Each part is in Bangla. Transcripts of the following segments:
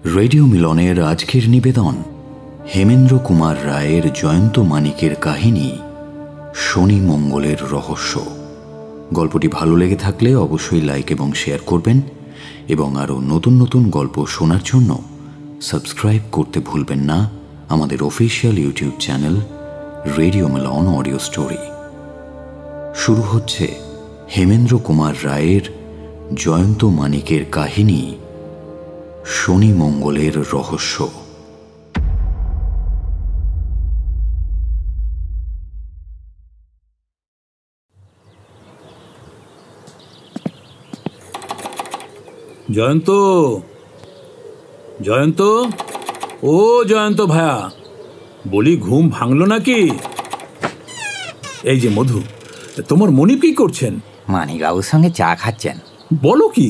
রেডিও মিলনের আজকের নিবেদন হেমেন্দ্র কুমার রায়ের জয়ন্ত মানিকের কাহিনী শনি মঙ্গলের রহস্য। গল্পটি ভালো লেগে থাকলে অবশ্যই লাইক এবং শেয়ার করবেন এবং আরও নতুন নতুন গল্প শোনার জন্য সাবস্ক্রাইব করতে ভুলবেন না আমাদের official YouTube channel radio Milan audio story. শুরু হচ্ছে হেমেন্দ্র কুমার রায়ের জয়ন্ত মানিকের কাহিনী শনি মঙ্গলের রহস্য। জয়ন্ত, জয়ন্ত, ও জয়ন্ত ভায়া, বলি ঘুম ভাঙলো নাকি? এই যে মধু, তোমার মনিব কি করছেন? মানিকবাবুর সঙ্গে চা খাচ্ছেন। বলো কি,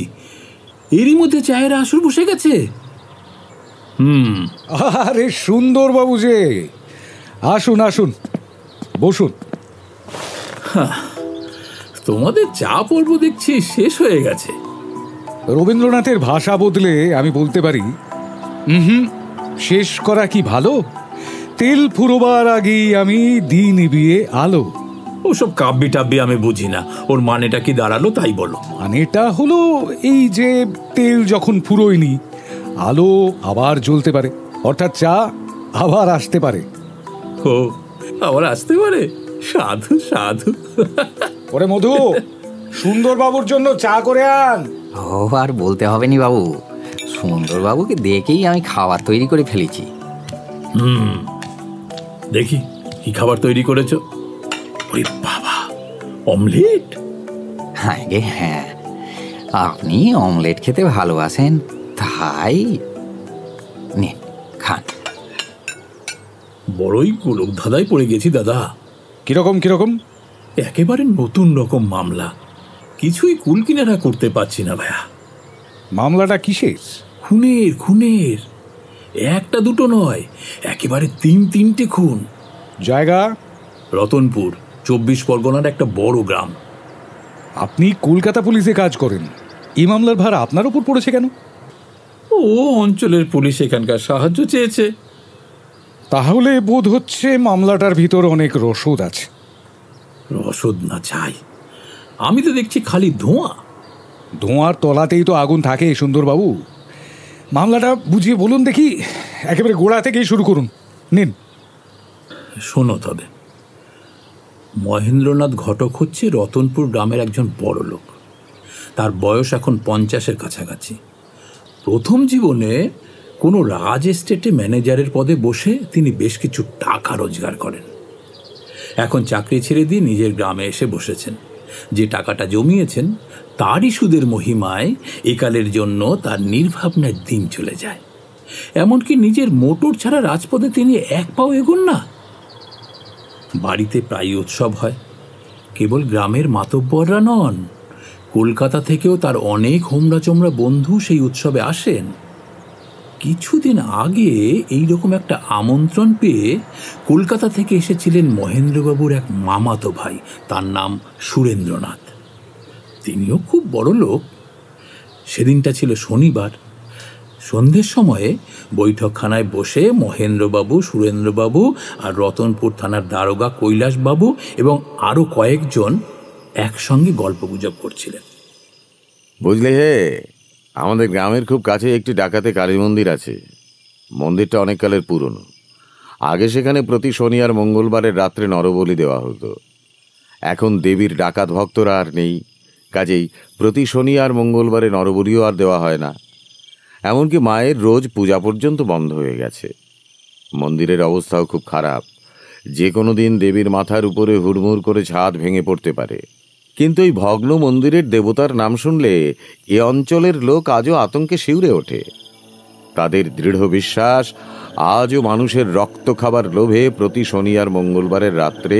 এরই মধ্যে চায়ের আসর বসে গেছে? আরে সুন্দর বাবু যে, আসুন আসুন, বসুন। তোমাদের চা পর্ব দেখছি শেষ হয়ে গেছে। রবীন্দ্রনাথের ভাষা বদলে আমি বলতে পারি, শেষ করা কি ভালো? তেল ফুরোবার আগেই আমি দিন নিবিয়ে আলো। ওসব কাব্যি টাব্যি আমি বুঝি না, ওর মানেটা কি দাঁড়ালো তাই বলো। মানেটা হলো এই যে তেল যখন ফুরোয়নি, আলো আবার জ্বলতে পারে, অর্থাৎ চা আবার আসতে পারে। ও, আবার আসতে পারে? সাধু সাধু। ওরে মধু, সুন্দর বাবুর জন্য চা করে আন। ও আর বলতে হবে নি বাবু, সুন্দরবাবুকে দেখেই আমি খাবার তৈরি করে ফেলেছি। দেখি কি খাবার তৈরি করেছো? ওরে বাবা, অমলেট? হ্যাঁ গে হ্যাঁ, আপনি অমলেট খেতে ভালোবাসেন তাই নিন খান। বড়ই গোলক ধাঁধায় পড়ে গেছি দাদা। কিরকম কিরকম? একেবারে নতুন রকম মামলা, কিছুই কুল কিনারা করতে পারছি না ভাইয়া। মামলাটা কিসের? খুনের, খুনের। একটা দুটো নয়, একেবারে তিনটে খুন। জায়গা? রতনপুর, 24 পরগনার একটা বড় গ্রাম। আপনি কলকাতা পুলিশে কাজ করেন, এই মামলার ভার আপনার উপর পড়েছে কেন? ও অঞ্চলের পুলিশ এখানকার সাহায্য চেয়েছে। তাহলে বোধ হচ্ছে মামলাটার ভিতর অনেক রসদ আছে। রসদ না চাই, আমি তো দেখছি খালি ধোঁয়া। ধোঁয়ার তলাতেই তো আগুন থাকে সুন্দরবাবু। মামলাটা বুঝিয়ে বলুন দেখি, একেবারে গোড়া থেকেই শুরু করুন। নিন। শোনো তবে, মহেন্দ্রনাথ ঘটক হচ্ছে রতনপুর গ্রামের একজন বড় লোক। তার বয়স এখন 50-এর কাছাকাছি। প্রথম জীবনে কোনো রাজ এস্টেটে ম্যানেজারের পদে বসে তিনি বেশ কিছু টাকা রোজগার করেন। এখন চাকরি ছেড়ে দিয়ে নিজের গ্রামে এসে বসেছেন। যে টাকাটা জমিয়েছেন তারই সুদের মহিমায় একালের জন্য তার নির্ভাবনার দিন চলে যায়। এমনকি নিজের মোটর ছাড়া রাজপথে তিনি এক পাও এগোন না। বাড়িতে প্রায় উৎসব হয়। কেবল গ্রামের মাতব্বররা নন, কলকাতা থেকেও তার অনেক হোমরা চোমরা বন্ধু সেই উৎসবে আসেন। কিছুদিন আগে এইরকম একটা আমন্ত্রণ পেয়ে কলকাতা থেকে এসেছিলেন মহেন্দ্রবাবুর এক মামাতো ভাই, তার নাম সুরেন্দ্রনাথ। তিনিও খুব বড় লোক। সেদিনটা ছিল শনিবার। সন্ধ্যের সময়ে বৈঠকখানায় বসে মহেন্দ্রবাবু, সুরেন্দ্রবাবু আর রতনপুর থানার দারোগা কৈলাসবাবু এবং আরও কয়েকজন একসঙ্গে গল্পগুজব করছিলেন। বুঝলে হে, আমাদের গ্রামের খুব কাছে একটি ডাকাতে কালী মন্দির আছে। মন্দিরটা অনেক কালের পুরনো। আগে সেখানে প্রতি শনি আর মঙ্গলবারের রাত্রে নরবলি দেওয়া হতো। এখন দেবীর ডাকাত ভক্তরা আর নেই, কাজেই প্রতি শনি আর মঙ্গলবারে নরবলিও আর দেওয়া হয় না। এমনকি মায়ের রোজ পূজা পর্যন্ত বন্ধ হয়ে গেছে। মন্দিরের অবস্থাও খুব খারাপ। যে কোনো দিন দেবীর মাথার উপরে হুড়মুড় করে ছাদ ভেঙে পড়তে পারে। কিন্তু এই ভগ্ন মন্দিরের দেবতার নাম শুনলে এ অঞ্চলের লোক আজও আতঙ্কে শিউরে ওঠে। তাদের দৃঢ় বিশ্বাস, আজও মানুষের রক্ত খাবার লোভে প্রতি শনি আর মঙ্গলবারের রাত্রে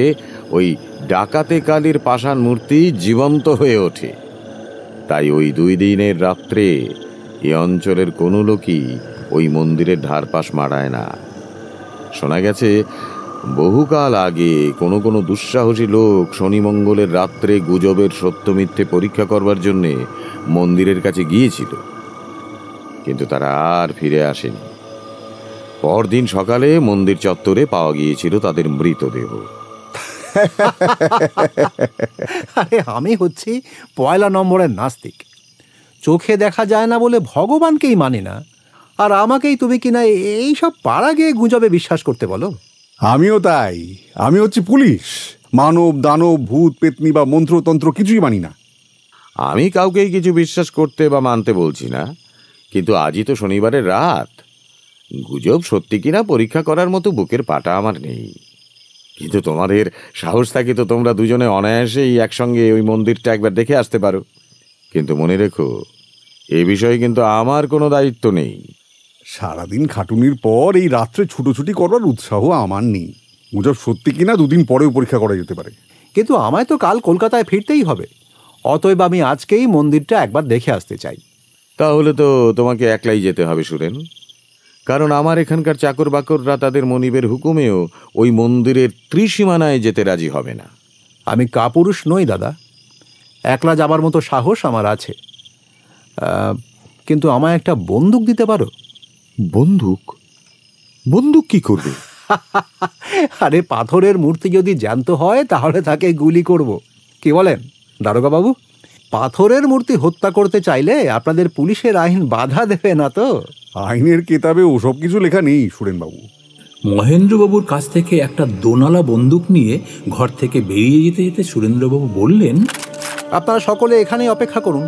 ওই ডাকাতে কালীর পাষাণ মূর্তি জীবন্ত হয়ে ওঠে। তাই ওই 2 দিনের রাত্রে এ অঞ্চলের কোনো লোকই ওই মন্দিরের ধারপাশ মাড়ায় না। শোনা গেছে বহুকাল আগে কোনো কোনো দুঃসাহসী লোক শনি মঙ্গলের রাত্রে গুজবের সত্য মিথ্যে পরীক্ষা করবার জন্যে মন্দিরের কাছে গিয়েছিল। কিন্তু তারা আর ফিরে আসেনি। পরদিন সকালে মন্দির চত্বরে পাওয়া গিয়েছিল তাদের মৃতদেহ। আরে আমি হচ্ছি 1 নম্বরের নাস্তিক। চোখে দেখা যায় না বলে ভগবানকেই মানি না, আর আমাকেই তুমি কিনা এই সব পাড়া গিয়ে গুজবে বিশ্বাস করতে বলো? আমিও তাই। আমি হচ্ছি পুলিশ। মানব দানব ভূত পেতনি বা মন্ত্রতন্ত্র কিছুই মানি না। আমি কাউকেই কিছু বিশ্বাস করতে বা মানতে বলছি না, কিন্তু আজই তো শনিবারের রাত। গুজব সত্যি কিনা পরীক্ষা করার মতো বুকের পাটা আমার নেই। কিন্তু তোমাদের সাহস থাকে তো তোমরা দুজনে অনায়াসেই একসঙ্গে ওই মন্দিরটা একবার দেখে আসতে পারো। কিন্তু মনে রেখো, এ বিষয়ে কিন্তু আমার কোনো দায়িত্ব নেই। সারাদিন খাটুনির পর এই রাত্রে ছুটোছুটি করবার উৎসাহ আমার নেই। গুজব সত্যি কিনা 2 দিন পরেও পরীক্ষা করা যেতে পারে। কিন্তু আমায় তো কাল কলকাতায় ফিরতেই হবে, অতএব আমি আজকেই মন্দিরটা একবার দেখে আসতে চাই। তাহলে তো তোমাকে একলাই যেতে হবে সুরেন, কারণ আমার এখানকার চাকর বাকররা তাদের মনিবের হুকুমেও ওই মন্দিরের ত্রিসীমানায় যেতে রাজি হবে না। আমি কাপুরুষ নই দাদা, একলা যাবার মতো সাহস আমার আছে। কিন্তু আমায় একটা বন্দুক দিতে পারো? বন্দুক? বন্দুক কি করবে? আরে পাথরের মূর্তি যদি জ্যান্ত হয় তাহলে তাকে গুলি করব। কি বলেন দারোগা বাবু? পাথরের মূর্তি হত্যা করতে চাইলে আপনাদের পুলিশের আইন বাধা দেবে না তো? আইনের কেতাবে ওসব কিছু লেখা নেই সুরেনবাবু। মহেন্দ্রবাবুর কাছ থেকে একটা দোনালা বন্দুক নিয়ে ঘর থেকে বেরিয়ে যেতে যেতে সুরেন্দ্রবাবু বললেন, আপনারা সকলে এখানেই অপেক্ষা করুন,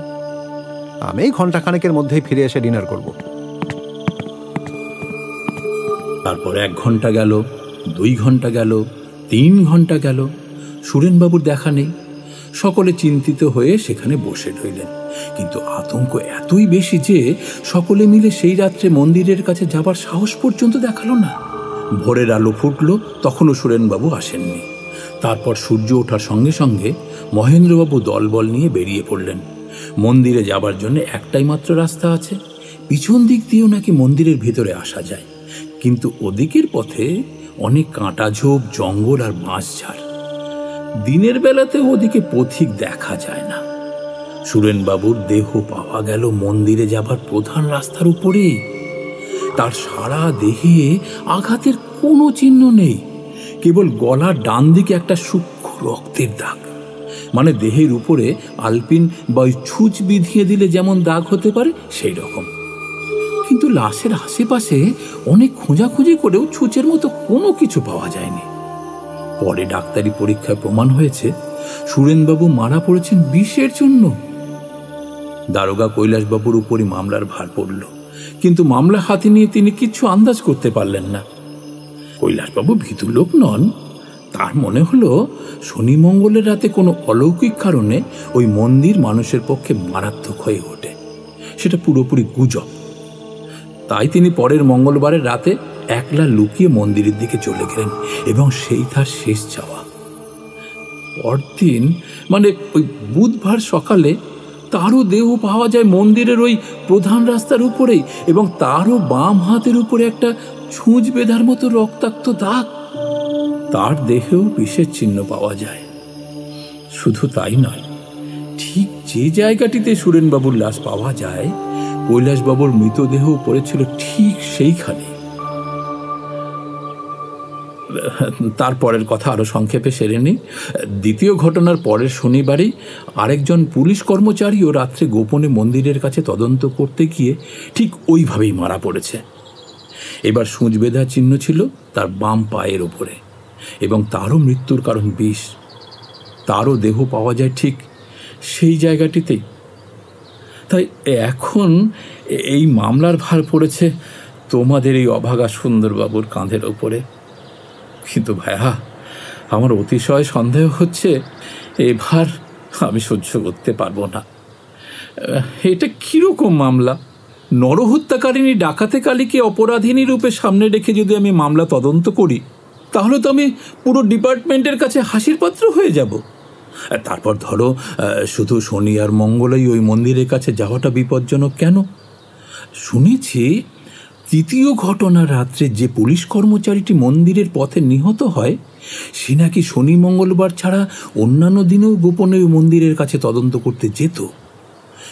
আমি ঘন্টাখানেকের মধ্যেই ফিরে এসে ডিনার করব। তারপর 1 ঘন্টা গেল, 2 ঘন্টা গেল, 3 ঘন্টা গেল, সুরেনবাবুর দেখা নেই। সকলে চিন্তিত হয়ে সেখানে বসে রইলেন। কিন্তু আতঙ্ক এতই বেশি যে সকলে মিলে সেই রাত্রে মন্দিরের কাছে যাবার সাহস পর্যন্ত দেখালো না। ভোরের আলো ফুটল, তখনও সুরেনবাবু আসেননি। তারপর সূর্য ওঠার সঙ্গে সঙ্গে মহেন্দ্রবাবু দলবল নিয়ে বেরিয়ে পড়লেন। মন্দিরে যাবার জন্য একটাই মাত্র রাস্তা আছে, পিছন দিক দিয়েও নাকি মন্দিরের ভিতরে আসা যায়, কিন্তু ওদিকের পথে অনেক কাঁটা ঝোপ, জঙ্গল আর বাঁশঝাড়। দিনের বেলাতে ওদিকে পথিক দেখা যায় না। সুরেনবাবুর দেহ পাওয়া গেল মন্দিরে যাবার প্রধান রাস্তার উপরে। তার সারা দেহে আঘাতের কোনো চিহ্ন নেই, কেবল গলার ডান দিকে একটা সূক্ষ্ম রক্তের দাগ, মানে দেহের উপরে আলপিন বা ছুঁচ বিধিয়ে দিলে যেমন দাগ হতে পারে সেই রকম। কিন্তু লাশের আশেপাশে অনেক খোঁজাখুঁজি করেও ছুঁচের মতো কোনো কিছু পাওয়া যায়নি। পরে ডাক্তারি পরীক্ষায় প্রমাণ হয়েছে সুরেনবাবু মারা পড়েছেন বিষের জন্য। দারোগা কৈলাসবাবুর উপরই মামলার ভার পড়ল, কিন্তু মামলা হাতে নিয়ে তিনি কিছু আন্দাজ করতে পারলেন না। কৈলাসবাবু ভীতু লোক নন, তার মনে হলো শনি মঙ্গলের রাতে কোনো অলৌকিক কারণে ওই মন্দির মানুষের পক্ষে মারাত্মক হয়ে ওঠে, সেটা পুরোপুরি গুজব। তাই তিনি পরের মঙ্গলবারের রাতে একলা লুকিয়ে মন্দিরের দিকে চলে গেলেন, এবং সেই তার শেষ যাওয়া। পরদিন মানে ওই বুধবার সকালে তারও দেহ পাওয়া যায় মন্দিরের ওই প্রধান রাস্তার উপরেই, এবং তারও বাম হাতের উপরে একটা ছুঁচ বেঁধার মতো রক্তাক্ত দাগ। তার দেহেও বিষের চিহ্ন পাওয়া যায়। শুধু তাই নয়, ঠিক যে জায়গাটিতে সুরেনবাবুর লাশ পাওয়া যায়, কৈলাসবাবুর মৃতদেহ পড়েছিল ঠিক সেইখানে। তারপরের কথা আরো সংক্ষেপে সেরে নিই। দ্বিতীয় ঘটনার পরের শনিবারেই আরেকজন পুলিশ কর্মচারীও রাত্রে গোপনে মন্দিরের কাছে তদন্ত করতে গিয়ে ঠিক ওইভাবেই মারা পড়েছে। এবার সূঁচ বেঁধা চিহ্ন ছিল তার বাম পায়ের ওপরে, এবং তারও মৃত্যুর কারণ বিষ। তারও দেহ পাওয়া যায় ঠিক সেই জায়গাটিতেই। তাই এখন এই মামলার ভার পড়েছে তোমাদের এই অভাগা সুন্দরবাবুর কাঁধের ওপরে। কিন্তু ভাইয়া, আমার অতিশয় সন্দেহ হচ্ছে এবার আমি সহ্য করতে পারবো না। এটা কিরকম মামলা? নরহত্যাকারিণী ডাকাতে কালীকে অপরাধিনী রূপে সামনে রেখে যদি আমি মামলা তদন্ত করি, তাহলে তো আমি পুরো ডিপার্টমেন্টের কাছে হাসির পাত্র হয়ে যাব। তারপর ধরো, শুধু শনি আর মঙ্গলেই ওই মন্দিরের কাছে যাওয়াটা বিপজ্জনক কেন? শুনেছি তৃতীয় ঘটনার রাত্রে যে পুলিশ কর্মচারীটি মন্দিরের পথে নিহত হয়, সে নাকি শনি মঙ্গলবার ছাড়া অন্যান্য দিনেও গোপনে ওই মন্দিরের কাছে তদন্ত করতে যেত।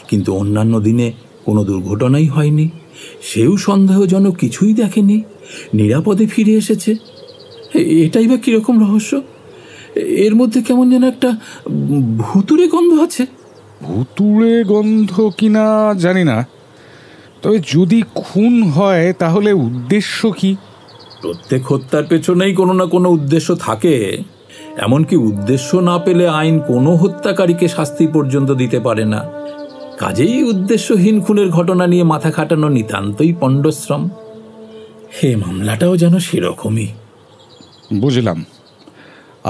কিন্তু অন্যান্য দিনে কোনো দুর্ঘটনাই হয়নি, সেও সন্দেহজনক কিছুই দেখেনি, নিরাপদে ফিরে এসেছে। এটাই বা কীরকম রহস্য? এর মধ্যে কেমন যেন একটা ভুতুড়ে গন্ধ আছে। ভুতুড়ে গন্ধ কিনা জানি না, তবে যদি খুন হয় তাহলে উদ্দেশ্য কি? প্রত্যেক হত্যার পেছনেই কোনো না কোনো উদ্দেশ্য থাকে। এমনকি উদ্দেশ্য না পেলে আইন কোনো হত্যাকারীকে শাস্তি পর্যন্ত দিতে পারে না। কাজেই উদ্দেশ্যহীন খুনের ঘটনা নিয়ে মাথা খাটানো নিতান্তই পণ্ডশ্রম। হে মামলাটাও যেন সেরকমই। বুঝলাম।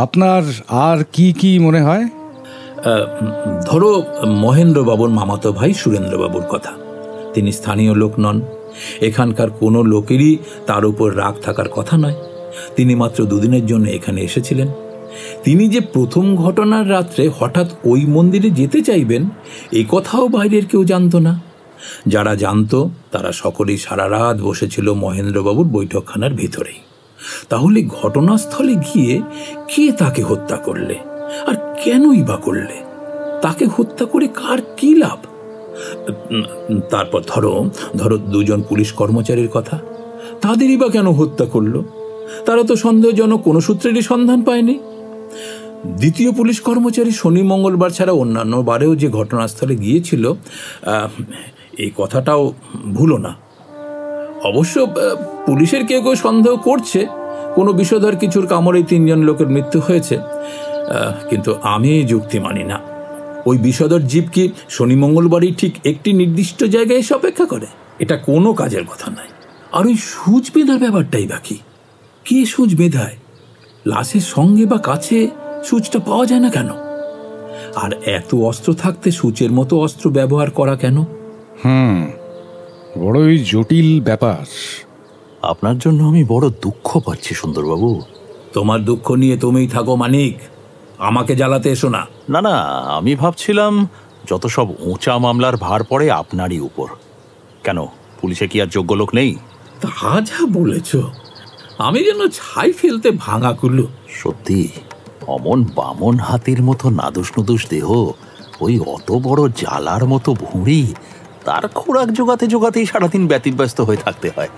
আপনার আর কি কি মনে হয়? ধরো মহেন্দ্রবাবুর মামাতো ভাই সুরেন্দ্রবাবুর কথা। তিনি স্থানীয় লোক নন, এখানকার কোনো লোকেরই তার উপর রাগ থাকার কথা নয়। তিনি মাত্র দুদিনের জন্য এখানে এসেছিলেন। তিনি যে প্রথম ঘটনার রাত্রে হঠাৎ ওই মন্দিরে যেতে চাইবেন এই কথাও বাইরের কেউ জানত না। যারা জানত তারা সকলেই সারা রাত বসেছিল মহেন্দ্রবাবুর বৈঠকখানার ভিতরেই। তাহলে ঘটনাস্থলে গিয়ে কে তাকে হত্যা করলে, আর কেনই বা করলে? তাকে হত্যা করে কার কি লাভ? তারপর ধরো দুজন পুলিশ কর্মচারীর কথা। তাদেরই বা কেন হত্যা করলো? তারা তো সন্দেহজনক কোনো সূত্রেরই সন্ধান পায়নি। দ্বিতীয় পুলিশ কর্মচারী শনি মঙ্গলবার ছাড়া অন্যান্য বারেও যে ঘটনাস্থলে গিয়েছিল, এই কথাটাও ভুলো না। অবশ্য পুলিশের কেউ কেউ সন্দেহ করছে কোনো বিষধর কিছুর কামড়েই 3 জন লোকের মৃত্যু হয়েছে, কিন্তু আমি এই যুক্তি মানি না। ওই বিষধর জীব কি শনি মঙ্গলবারই ঠিক একটি নির্দিষ্ট জায়গায় এসে অপেক্ষা করে? এটা কোনো কাজের কথা নয়। আর ওই সূচ বেঁধার ব্যাপারটাই বাকি। কে সূচ বেঁধায়? লাশের সঙ্গে বা কাছে সূচটা পাওয়া যায় না কেন? আর এত অস্ত্র থাকতে সূচের মতো অস্ত্র ব্যবহার করা কেন? বড়ই জটিল ব্যাপার। আপনার জন্য আমি বড় দুঃখ পাচ্ছি সুন্দরবাবু। তোমার দুঃখ নিয়ে তুমিই থাকো মানিক, আমাকে জ্বালাতে এসো না। না না, আমি ভাবছিলাম যত সব উঁচা মামলার ভার পড়ে আপনারই উপর। কেন, পুলিশে কি আর যোগ্য লোক নেই? তা যা বলেছ, আমি যেন ছাই ফেলতে ভাঙা কুলো। সত্যি অমন বামন হাতির মতো নাদুস নুদুস দেহ, ওই অত বড় জ্বালার মতো ভুঁড়ি, তার খোরাক জোগাতে জোগাতেই সারাদিন ব্যতিব্যস্ত হয়ে থাকতে হয়।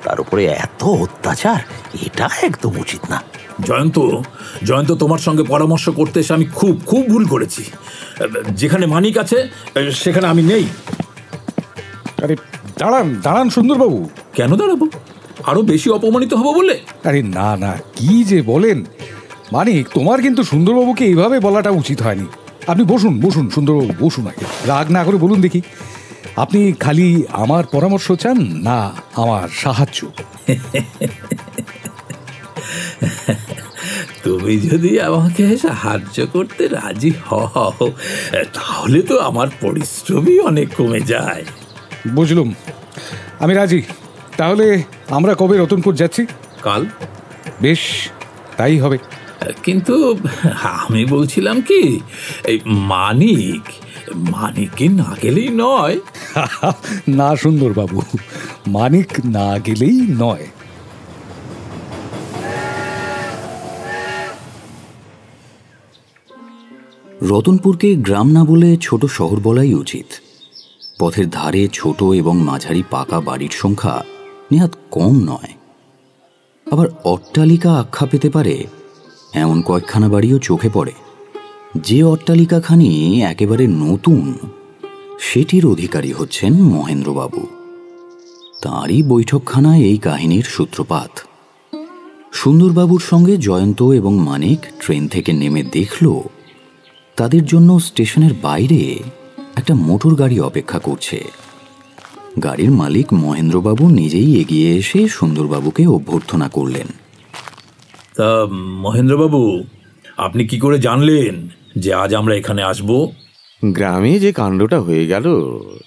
তার উপরে এত অত্যাচার, এটা একদম উচিত না। জয়ন্ত, তোমার সঙ্গে পরামর্শ করতে এসে আমি খুব খুব ভুল করেছি। যেখানে মানিক আছে সেখানে আমি নেই। আরে দাঁড়ান দাঁড়ান সুন্দরবাবু। কেন দাঁড়াবো? আরো বেশি অপমানিত হবো বলে? আরে না না, কি যে বলেন মানিক, তোমার কিন্তু সুন্দরবাবুকে এইভাবে বলাটা উচিত হয়নি। আপনি বসুন বসুন সুন্দরবাবু, বসুন। আগে রাগ না করে বলুন দেখি, আপনি খালি আমার পরামর্শ চান না আমার সাহায্য? তুমি যদি আমাকে সাহায্য করতে রাজি হও তাহলে তো আমার পরিশ্রমই অনেক কমে যায়। বুঝলুম, আমি রাজি। তাহলে আমরা কবে রতনপুর যাচ্ছি? কাল। বেশ, তাই হবে। কিন্তু আমি বলছিলাম কি, এই মানিকে না গেলেই নয়। না সুন্দরবাবু, মানিক না গেলেই নয়। রতনপুরকে গ্রাম না বলে ছোট শহর বলাই উচিত। পথের ধারে ছোট এবং মাঝারি পাকা বাড়ির সংখ্যা নেহাত কম নয়। আবার অট্টালিকা আখ্যা পেতে পারে এমন কয়েকখানা বাড়িও চোখে পড়ে। যে অট্টালিকাখানি একেবারে নতুন, সেটির অধিকারী হচ্ছেন মহেন্দ্রবাবু। তাঁরই বৈঠকখানায় এই কাহিনীর সূত্রপাত। সুন্দরবাবুর সঙ্গে জয়ন্ত এবং মানিক ট্রেন থেকে নেমে দেখল তাদের জন্য স্টেশনের বাইরে একটা মোটর গাড়ি অপেক্ষা করছে। গাড়ির মালিক মহেন্দ্রবাবু নিজেই এগিয়ে এসে সুন্দরবাবুকে অভ্যর্থনা করলেন। তা মহেন্দ্রবাবু, আপনি কি করে জানলেন যে আজ আমরা এখানে আসব? গ্রামে যে কাণ্ডটা হয়ে গেল,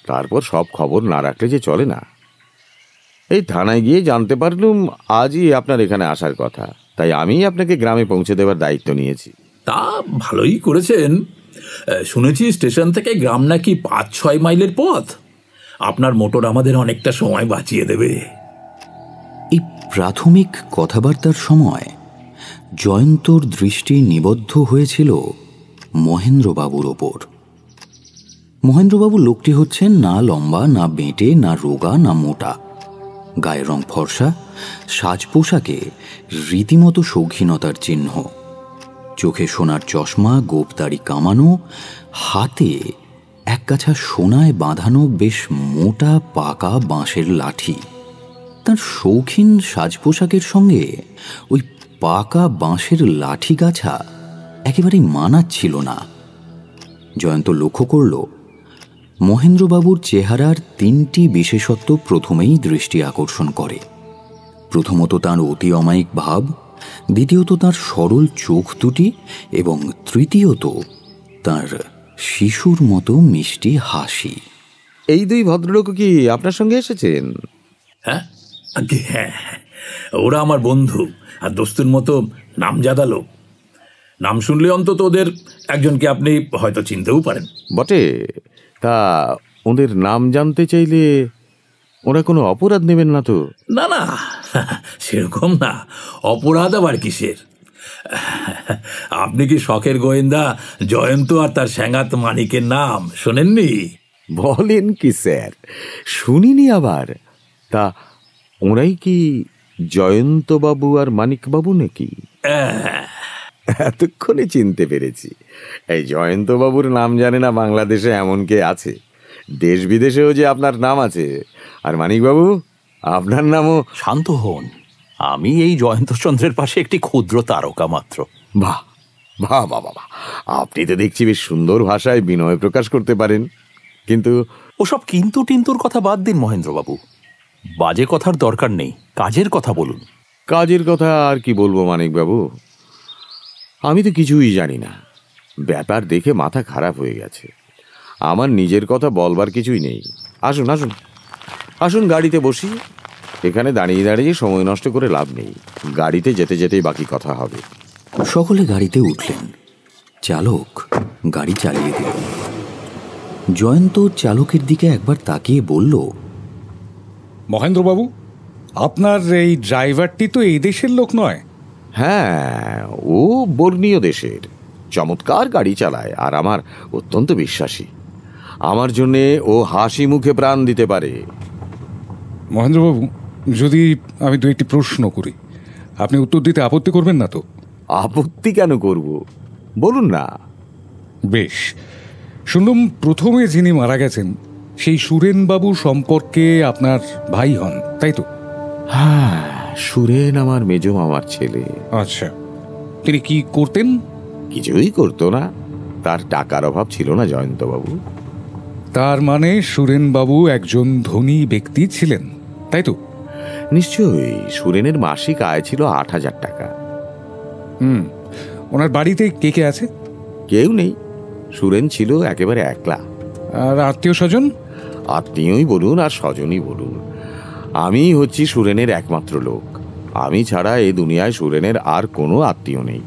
তারপর সব খবর না রাখলে যে চলে না। এই থানায় গিয়ে জানতে পারলুম আজই আপনার এখানে আসার কথা, তাই আমি আপনাকে গ্রামে পৌঁছে দেওয়ার দায়িত্ব নিয়েছি। তা ভালোই করেছেন। শুনেছি স্টেশন থেকে গ্রাম নাকি 5-6 মাইলের পথ। আপনার মোটর আমাদের অনেকটা সময় বাঁচিয়ে দেবে। এই প্রাথমিক কথাবার্তার সময় জয়ন্তর দৃষ্টি নিবদ্ধ হয়েছিল মহেন্দ্রবাবুর ওপর। মহেন্দ্রবাবু লোকটি হচ্ছেন না লম্বা, না বেঁটে, না রোগা, না মোটা। গায়ের রং ফর্সা, সাজ পোশাকে রীতিমতো শৌখিনতার চিহ্ন। চোখে সোনার চশমা, গোপদাড়ি কামানো, হাতে একগাছা সোনায় বাঁধানো বেশ মোটা পাকা বাঁশের লাঠি। তার শৌখিন সাজ পোশাকের সঙ্গে ওই পাকা বাঁশের লাঠি গাছা একেবারেই মানাচ্ছিল না। জয়ন্ত লক্ষ্য করল মহেন্দ্রবাবুর চেহারার তিনটি বিশেষত্ব প্রথমেই দৃষ্টি আকর্ষণ করে। প্রথমত তাঁর অতি অমায়িক ভাব, দ্বিতীয়ত তাঁর সরল চোখ দুটি, এবং তৃতীয়ত তাঁর শিশুর মতো মিষ্টি হাসি। এই দুই ভদ্রলোক কি আপনার সঙ্গে এসেছেন? হ্যাঁ, হ্যাঁ, ওরা আমার বন্ধু আর দোস্তুর মতো নামজাদা লোক। নাম শুনলে অন্তত ওদের একজনকে আপনি হয়তো চিনতেও পারেন। বটে, তা ওদের নাম জানতে চাইলে ওরা কোনো অপরাধ নেবেন না তো? না না, সেরকম না। অপরাধ আবার কিসের? আপনি কি শখের গোয়েন্দা জয়ন্ত আর তার স্যাঙাত মানিকের নাম শোনেননি? বলেন কি স্যার, শুনিনি আবার। তা ওরাই কি জয়ন্তবাবু আর মানিকবাবু নাকি? এতক্ষণে চিনতে পেরেছি। এই জয়ন্তবাবুর নাম জানে না বাংলাদেশে এমন কে আছে? দেশ বিদেশেও যে আপনার নাম আছে। আর মানিকবাবু, আপনার নামও। শান্ত হন, আমি এই জয়ন্তচন্দ্রের পাশে একটি ক্ষুদ্র তারকা মাত্র। বাহ বাহ বাহ বাহ, আপনি তো দেখছি বেশ সুন্দর ভাষায় বিনয় প্রকাশ করতে পারেন। কিন্তু ওসব কিন্তু টিন্তুর কথা বাদ দিন মহেন্দ্রবাবু, বাজে কথার দরকার নেই, কাজের কথা বলুন। কাজের কথা আর কি বলবো মানিকবাবু, আমি তো কিছুই জানি না। ব্যাপার দেখে মাথা খারাপ হয়ে গেছে। আমার নিজের কথা বলবার কিছুই নেই। আসুন আসুন আসুন, গাড়িতে বসি। এখানে দাঁড়িয়ে দাঁড়িয়ে সময় নষ্ট করে লাভ নেই। গাড়িতে যেতে যেতেই বাকি কথা হবে। সকলে গাড়িতে উঠলেন। চালক গাড়ি চালিয়ে দিল। জয়ন্ত চালকের দিকে একবার তাকিয়ে বলল, মহেন্দ্রবাবু, আপনার এই ড্রাইভারটি তো এই দেশের লোক নয়? হ্যাঁ, ও বর্ণীয় দেশের। চমৎকার গাড়ি চালায় আর আমার অত্যন্ত বিশ্বাসী। আমার জন্যে ও হাসি মুখে প্রাণ দিতে পারে। মহেন্দ্রবাবু, যদি আমি দু একটি প্রশ্ন করি, আপনি উত্তর দিতে আপত্তি করবেন না তো? আপত্তি কেন করব, বলুন না। বেশ। শুনলাম প্রথমে যিনি মারা গেছেন সেই সুরেনবাবু সম্পর্কে আপনার ভাই হন, তাই তো? হ্যাঁ, সুরেন আমার মেজ মামার ছেলে। আচ্ছা, তিনি কি করতেন? কিছুই করতো না, তার টাকার অভাব ছিল না জয়ন্তবাবু। তার মানে সুরেনবাবু একজন ধনী ব্যক্তি ছিলেন, তাই তো? নিশ্চয়ই। সুরেনের মাসিক আয় ছিল ৮,০০০ টাকা। ওনার বাড়িতে কে কে আছে? কেউ নেই। সুরেন ছিল একেবারে একলা। আর আত্মীয় স্বজন? আত্মীয়ই বলুন আর স্বজনই বলুন, আমি হচ্ছি সুরেনের একমাত্র লোক। আমি ছাড়া এই দুনিয়ায় সুরেনের আর কোনো আত্মীয় নেই।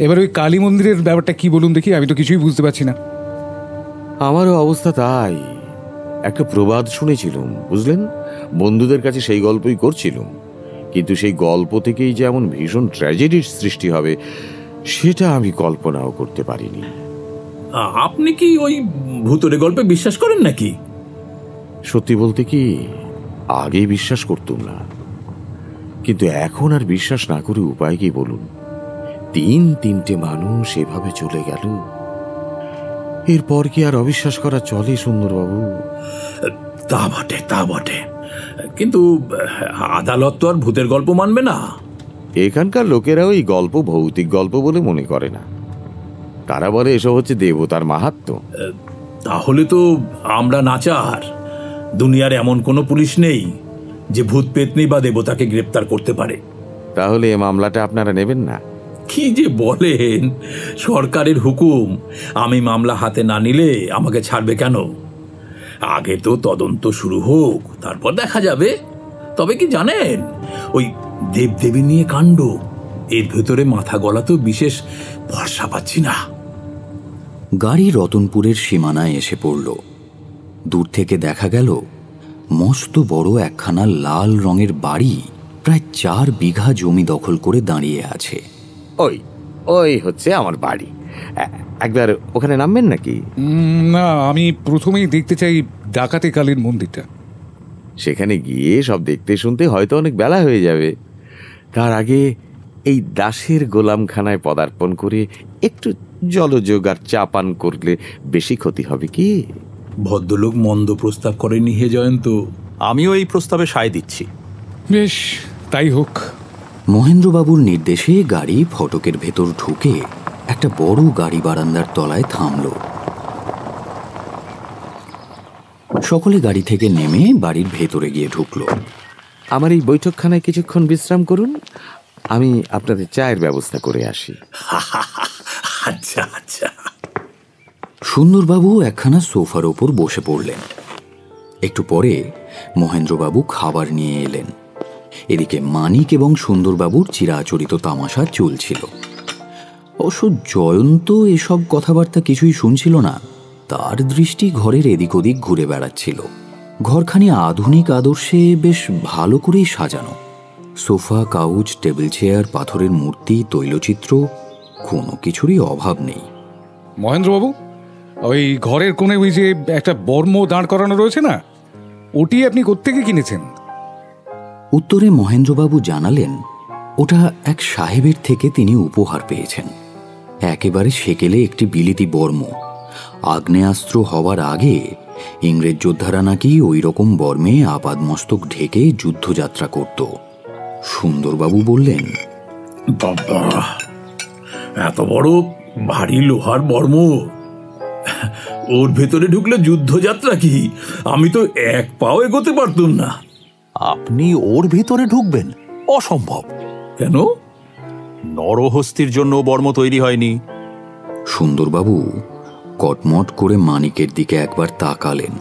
এবার ওই কালী মন্দিরের ব্যাপারটা কি বলুন দেখি, আমি তো কিছুই বুঝতে পারছি না। আমারও অবস্থা তাই। একটা প্রবাদ শুনেছিলাম, বুঝলেন, বন্ধুদের কাছে সেই গল্পই করছিলাম। কিন্তু সেই গল্প থেকেই যে এমন ভীষণ ট্র্যাজেডির সৃষ্টি হবে সেটা আমি কল্পনাও করতে পারিনি। আপনি কি ওই ভূতুরে গল্পে বিশ্বাস করেন নাকি? সত্যি বলতে কি, আগে বিশ্বাস করতাম না, কিন্তু এখন আর বিশ্বাস না করে উপায় কি বলুন? তিনটে মানুষ এভাবে চলে গেল, এরপর কি আর অবিশ্বাস করা চলে সুন্দরবাবু? তা বটে, তা বটে, কিন্তু আদালত তো আর ভূতের গল্প মানবে না। এখানকার লোকেরা ওই গল্প ভৌতিক গল্প বলে মনে করে না। তারা বলে এসব হচ্ছে দেবতার মাহাত্ম্য। তাহলে তো আমরা নাচার। দুনিয়ার এমন কোনো পুলিশ নেই যে ভূত পেতনি বা দেবতাকে গ্রেপ্তার করতে পারে। তাহলে এ মামলাটা আপনারা নেবেন না? কি যে বলেন, সরকারের হুকুম, আমি মামলা হাতে না নিলে আমাকে ছাড়বে কেন? আগে তো তদন্ত শুরু হোক, তারপর দেখা যাবে। তবে কি জানেন, ওই দেবদেবী নিয়ে কাণ্ড, এর ভেতরে মাথা গলা তো বিশেষ ভরসা পাচ্ছি না। গাড়ি রতনপুরের সীমানায় এসে পড়ল। দূর থেকে দেখা গেল মস্ত বড় একখানা লাল রঙের বাড়ি প্রায় 4 বিঘা জমি দখল করে দাঁড়িয়ে আছে। ওই ওই হচ্ছে আমার বাড়ি। একবার ওখানে নামবেন নাকি? না, আমি প্রথমেই দেখতে চাই ডাকাতে কালীর মন্দিরটা। সেখানে গিয়ে সব দেখতে শুনতে হয়তো অনেক বেলা হয়ে যাবে। তার আগে এই দাসের গোলামখানায় পদার্পণ করে একটু জলযোগ আর চা পান করলে বেশি ক্ষতি হবে কি? ভদ্রলোক মন্দ প্রস্তাব করেনি হে জয়ন্ত। আমিও এই প্রস্তাবে সায় দিচ্ছি। বেশ, তাই হোক। মহেন্দ্রবাবুর নির্দেশে গাড়ি ফটকের ভেতর ঢুকে একটা বড় গাড়ি বারান্দার তলায় থামল। সকলে গাড়ি থেকে নেমে বাড়ির ভেতরে গিয়ে ঢুকল। আমার এই বৈঠকখানায় কিছুক্ষণ বিশ্রাম করুন, আমি আপনাদের চায়ের ব্যবস্থা করে আসি। আচ্ছা আচ্ছা। সুন্দরবাবু একখানা সোফার ওপর বসে পড়লেন। একটু পরে মহেন্দ্রবাবু খাবার নিয়ে এলেন। এদিকে মানিক এবং সুন্দরবাবুর চিরাচরিত তামাশা চলছিল। অবশ্য জয়ন্ত এসব কথাবার্তা কিছুই শুনছিল না। তার দৃষ্টি ঘরের এদিক ওদিক ঘুরে বেড়াচ্ছিল। ঘরখানি আধুনিক আদর্শে বেশ ভালো করেই সাজানো। সোফা, কাউচ, টেবিল চেয়ার, পাথরের মূর্তি, তৈলচিত্র, কোনো কিছুরই অভাব নেই। মহেন্দ্রবাবু, ওই ঘরের কোণে ওই যে একটা বর্ম দাঁড় করানো রয়েছে না, ওটি আপনি কোত্থেকে কিনেছেন? উত্তরে মহেন্দ্রবাবু জানালেন, ওটা এক সাহেবের থেকে তিনি উপহার পেয়েছেন। একেবারে সেকেলে একটি বিলিতি বর্ম। আগ্নেয়াস্ত্র হওয়ার আগে ইংরেজ যোদ্ধারা নাকি ওই রকম বর্মে আপাদমস্তক ঢেকে যুদ্ধযাত্রা করত। সুন্দরবাবু বললেন, বাবা, এত বড় ভারী লোহার বর্ম, ওর ভেতরে ঢুকলে যুদ্ধযাত্রা কি? আমি তো এক পাও এগোতে পারতুম না। আপনি ওর ভিতরে ঢুকবেন? অসম্ভব। কেন? নরহস্তির জন্য বর্ম তৈরি হয়নি। সুন্দরবাবু কটমট করে মানিকের দিকে একবার তাকালেন,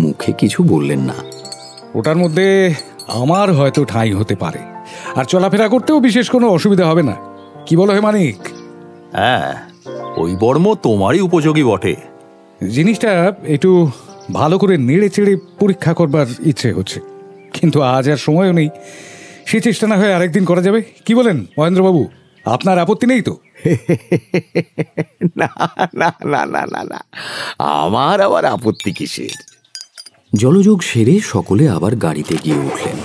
মুখে কিছু বললেন না। ওটার মধ্যে আমার হয়তো ঠাঁই হতে পারে, আর চলাফেরা করতেও বিশেষ কোনো অসুবিধা হবে না। কি বলো হে মানিক? হ্যাঁ, ওই বর্ম তোমারই উপযোগী বটে। জিনিসটা একটু ভালো করে নেড়ে চেড়ে পরীক্ষা করবার ইচ্ছে হচ্ছে, কিন্তু আজ আর সময়ও নেই। সে চেষ্টা না হয়ে আরেকদিন করা যাবে। কি বলেন মহেন্দ্রবাবু, আপনার আপত্তি নেই তো? না না না না না না, আমার আবার আপত্তি কিসের? জলযোগ সেরে সকলে আবার গাড়িতে গিয়ে উঠলেন।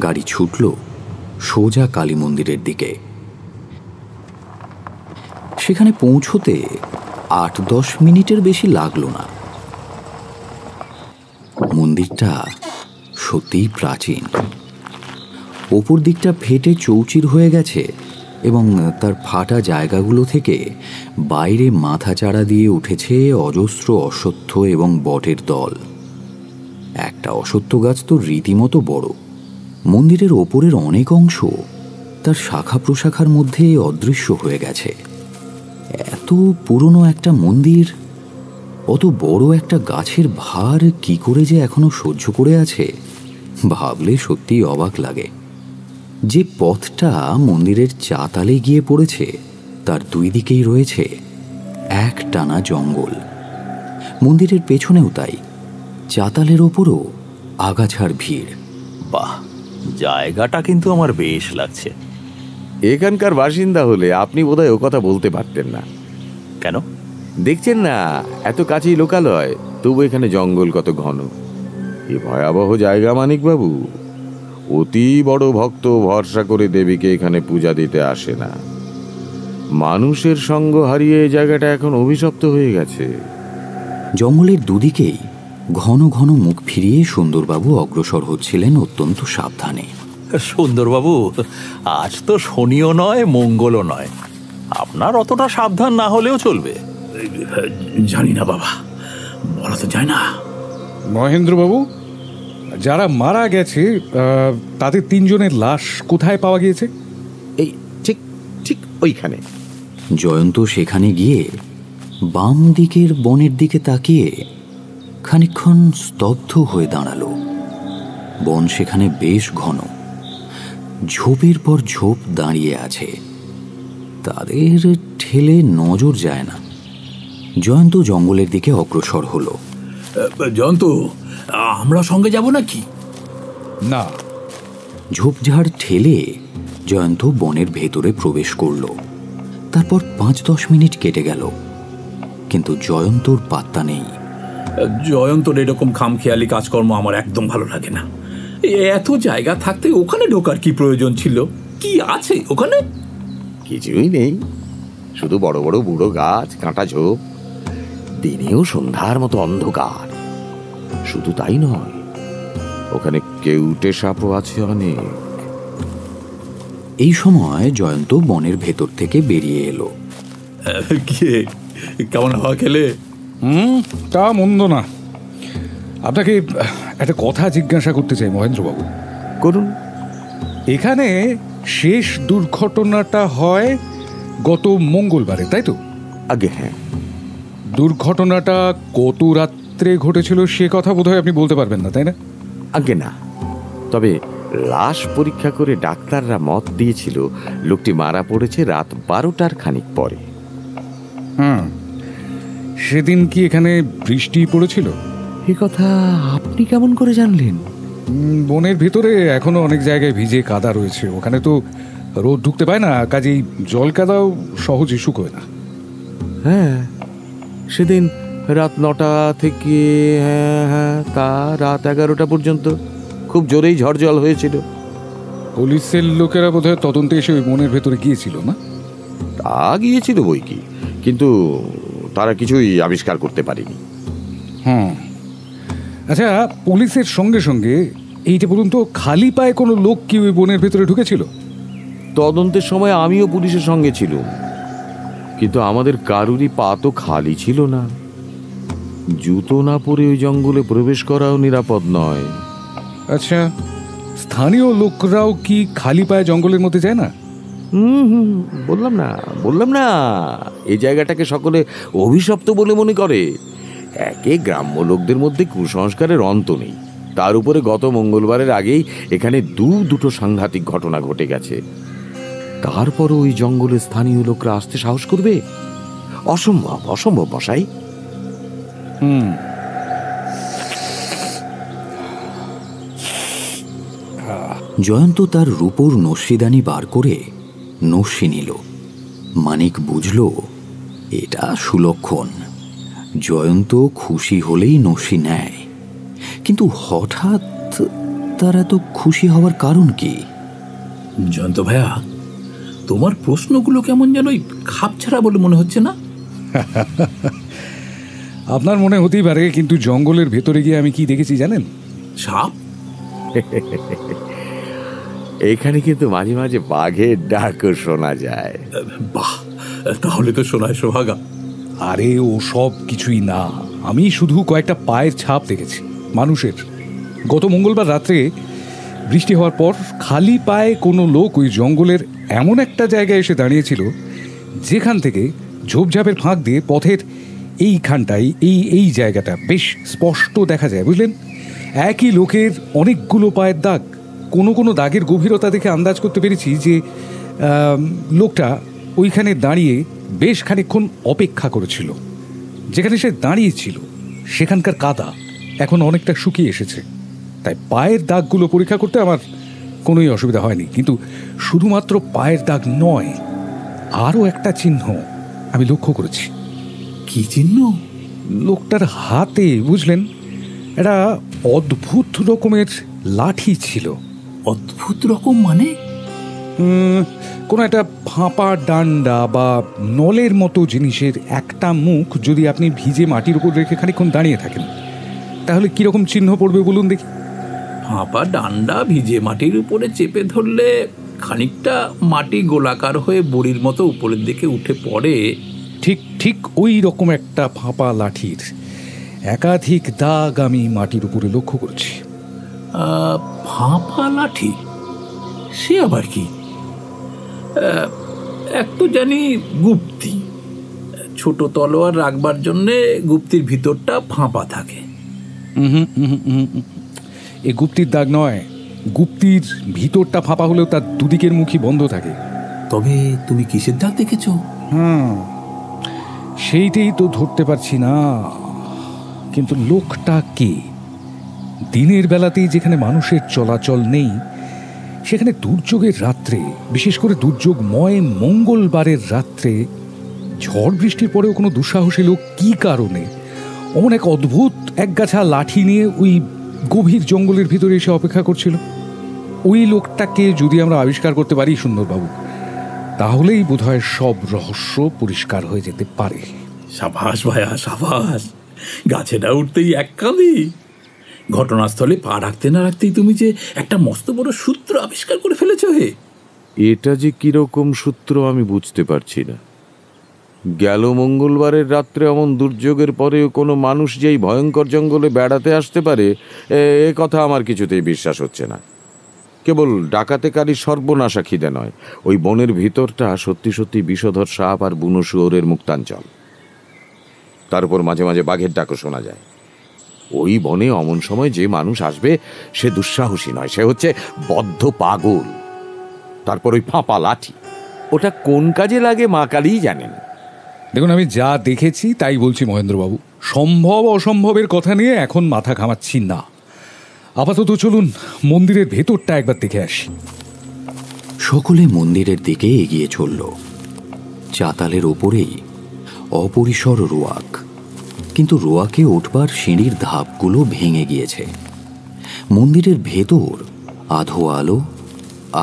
গাড়ি ছুটল সোজা কালী মন্দিরের দিকে। সেখানে পৌঁছতে 8-10 মিনিটের বেশি লাগলো না। মন্দিরটা সত্যিই প্রাচীন। ওপর দিকটা ফেটে চৌচির হয়ে গেছে এবং তার ফাটা জায়গাগুলো থেকে বাইরে মাথা চাড়া দিয়ে উঠেছে অজস্র অশ্বত্থ এবং বটের দল। একটা অশ্বত্থ গাছ তো রীতিমতো বড়। মন্দিরের ওপরের অনেক অংশ তার শাখা প্রশাখার মধ্যে অদৃশ্য হয়ে গেছে। এত পুরনো একটা মন্দির অত বড় একটা গাছের ভার কি করে যে এখনো সহ্য করে আছে, ভাবলে সত্যিই অবাক লাগে। যে পথটা মন্দিরের চাতালে গিয়ে পড়েছে তার দুই দিকেই রয়েছে এক টানা জঙ্গল। মন্দিরের পেছনেও তাই, চাতালের ওপরও আগাছার ভিড়। বাহ, জায়গাটা কিন্তু আমার বেশ লাগছে। এখানকার বাসিন্দা হলে আপনি বোধহয় ও কথা বলতে পারতেন না। কেন? দেখছেন না, এত কাছেই লোকালয়, তবু এখানে জঙ্গল কত ঘন। এ ভয়াবহ জায়গা মানিকবাবু। অতি বড় ভক্ত ভরসা করে দেবীকে এখানে পূজা দিতে আসে না। মানুষের সঙ্গ হারিয়ে এই জায়গাটা এখন অভিশপ্ত হয়ে গেছে। জঙ্গলের দুদিকেই ঘন ঘন মুখ ফিরিয়ে সুন্দরবাবু অগ্রসর হচ্ছিলেন অত্যন্ত সাবধানে। সুন্দরবাবু, আজ তো শনিও নয়, মঙ্গলও নয়। আপনার অতটা সাবধান না হলেও চলবে। জানি না বাবা, বলা তো যায় না। মহেন্দ্রবাবু, যারা মারা গেছে তাদের 3 জনের লাশ কোথায় পাওয়া গিয়েছে? এই ঠিক ঠিক ওইখানে। জয়ন্ত সেখানে গিয়ে বাম দিকের বনের দিকে তাকিয়ে খানিকক্ষণ স্তব্ধ হয়ে দাঁড়ালো। বন সেখানে বেশ ঘন, ঝোপের পর ঝোপ দাঁড়িয়ে আছে। তাদের ঠেলে নজর যায় না। জয়ন্ত জঙ্গলের দিকে অগ্রসর হলো। জয়ন্ত, আমরা সঙ্গে যাব নাকি? না। ঝোপঝাড় ঠেলে জয়ন্ত বনের ভেতরে প্রবেশ করল। তারপর 5-10 মিনিট কেটে গেল, কিন্তু জয়ন্তর পাত্তা নেই। জয়ন্তর এরকম খামখেয়ালি কাজকর্ম আমার একদম ভালো লাগে না। এত জায়গা থাকতে ওখানে ঢোকার কি প্রয়োজন ছিল? কি আছে ওখানে? কিছুই নেই, শুধু বড় বড় বুড়ো গাছ, কাঁটা ঝোপ, দিনেও সন্ধ্যার মতো অন্ধকার। শুধু তাই নয়, ওখানে কেউটে সাপও আছে অনেক। এই সময় জয়ন্ত বনের ভেতর থেকে বেরিয়ে এলো। কেমন হাওয়া খেলে? তা মন্দ না। আপনাকে একটা কথা জিজ্ঞাসা করতে চাই মহেন্দ্রবাবু। করুন। এখানে শেষ দুর্ঘটনাটা হয় গত মঙ্গলবারে, তাই তো? আগে হ্যাঁ। দুর্ঘটনাটা কত রাত্রে ঘটেছিল সে কথা বোধহয় আপনি বলতে পারবেন না, তাই না? আগে না, তবে লাশ পরীক্ষা করে ডাক্তাররা মত দিয়েছিল লোকটি মারা পড়েছে রাত 12টার খানিক পরে। সেদিন কি এখানে বৃষ্টি পড়েছিল? এ কথা আপনি কেমন করে জানলেন? বনের ভিতরে এখনো অনেক জায়গায় ভিজে কাদা রয়েছে, ওখানে তো রোদ ঢুকতে পায় না, কাজেই জল কাদাও সহজে শুকোয় না। হ্যাঁ, সেদিন রাত 9টা থেকে তা রাত 11টা পর্যন্ত খুব জোরেই ঝড় জল হয়েছিল। পুলিশের লোকেরা বোধহয় তদন্তে এসে ওই বনের ভেতরে গিয়েছিল না? তা গিয়েছিল বই কি, কিন্তু তারা কিছুই আবিষ্কার করতে পারেনি। আচ্ছা, পুলিশের সঙ্গে সঙ্গে এইটা বলুন তো, খালি পায়ে কোনো লোক কি ওই বনের ভেতরে ঢুকেছিল? তদন্তের সময় আমিও পুলিশের সঙ্গে ছিলাম, কিন্তু আমাদের কারুরই পা তো খালি ছিল না। জুতো না পরে ওই জঙ্গলে প্রবেশ করাও নিরাপদ নয়। আচ্ছা, স্থানীয় লোকরাও কি খালি পায়ে জঙ্গলের মধ্যে যায় না? বললাম না এই জায়গাটাকে সকলে অভিশপ্ত বলে মনে করে। একে গ্রাম্য লোকদের মধ্যে কুসংস্কারের অন্ত নেই, তার উপরে গত মঙ্গলবারের আগেই এখানে দুটো সাংঘাতিক ঘটনা ঘটে গেছে। তারপরও ওই জঙ্গলে স্থানীয় লোকরা আসতে সাহস করবে? অসম্ভব মশাই। জয়ন্ত তার রূপোর নস্যিদানি বার করে নস্যি নিল। মানিক বুঝল এটা সুলক্ষণ। জয়ন্ত খুশি হলেই নস্যি নেয়, কিন্তু হঠাৎ তার এত খুশি হওয়ার কারণ কি? জয়ন্ত ভাইয়া, তোমার প্রশ্নগুলো কেমন যেন খাপছাড়া বলে মনে হচ্ছে না? আপনার মনে হতেই পারে, কিন্তু জঙ্গলের ভেতরে গিয়ে আমি কি দেখেছি জানেন? সাপ? এখানে কিন্তু মাঝে মাঝে বাঘের ডাকও শোনা যায়। বাহ, তাহলে তো শোনায় সোহাগা। আরে ও সব কিছুই না, আমি শুধু কয়েকটা পায়ের ছাপ দেখেছি মানুষের। গত মঙ্গলবার রাত্রে বৃষ্টি হওয়ার পর খালি পায়ে কোনো লোক ওই জঙ্গলের এমন একটা জায়গায় এসে দাঁড়িয়েছিল যেখান থেকে ঝোপঝাপের ফাঁক দিয়ে পথের এইখানটাই এই জায়গাটা বেশ স্পষ্ট দেখা যায়, বুঝলেন? একই লোকের অনেকগুলো পায়ের দাগ। কোনো দাগের গভীরতা দেখে আন্দাজ করতে পেরেছি যে লোকটা ওইখানে দাঁড়িয়ে বেশ খানিকক্ষণ অপেক্ষা করেছিল। যেখানে সে দাঁড়িয়েছিল সেখানকার কাদা এখন অনেকটা শুকিয়ে এসেছে, তাই পায়ের দাগগুলো পরীক্ষা করতে আমার কোনোই অসুবিধা হয়নি। কিন্তু শুধুমাত্র পায়ের দাগ নয়, আরও একটা চিহ্ন আমি লক্ষ্য করেছি। কি চিহ্ন? লোকটার হাতে, বুঝলেন, একটা অদ্ভুত রকমের লাঠি ছিল। অদ্ভুত রকম মানে? কোনো একটা ফাঁপা ডান্ডা বা নলের মতো জিনিসের একটা মুখ যদি আপনি ভিজে মাটির উপর রেখে খানিকক্ষণ দাঁড়িয়ে থাকেন, তাহলে কিরকম চিহ্ন পড়বে বলুন দেখি? ফাঁপা ডান্ডা ভিজে মাটির উপরে চেপে ধরলে খানিকটা মাটি গোলাকার হয়ে বড়ির মতো উপরের দিকে উঠে পড়ে। ঠিক ওই রকম একটা ফাঁপা লাঠির একাধিক দাগ আমি মাটির উপরে লক্ষ্য করছি। ফাঁপা লাঠি? সে আবার কি? এক তো জানি গুপ্তি, ছোট তলোয়ার রাখবার জন্যে গুপ্তির ভিতরটা ফাঁপা থাকে। এ গুপ্তির দাগ নয়, গুপ্তির ভিতরটা ফাঁপা হলেও তার দুদিকের মুখই বন্ধ থাকে। তবে তুমি কিসের দাগ দেখেছো? সেইটাই তো ধরতে পারছি না। কিন্তু লোকটা কে? দিনের বেলাতেই যেখানে মানুষের চলাচল নেই সেখানে দুর্যোগের রাত্রে, বিশেষ করে দুর্যোগময় মঙ্গলবারের রাত্রে, ঝড় বৃষ্টির পরেও কোনো দুঃসাহসী লোক কি কারণে অমন এক অদ্ভুত একগাছা লাঠি নিয়ে ওই গভীর জঙ্গলের ভিতরে এসে অপেক্ষা করছিল? ওই লোকটাকে যদি আমরা আবিষ্কার করতে পারি সুন্দরবাবু, তাহলেই বোধহয় সব রহস্য পরিষ্কার হয়ে যেতে পারে। সাবাস ভাইয়া, সাবাস। গাছে না উঠতেই এক কাঁদি। ঘটনাস্থলে পা রাখতে না রাখতেই তুমি যে একটা মস্ত বড় সূত্র আবিষ্কার করে ফেলেছ। হে, এটা যে কিরকম সূত্র আমি বুঝতে পারছি না। গেল মঙ্গলবারের রাত্রে অমন দুর্যোগের পরেও কোনো মানুষ যেই ভয়ঙ্কর জঙ্গলে বেড়াতে আসতে পারে, এ কথা আমার কিছুতেই বিশ্বাস হচ্ছে না। কেবল ডাকাতেকারী সর্বনাশা খিদে নয়, ওই বনের ভিতরটা সত্যি সত্যি বিষধর সাপ আর বুনো শুয়োরের মুক্তাঞ্চল। তার উপর মাঝে মাঝে বাঘের ডাকও শোনা যায়। ওই বনে অমন সময় যে মানুষ আসবে সে দুঃসাহসী নয়, সে হচ্ছে বদ্ধ পাগল। তারপর ওই ফাঁপা লাঠি, ওটা কোন কাজে লাগে মা কালীই জানেন। দেখুন, আমি যা দেখেছি তাই বলছি মহেন্দ্রবাবু। সম্ভব অসম্ভবের কথা নিয়ে এখন মাথা ঘামাচ্ছি না। আপাতত চলুন মন্দিরের ভেতরটা একবার দেখে আসি। সকলে মন্দিরের দিকে এগিয়ে চলল। চাতালের ওপরেই অপরিসর রোয়াক, কিন্তু রোয়াকে উঠবার সিঁড়ির ধাপগুলো ভেঙে গিয়েছে। মন্দিরের ভেতর আধো আলো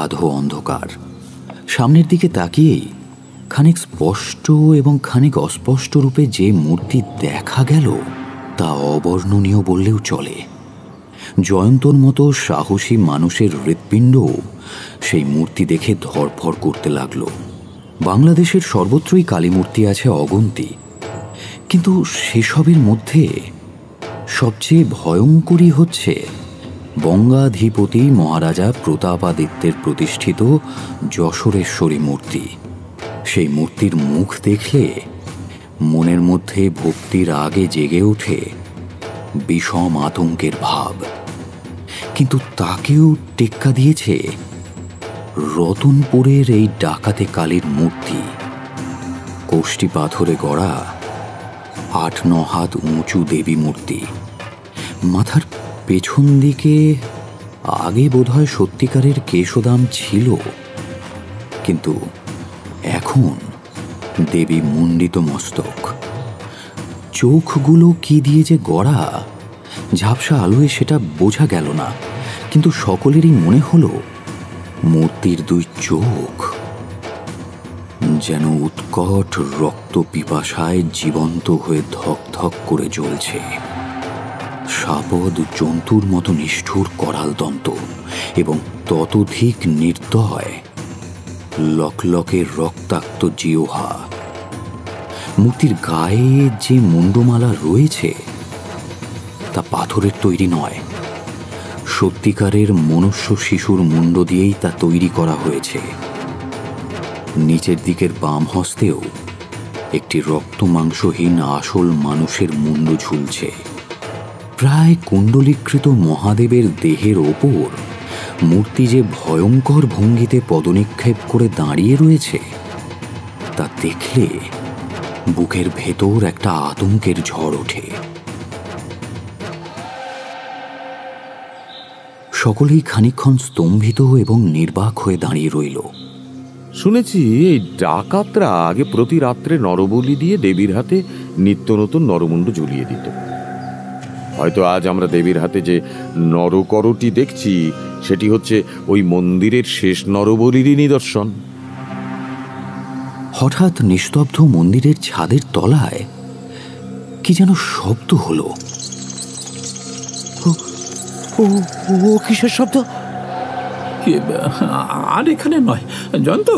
আধো অন্ধকার। সামনের দিকে তাকিয়েই খানিক স্পষ্ট এবং খানিক অস্পষ্ট রূপে যে মূর্তি দেখা গেল তা অবর্ণনীয় বললেও চলে। জয়ন্তর মতো সাহসী মানুষের হৃৎপিণ্ডও সেই মূর্তি দেখে ধরফর করতে লাগল। বাংলাদেশের সর্বত্রই কালী মূর্তি আছে অগুন্তি, কিন্তু সেসবের মধ্যে সবচেয়ে ভয়ঙ্করী হচ্ছে বঙ্গাধিপতি মহারাজা প্রতাপাদিত্যের প্রতিষ্ঠিত যশোরেশ্বরী মূর্তি। সেই মূর্তির মুখ দেখলে মনের মধ্যে ভক্তির আগে জেগে ওঠে বিষম আতঙ্কের ভাব। কিন্তু তাকেও টেক্কা দিয়েছে রতনপুরের এই ডাকাতে কালীর মূর্তি। কোষ্ঠী পাথরে গড়া ৮-৯ হাত উঁচু দেবী মূর্তি। মাথার পেছন দিকে আগে বোধহয় সত্যিকারের কেশদাম ছিল, কিন্তু এখন দেবী মুণ্ডিত মস্তক। চোখগুলো কি দিয়ে যে গড়া, ঝাপসা আলোয় সেটা বোঝা গেল না, কিন্তু সকলেরই মনে হলো মূর্তির দুই চোখ যেন উৎকট রক্ত পিপাসায় জীবন্ত হয়ে ধক ধক করে জ্বলছে। সাপদ জন্তুর মতো নিষ্ঠুর করাল দন্ত এবং ততোধিক নির্দয় লকলকে রক্তাক্ত জিহ্বা। মূর্তির গায়ে যে মুন্ডমালা রয়েছে তা পাথরের তৈরি নয়, সত্যিকারের মনুষ্য শিশুর মুন্ড দিয়েই তা তৈরি করা হয়েছে। নিচের দিকের বাম হস্তেও একটি রক্তমাংসহীন আসল মানুষের মুন্ড ঝুলছে। প্রায় কুণ্ডলীকৃত মহাদেবের দেহের ওপর মূর্তি যে ভয়ঙ্কর ভঙ্গিতে পদনিক্ষেপ করে দাঁড়িয়ে রয়েছে তা দেখলে বুকের ভেতর একটা আতঙ্কের ঝড় ওঠে। সকলেই খানিকক্ষণ স্তম্ভিত এবং নির্বাক হয়ে দাঁড়িয়ে রইল। শুনেছি এই ডাকাতরা আগে প্রতি রাত্রে নরবলি দিয়ে দেবীর হাতে নিত্য নতুন নরমুণ্ড ঝুলিয়ে দিত। হয়তো আজ আমরা দেবীর হাতে যে নরকরটি দেখছি সেটি হচ্ছে ওই মন্দিরের শেষ নরবলিরই নিদর্শন। হঠাৎ নিস্তব্ধ মন্দিরের ছাদের তলায় কি যেন শব্দ হলো। ও কিসের শব্দ? আর এখানে নয় জয়ন্ত,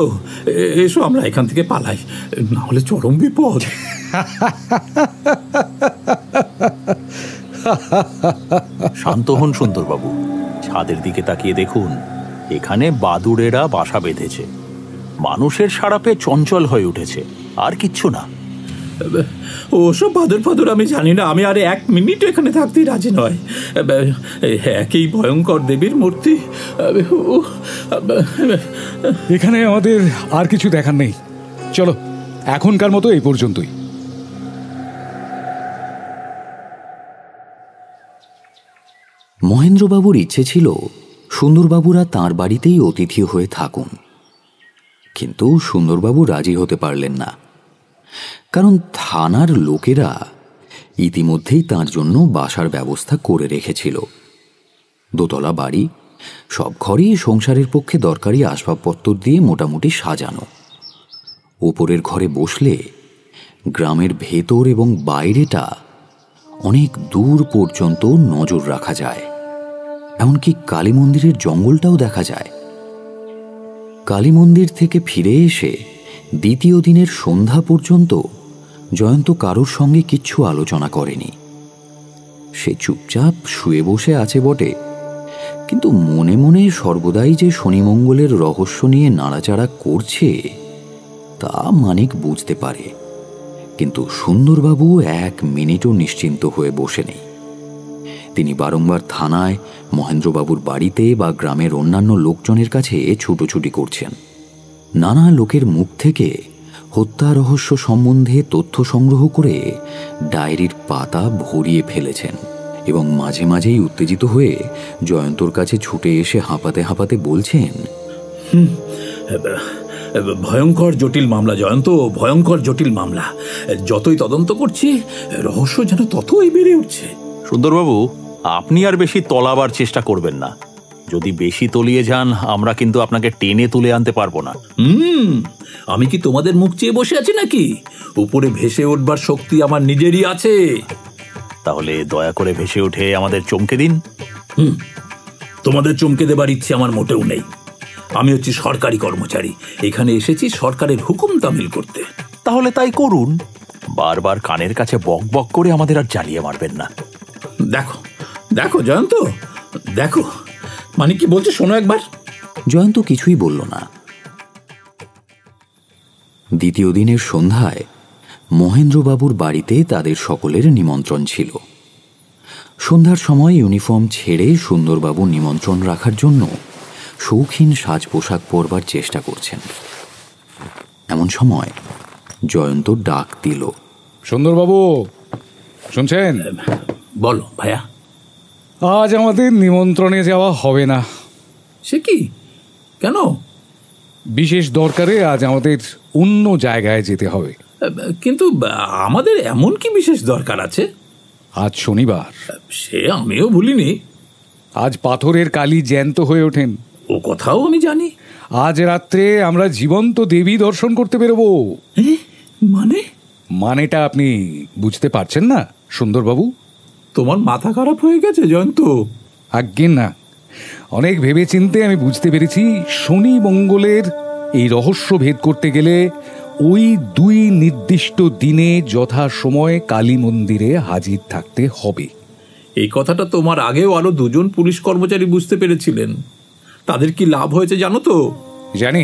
এসো আমরা এখান থেকে পালাই, না হলে চরম বিপদ। শান্ত হন সুন্দরবাবু, ছাদের দিকে তাকিয়ে দেখুন, এখানে বাদুড়েরা বাসা বেঁধেছে। মানুষের সাড়াপে চঞ্চল হয়ে উঠেছে, আর কিচ্ছু না। ওসব বাদর ফাদর আমি জানি না, আমি আর 1 মিনিট এখানে থাকতেই রাজি নয়। একই ভয়ঙ্কর দেবীর মূর্তি। এখানে আমাদের আর কিছু দেখার নেই, চলো এখনকার মতো এই পর্যন্তই। মহেন্দ্রবাবুর ইচ্ছে ছিল সুন্দরবাবুরা তাঁর বাড়িতেই অতিথি হয়ে থাকুন। কিন্তু সুন্দরবাবু রাজি হতে পারলেন না, কারণ থানার লোকেরা ইতিমধ্যেই তাঁর জন্য বাসার ব্যবস্থা করে রেখেছিল। দোতলা বাড়ি, সব ঘরই সংসারের পক্ষে দরকারি আসবাবপত্র দিয়ে মোটামুটি সাজানো। ওপরের ঘরে বসলে গ্রামের ভেতর এবং বাইরেটা অনেক দূর পর্যন্ত নজর রাখা যায়, এমনকি কালী মন্দিরের জঙ্গলটাও দেখা যায়। কালী মন্দির থেকে ফিরে এসে দ্বিতীয় দিনের সন্ধ্যা পর্যন্ত জয়ন্ত কারোর সঙ্গে কিচ্ছু আলোচনা করেনি। সে চুপচাপ শুয়ে বসে আছে বটে, কিন্তু মনে মনে সর্বদাই যে শনিমঙ্গলের রহস্য নিয়ে নাড়াচাড়া করছে তা মানিক বুঝতে পারে। কিন্তু সুন্দরবাবু এক মিনিটও নিশ্চিন্ত হয়ে বসে নেই। তিনি বারংবার থানায়, মহেন্দ্রবাবুর বাড়িতে বা গ্রামের অন্যান্য লোকজনের কাছে ছুটোছুটি করছেন। নানা লোকের মুখ থেকে হত্যা রহস্য সম্বন্ধে তথ্য সংগ্রহ করে ডায়েরির পাতা ভরিয়ে ফেলেছেন এবং মাঝে মাঝেই উত্তেজিত হয়ে জয়ন্তর কাছে ছুটে এসে হাঁপাতে হাঁপাতে বলছেন, ভয়ঙ্কর জটিল মামলা জয়ন্ত, ভয়ঙ্কর জটিল মামলা। যতই তদন্ত করছি রহস্য যেন ততই বেড়ে উঠছে। সুন্দরবাবু, আপনি আর বেশি তলাবার চেষ্টা করবেন না। যদি বেশি তলিয়ে যান, আমরা কিন্তু আপনাকে টেনে তুলে আনতে পারবো না। আমি কি তোমাদের মুখ চেয়ে বসে আছি নাকি? উপরে ভেসে উঠবার শক্তি আমার নিজেরই আছে। তাহলে দয়া করে ভেসে উঠে আমাদের চমকে দিন। তোমাদের চমকে দেবার ইচ্ছে আমার মোটেও নেই। আমি হচ্ছি সরকারি কর্মচারী, এখানে এসেছি সরকারের হুকুম তামিল করতে। তাহলে তাই করুন। বারবার কানের কাছে বক বক করে আমাদের আর জ্বালিয়ে মারবেন না। দেখো দেখো জয়ন্ত, দেখো মানে কি বলছে শোনো একবার। জয়ন্ত কিছুই বলল না। দ্বিতীয় দিনের সন্ধ্যায় মহেন্দ্রবাবুর বাড়িতে তাদের সকলের নিমন্ত্রণ ছিল। সন্ধ্যার সময় ইউনিফর্ম ছেড়ে সুন্দরবাবু নিমন্ত্রণ রাখার জন্য শৌখিন সাজ পোশাক পরবার চেষ্টা করছেন। এমন সময় জয়ন্ত ডাক দিল, সুন্দরবাবু শুনছেন? বলো ভাইয়া। আজ আমাদের নিমন্ত্রণে যাওয়া হবে না। সে কি, কেন? বিশেষ দরকারে আজ আমাদের অন্য জায়গায় যেতে হবে। কিন্তু আমাদের এমন কি বিশেষ দরকার আছে? আজ শনিবার। সে আমিও ভুলিনি। আজ পাথরের কালী জ্যান্ত হয়ে ওঠেন। ও কথাও আমি জানি। আজ রাত্রে আমরা জীবন্ত দেবী দর্শন করতে বেরোবো। মানে? মানেটা আপনি বুঝতে পারছেন না সুন্দরবাবু? তোমার মাথা খারাপ হয়ে গেছে জয়ন্ত? আজ্ঞে না, অনেক ভেবে চিনতে আমি বুঝতে পেরেছি শনি মঙ্গলের এই রহস্য ভেদ করতে গেলে ওই দুই নির্দিষ্ট দিনে যথাসময়ে কালী মন্দিরে হাজির থাকতে হবে। এই কথাটা তোমার আগেও আরো দুজন পুলিশ কর্মচারী বুঝতে পেরেছিলেন। তাদের কি লাভ হয়েছে জানো তো? জানি,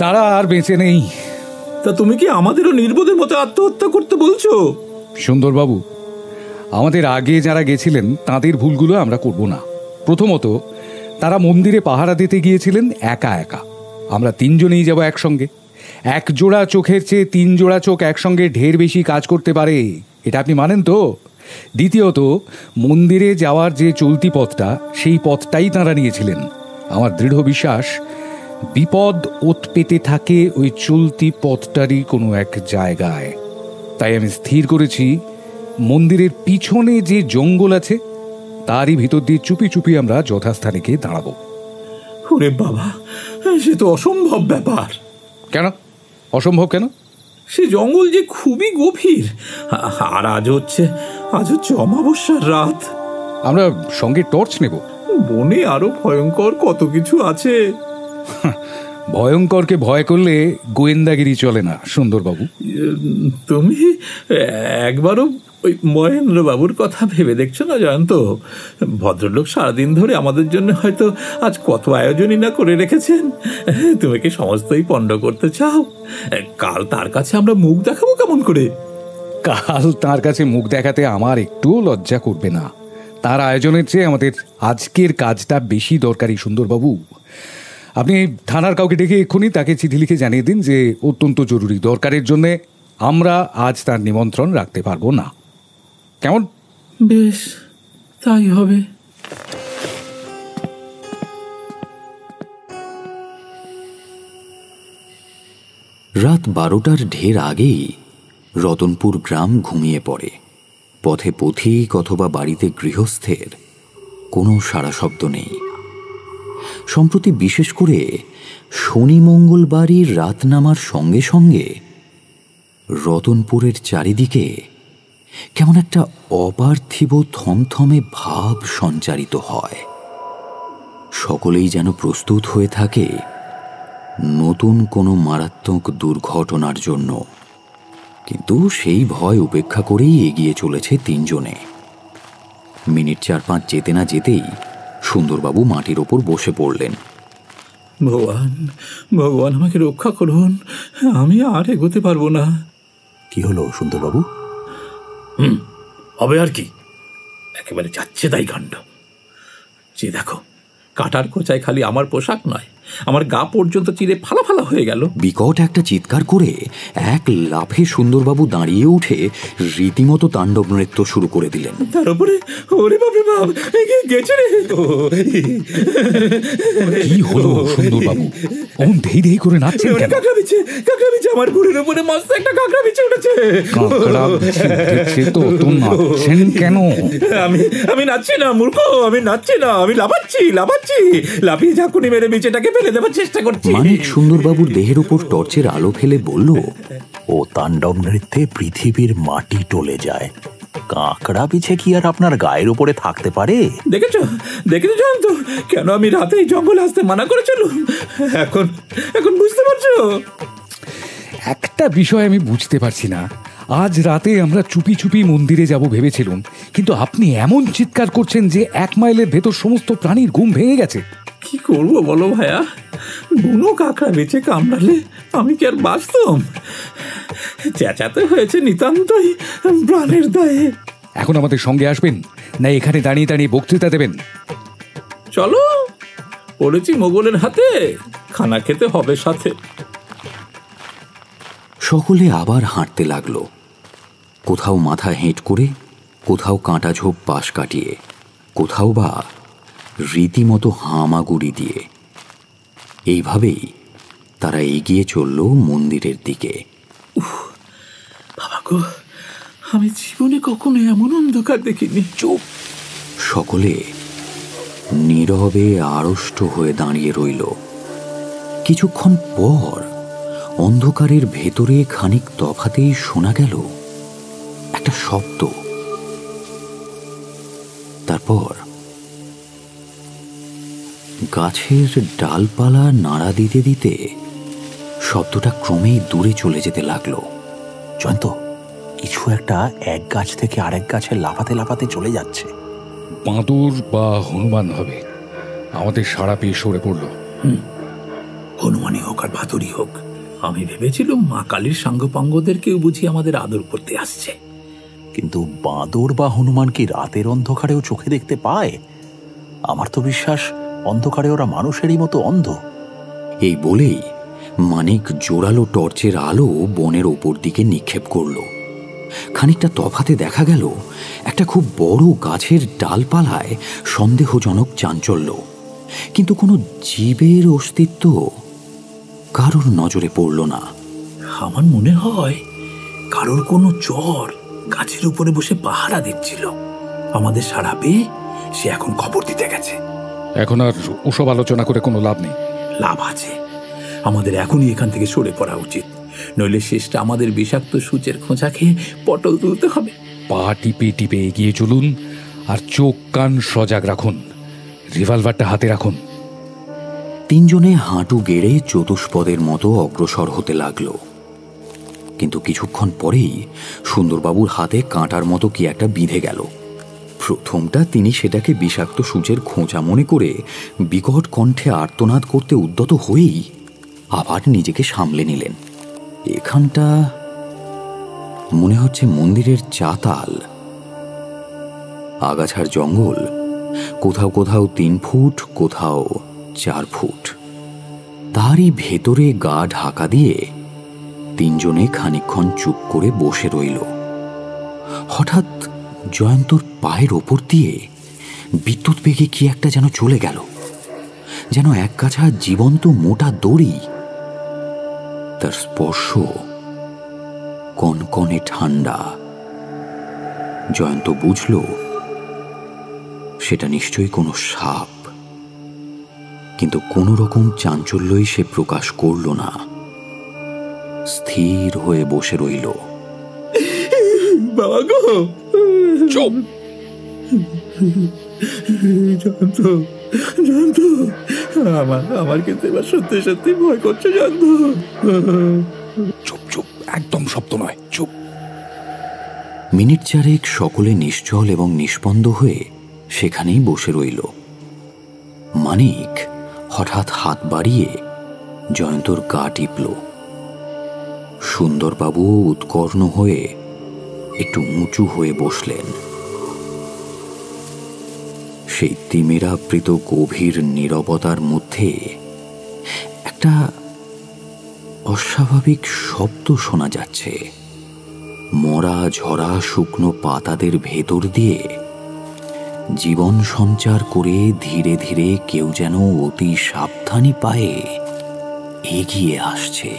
তারা আর বেঁচে নেই। তা তুমি কি আমাদেরও নির্বোধের মতো আত্মহত্যা করতে বলছো? সুন্দরবাবু, আমাদের আগে যারা গেছিলেন তাদের ভুলগুলো আমরা করব না। প্রথমত, তারা মন্দিরে পাহারা দিতে গিয়েছিলেন একা একা। আমরা তিনজনেই যাব একসঙ্গে। এক জোড়া চোখের চেয়ে তিন জোড়া চোখ একসঙ্গে ঢের বেশি কাজ করতে পারে, এটা আপনি মানেন তো? দ্বিতীয়ত, মন্দিরে যাওয়ার যে চলতি পথটা, সেই পথটাই তাঁরা নিয়েছিলেন। আমার দৃঢ় বিশ্বাস বিপদ ওত পেতে থাকে ওই চলতি পথটারই কোনো এক জায়গায়। তাই আমি স্থির করেছি মন্দিরের পিছনে যে জঙ্গল আছে তারই ভিতর দিয়ে চুপি চুপি আমরা যথাস্থানে গিয়ে দাঁড়াবো। ওরে বাবা, সে তো অসম্ভব ব্যাপার। কেন অসম্ভব? কেন? সে জঙ্গল যে খুবই গভীর, আর আজ হচ্ছে অমাবস্যার রাত। আমরা সঙ্গে টর্চ নেব। বনে আরো ভয়ঙ্কর কত কিছু আছে। ভয়ঙ্করকে ভয় করলে গোয়েন্দাগিরি চলে না সুন্দরবাবু। তুমি একবারও ওই মহেন্দ্র বাবুর কথা ভেবে দেখছো না জয়ন্ত? ভদ্রলোক সারাদিন ধরে আমাদের জন্য হয়তো আজ কত আয়োজনই না করে রেখেছেন। তুমি কি সমস্তই পণ্ড করতে চাও? কাল তার কাছে আমরা মুখ দেখাবো কেমন করে? কাল তার কাছে মুখ দেখাতে আমার একটুও লজ্জা করবে না। তার আয়োজনের চেয়ে আমাদের আজকের কাজটা বেশি দরকারি সুন্দরবাবু। আপনি থানার কাউকে ডেকে এক্ষুনি তাকে চিঠি লিখে জানিয়ে দিন যে অত্যন্ত জরুরি দরকারের জন্যে আমরা আজ তার নিমন্ত্রণ রাখতে পারবো না। কেমন? বেশ, তাই হবে। রাত 12টার ঢের আগেই রতনপুর গ্রাম ঘুমিয়ে পড়ে। পথে পথিক অথবা বাড়িতে গৃহস্থের কোনো সাড়া শব্দ নেই। সম্প্রতি বিশেষ করে শনি মঙ্গলবারই রাত নামার সঙ্গে সঙ্গে রতনপুরের চারিদিকে কেমন একটা অপার্থিব থমথমে ভাব সঞ্চারিত হয়। সকলেই যেন প্রস্তুত হয়ে থাকে নতুন কোনো মারাত্মক দুর্ঘটনার জন্য। কিন্তু সেই ভয় উপেক্ষা করেই এগিয়ে চলেছে তিনজনে। মিনিট 4-5 যেতে না যেতেই সুন্দরবাবু মাটির ওপর বসে পড়লেন। ভগবান, ভগবান আমাকে রক্ষা করুন, আমি আর এগোতে পারবো না। কি হলো সুন্দরবাবু? হবে আর কি, একেবারে যাচ্ছে তাই কাণ্ড। যে দেখো, কাটার কোচায় খালি আমার পোশাক নয়, আমার গা পর্যন্ত চিরে ফালা ফালা হয়ে গেল। বিকট একটা চিৎকার করে এক লাফে সুন্দরবাবু দাঁড়িয়ে উঠে রীতিমতো তাণ্ডব নৃত্য শুরু করে দিলেন। তার উপরে ওরে বাপরে বাপ, গেছে রে। কি হলো সুন্দরবাবু? অমন ধেই ধেই করে নাচছেন কেন? কাঁকড়া বিছে, আমার ঘুরের উপরে মস্ত একটা কাঁকড়া বিছে উঠেছে। কাঁকড়া বিছে তো নাচছেন কেন? আমি নাচছি না মূর্খ, আমি নাচছি না, আমি লাফাচ্ছি লাফিয়ে ঝাঁকুনি মেরে বিছেটাকে ফেলে দেওয়ার চেষ্টা করছি। মানিক সুন্দরবাবুর দেহের উপর টর্চের আলো ফেলে বলল, ও তাণ্ডব নৃত্যে পৃথিবীর মাটি টলে যায়। কাঁকড়া বিছে কি আর আপনার গায়ের উপরে থাকতে পারে? দেখেছো জয়ন্ত, কেন আমি রাতে এই জঙ্গলে আসতে মানা করেছিল? এখন বুঝতে পারছো? একটা বিষয় আমি বুঝতে পারছি না। আজ রাতে আমরা চুপি চুপি মন্দিরে যাব ভেবেছিলাম, কিন্তু আপনি এমন চিৎকার করছেন যে 1 মাইলের ভেতর সমস্ত প্রাণীর ঘুম ভেঙে গেছে। কি করবো বলো ভাইয়া, বুনো কাঁকড়া বেঁচে কামড়ালে আমি কি আর বাঁচতাম? চেঁচাতে হয়েছে নিতান্তই প্রাণের দায়ে। এখন আমাদের সঙ্গে আসবেন না এখানে দাঁড়িয়ে দাঁড়িয়ে বক্তৃতা দেবেন? চলো, পড়েছি মোগলের হাতে, খানা খেতে হবে সাথে। সকলে আবার হাঁটতে লাগলো, কোথাও মাথা হেঁট করে, কোথাও কাঁটা ঝোপ পাশ কাটিয়ে, কোথাও বা রীতিমতো হামাগুড়ি দিয়ে। এইভাবেই তারা এগিয়ে চলল মন্দিরের দিকে। বাবা গো, আমি জীবনে কখনো এমন অন্ধকার দেখিনি। চুপ! সকলে নীরবে আড়ষ্ট হয়ে দাঁড়িয়ে রইল। কিছুক্ষণ পর অন্ধকারের ভেতরে খানিক তফাতেই শোনা গেল একটা শব্দ। তারপর গাছের ডালপালা নাড়া দিতে দিতে শব্দটা ক্রমেই দূরে চলে যেতে লাগলো। জয়ন্ত, কিছু একটা এক গাছ থেকে আরেক গাছে লাফাতে লাফাতে চলে যাচ্ছে। বাঁদর বা হনুমান হবে। আমাদের সাড়া পেয়ে সরে পড়ল। হনুমানই হোক আর বাদুরই হোক, আমি ভেবেছিলাম মা কালীর সাঙ্গপাঙ্গদের কেউ বুঝি আমাদের আদর করতে আসছে। কিন্তু বাঁদর বা হনুমান কি রাতের অন্ধকারেও চোখে দেখতে পায়? আমার তো বিশ্বাস অন্ধকারে ওরা মানুষেরই মতো অন্ধ। এই বলেই মানিক জোরালো টর্চের আলো বনের ওপর দিকে নিক্ষেপ করল। খানিকটা তফাতে দেখা গেল একটা খুব বড় গাছের ডালপালায় সন্দেহজনক চাঞ্চল্য, কিন্তু কোনো জীবের অস্তিত্ব কারোর নজরে পড়ল না। আমার মনে হয় কারোর কোনো চর গাছের উপরে বসে পাহারা দিচ্ছিল। আমাদের সাড়া পেয়ে সে এখন খবর দিতে গেছে। এখন আর ওসব আলোচনা করে কোনো লাভ নেই। লাভ আছে, আমাদের এখনই এখান থেকে সরে পড়া উচিত, নইলে শেষটা আমাদের বিষাক্ত সূচের খোঁচা খেয়ে পটল তুলতে হবে। পা টিপে টিপে এগিয়ে চলুন, আর চোখ কান সজাগ রাখুন, রিভলভারটা হাতে রাখুন। তিনজনে হাঁটু গেড়ে চতুষ্পদের মতো অগ্রসর হতে লাগলো। কিন্তু কিছুক্ষণ পরেই সুন্দরবাবুর হাতে কাঁটার মতো কি একটা বিঁধে গেল। প্রথমটা তিনি সেটাকে বিষাক্ত সূচের খোঁচা মনে করে বিকট কণ্ঠে আর্তনাদ করতে উদ্যত হয়েই আবার নিজেকে সামলে নিলেন। এখানটা মনে হচ্ছে মন্দিরের চাতাল। আগাছার জঙ্গল, কোথাও কোথাও 3 ফুট, কোথাও 4 ফুট। তারই ভেতরে গা ঢাকা দিয়ে তিনজনে খানিকক্ষণ চুপ করে বসে রইল। হঠাৎ জয়ন্তর পায়ের ওপর দিয়ে বিদ্যুৎ বেগে কি একটা যেন চলে গেল, যেন এক কাছা জীবন্ত মোটা দড়ি। তার স্পর্শ কনকনে ঠান্ডা। জয়ন্ত বুঝল সেটা নিশ্চয়ই কোনো সাপ, কিন্তু কোনো রকম চাঞ্চল্যই সে প্রকাশ করল না। স্থির হয়ে বসে রইল। বাবা গো, চুপ! জয়ন্ত, জয়ন্ত, আমার কিন্তু এবার সত্যি সত্যি ভয় করছে জয়ন্ত। চুপ চুপ, একদম শব্দ নয়, চুপ। মিনিট চারেক সকলে নিশ্চল এবং নিষ্পন্দ হয়ে সেখানেই বসে রইল। মানিক হঠাৎ হাত বাড়িয়ে জয়ন্তর গা টিপল। সুন্দরবাবু উৎকর্ণ হয়ে একটু উঁচু হয়ে বসলেন। সেই তিমিরাবৃত গভীর নীরবতার মধ্যে একটা অস্বাভাবিক শব্দ শোনা যাচ্ছে। মরা ঝরা শুকনো পাতাদের ভেতর দিয়ে জীবন সঞ্চার করে ধীরে ধীরে কেউ যেন অতি সাবধানী পায়ে এগিয়ে আসছে।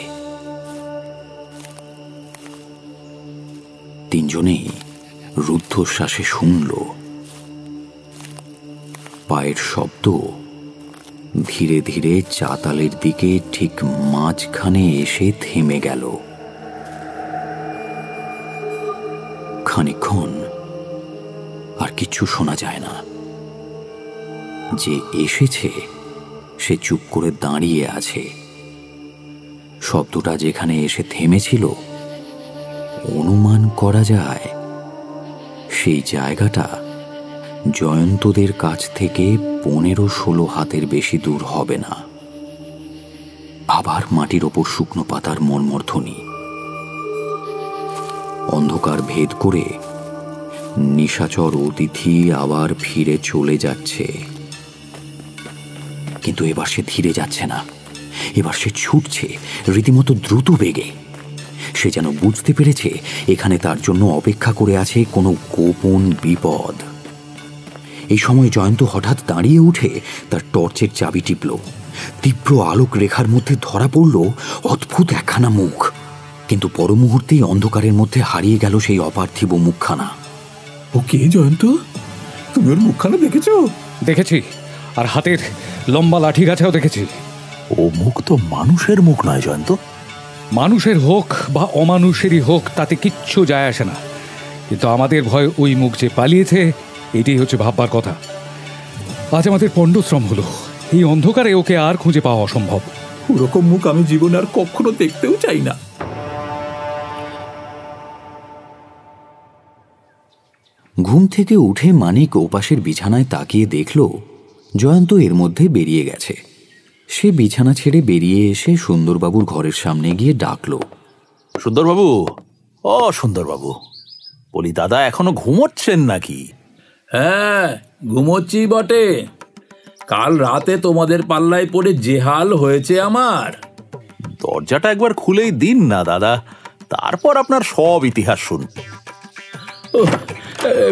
তিনজনেই রুদ্ধশ্বাসে শুনল। পায়ের শব্দ ধীরে ধীরে চাতালের দিকে ঠিক মাঝখানে এসে থেমে গেল। খানিকক্ষণ আর কিছু শোনা যায় না। যে এসেছে সে চুপ করে দাঁড়িয়ে আছে। শব্দটা যেখানে এসে থেমেছিল অনুমান করা যায় সেই জায়গাটা জয়ন্তদের কাছ থেকে 15-16 হাতের বেশি দূর হবে না। আবার মাটির ওপর শুকনো পাতার মর্মধ্বনি। অন্ধকার ভেদ করে নিশাচর অতিথি আবার ফিরে চলে যাচ্ছে। কিন্তু এবার সে ধীরে যাচ্ছে না, এবার সে ছুটছে রীতিমতো দ্রুত বেগে। সে যেন বুঝতে পেরেছে এখানে তার জন্য অপেক্ষা করে আছে কোনো গোপন বিপদ। এই সময় জয়ন্ত হঠাৎ দাঁড়িয়ে উঠে তার টর্চের চাবি টিপল। তীব্র আলোক রেখার মধ্যে ধরা পড়ল অদ্ভুত একখানা মুখ, কিন্তু পর মুহূর্তেই অন্ধকারের মধ্যে হারিয়ে গেল সেই অপার্থিব মুখখানা। ও কে জয়ন্ত? তুমি ওর মুখখানা দেখেছো? দেখেছি, আর হাতের লম্বা লাঠি গাছেও দেখেছি। ও মুখ তো মানুষের মুখ নয় জয়ন্ত। মানুষের হোক বা অমানুষেরই হোক তাতে কিচ্ছু যায় আসে না, কিন্তু আমাদের ভয় ওই মুখ যে পালিয়েছে এটাই হচ্ছে ভাববার কথা। আজ আমাদের পণ্ডশ্রম হলো, এই অন্ধকারে ওকে আর খুঁজে পাওয়া অসম্ভব। ওরকম মুখ আমি জীবনে আর কখনো দেখতেও চাই না। ঘুম থেকে উঠে মানিক ওপাশের বিছানায় তাকিয়ে দেখল জয়ন্ত এর মধ্যে বেরিয়ে গেছে। সে বিছানা ছেড়ে বেরিয়ে এসে সুন্দরবাবুর ঘরের সামনে গিয়ে ডাকল, সুন্দরবাবু, ও সুন্দরবাবু, বলি দাদা এখনো ঘুমোচ্ছেন নাকি? হ্যাঁ, ঘুমোচ্ছি বটে। কাল রাতে তোমাদের পাল্লায় পড়ে যে হাল হয়েছে আমার। দরজাটা একবার খুলেই দিন না দাদা, তারপর আপনার সব ইতিহাস শুন।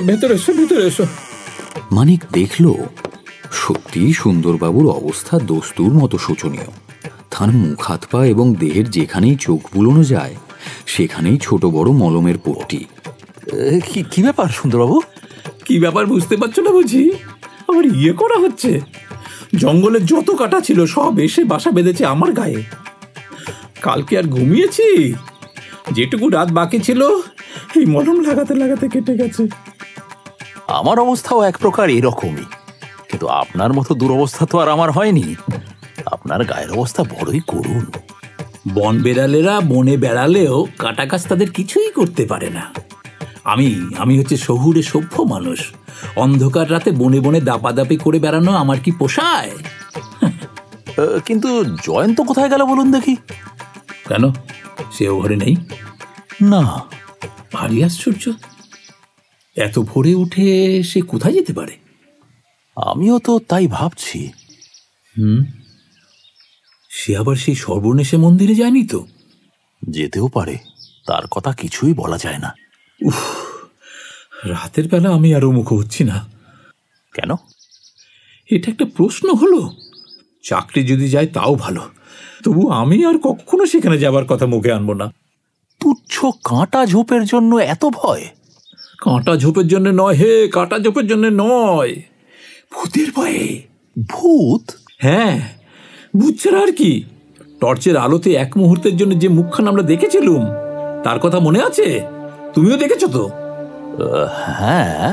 ভেতরে এসো, ভেতরে এসো। মানিক দেখল সত্যি সুন্দরবাবুর অবস্থা দস্তুর মতো শোচনীয়। তার মুখ হাত পা এবং দেহের যেখানেই চোখ বুলোনো যায় সেখানেই ছোট বড় মলমের পট্টি। কি ব্যাপার সুন্দরবাবু? কি ব্যাপার বুঝতে পারছো না বুঝি? আমার ইয়ে করা হচ্ছে। জঙ্গলে যত কাটা ছিল সব এসে বাসা বেঁধেছে আমার গায়ে। কালকে আর ঘুমিয়েছি, যেটুকু রাত বাকি ছিল এই মলম লাগাতে লাগাতে কেটে গেছে। আমার অবস্থাও এক প্রকার এরকমই, কিন্তু আপনার মতো দুরবস্থা তো আর আমার হয়নি। আপনার গায়ের অবস্থা বড়ই করুণ। বন বেড়ালেরা বনে বেড়ালেও কাটা গাছ তাদের কিছুই করতে পারে না। আমি হচ্ছে শহুরে সভ্য মানুষ। অন্ধকার রাতে বনে বনে দাপাদাপি করে বেড়ানো আমার কি পোষায়? কিন্তু জয়ন্ত কোথায় গেল বলুন দেখি। কেন, সেও ঘরে নেই? না। ভারী আশ্চর্য, এত ভোরে উঠে সে কোথায় যেতে পারে? আমিও তো তাই ভাবছি। সে আবার সেই সর্বনেশে মন্দিরে যায়নি তো? যেতেও পারে, তার কথা কিছুই বলা যায় না। উফ, রাতের বেলা আমি আরো মুখ হচ্ছি না। কেন? এটা একটা প্রশ্ন হলো। চাকরি যদি যায় তাও ভালো, তবু আমি আর কখনো সেখানে যাবার কথা মুখে আনবো না। তুচ্ছ কাঁটা ঝোপের জন্য এত ভয়? কাঁটা ঝোপের জন্য নয় হে, কাঁটা ঝোপের জন্য নয়, ভূতের ভয়ে। ভূত? হ্যাঁ, ভূত ছাড়া আর কি। টর্চের আলোতে এক মুহূর্তের জন্য যে মুখখান আমরা দেখেছিলুম, তার কথা মনে আছে? তুমিও দেখেছো তো? হ্যাঁ,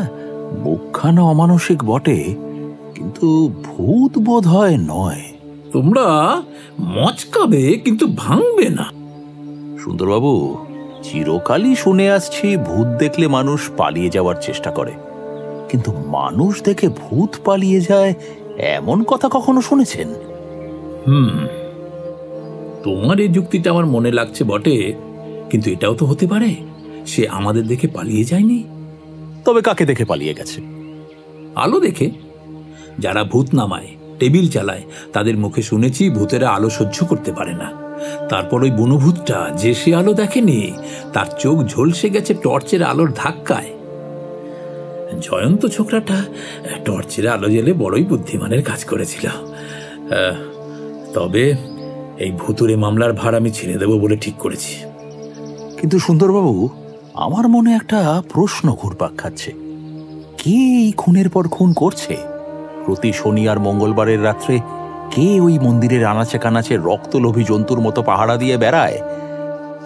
মুখখানা অমানসিক বটে, কিন্তু ভূত বোধ হয় নয়। তোমরা মচকাবে কিন্তু ভাঙবে না। সুন্দরবাবু, চিরকালই শুনে আসছি ভূত দেখলে মানুষ পালিয়ে যাওয়ার চেষ্টা করে, কিন্তু মানুষ দেখে ভূত পালিয়ে যায় এমন কথা কখনো শুনেছেন? তোমার এই যুক্তিটা আমার মনে লাগছে বটে, কিন্তু এটাও তো হতে পারে সে আমাদের দেখে পালিয়ে যায়নি। তবে কাকে দেখে পালিয়ে গেছে? আলো দেখে। যারা ভূত নামায়, টেবিল চালায়, তাদের মুখে শুনেছি ভূতেরা আলো সহ্য করতে পারে না। তারপর ওই বনভূতটা যে সে আলো দেখেনি, তার চোখ ঝলসে গেছে টর্চের আলোর ধাক্কায়। জয়ন্ত ছোকরাটা টর্চের আলো জেলে বড়ই বুদ্ধিমানের কাজ করেছিল। তবে এই ভুতুরে মামলার ভার আমি ছেড়ে দেব বলে ঠিক করেছি। কিন্তু সুন্দরবাবু, আমার মনে একটা প্রশ্ন ঘুরপাক খাচ্ছে। কে এই খুনের পর খুন করছে? প্রতি শনি আর মঙ্গলবারের রাত্রে কে ওই মন্দিরের আনাচে কানাচে রক্তলোভী জন্তুর মতো পাহারা দিয়ে বেড়ায়?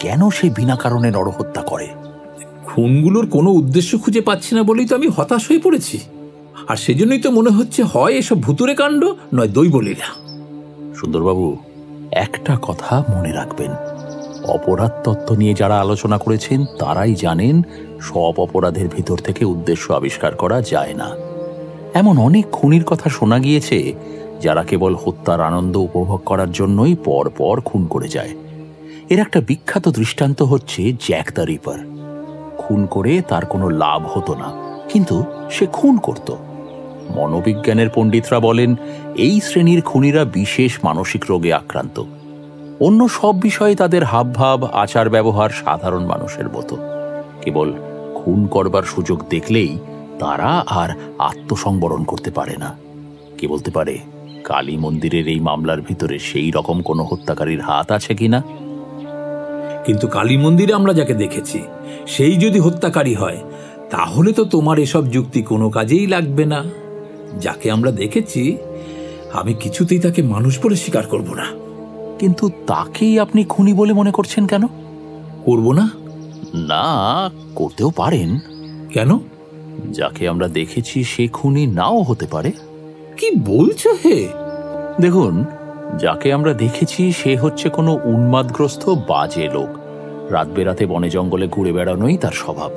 কেন সে বিনা কারণে নরহত্যা করে? খুনগুলোর কোনো উদ্দেশ্য খুঁজে পাচ্ছি না বলেই তো আমি হতাশ হয়ে পড়েছি। আর সেজন্যই তো মনে হচ্ছে হয় এসব ভুতুরে কাণ্ড, নয় দৈবলীলা। সুন্দরবাবু, একটা কথা মনে রাখবেন, অপরাধ তত্ত্ব নিয়ে যারা আলোচনা করেছেন তারাই জানেন সব অপরাধের ভিতর থেকে উদ্দেশ্য আবিষ্কার করা যায় না। এমন অনেক খুনির কথা শোনা গিয়েছে যারা কেবল হত্যার আনন্দ উপভোগ করার জন্যই পর পর খুন করে যায়। এর একটা বিখ্যাত দৃষ্টান্ত হচ্ছে জ্যাক দ্য রিপার। খুন করে তার কোনো লাভ হতো না, কিন্তু সে খুন করত। মনোবিজ্ঞানের পণ্ডিতরা বলেন এই শ্রেণীর খুনিরা বিশেষ মানসিক রোগে আক্রান্ত। অন্য সব বিষয়ে তাদের হাবভাব, আচার ব্যবহার সাধারণ মানুষের মতো। কেবল খুন করবার সুযোগ দেখলেই তারা আর আত্মসংবরণ করতে পারে না। কে বলতে পারে কালী মন্দিরের এই মামলার ভিতরে সেই রকম কোনো হত্যাকারীর হাত আছে কিনা? কিন্তু কালী মন্দিরে আমরা যাকে দেখেছি সেই যদি হত্যাকারী হয়, তাহলে তো তোমার এসব যুক্তি কোনো কাজেই লাগবে না। যাকে আমরা দেখেছি আমি কিছুতেই তাকে মানুষ বলে স্বীকার করব না। কিন্তু তাকেই আপনি খুনি বলে মনে করছেন কেন? করব না? না, করতেও পারেন। কেন? যাকে আমরা দেখেছি সে খুনি নাও হতে পারে। কি বলছো হে? দেখুন, যাকে আমরা দেখেছি সে হচ্ছে কোনো উন্মাদগ্রস্ত বাজে লোক। রাত বেরাতে বনে জঙ্গলে ঘুরে বেড়ানোই তার স্বভাব।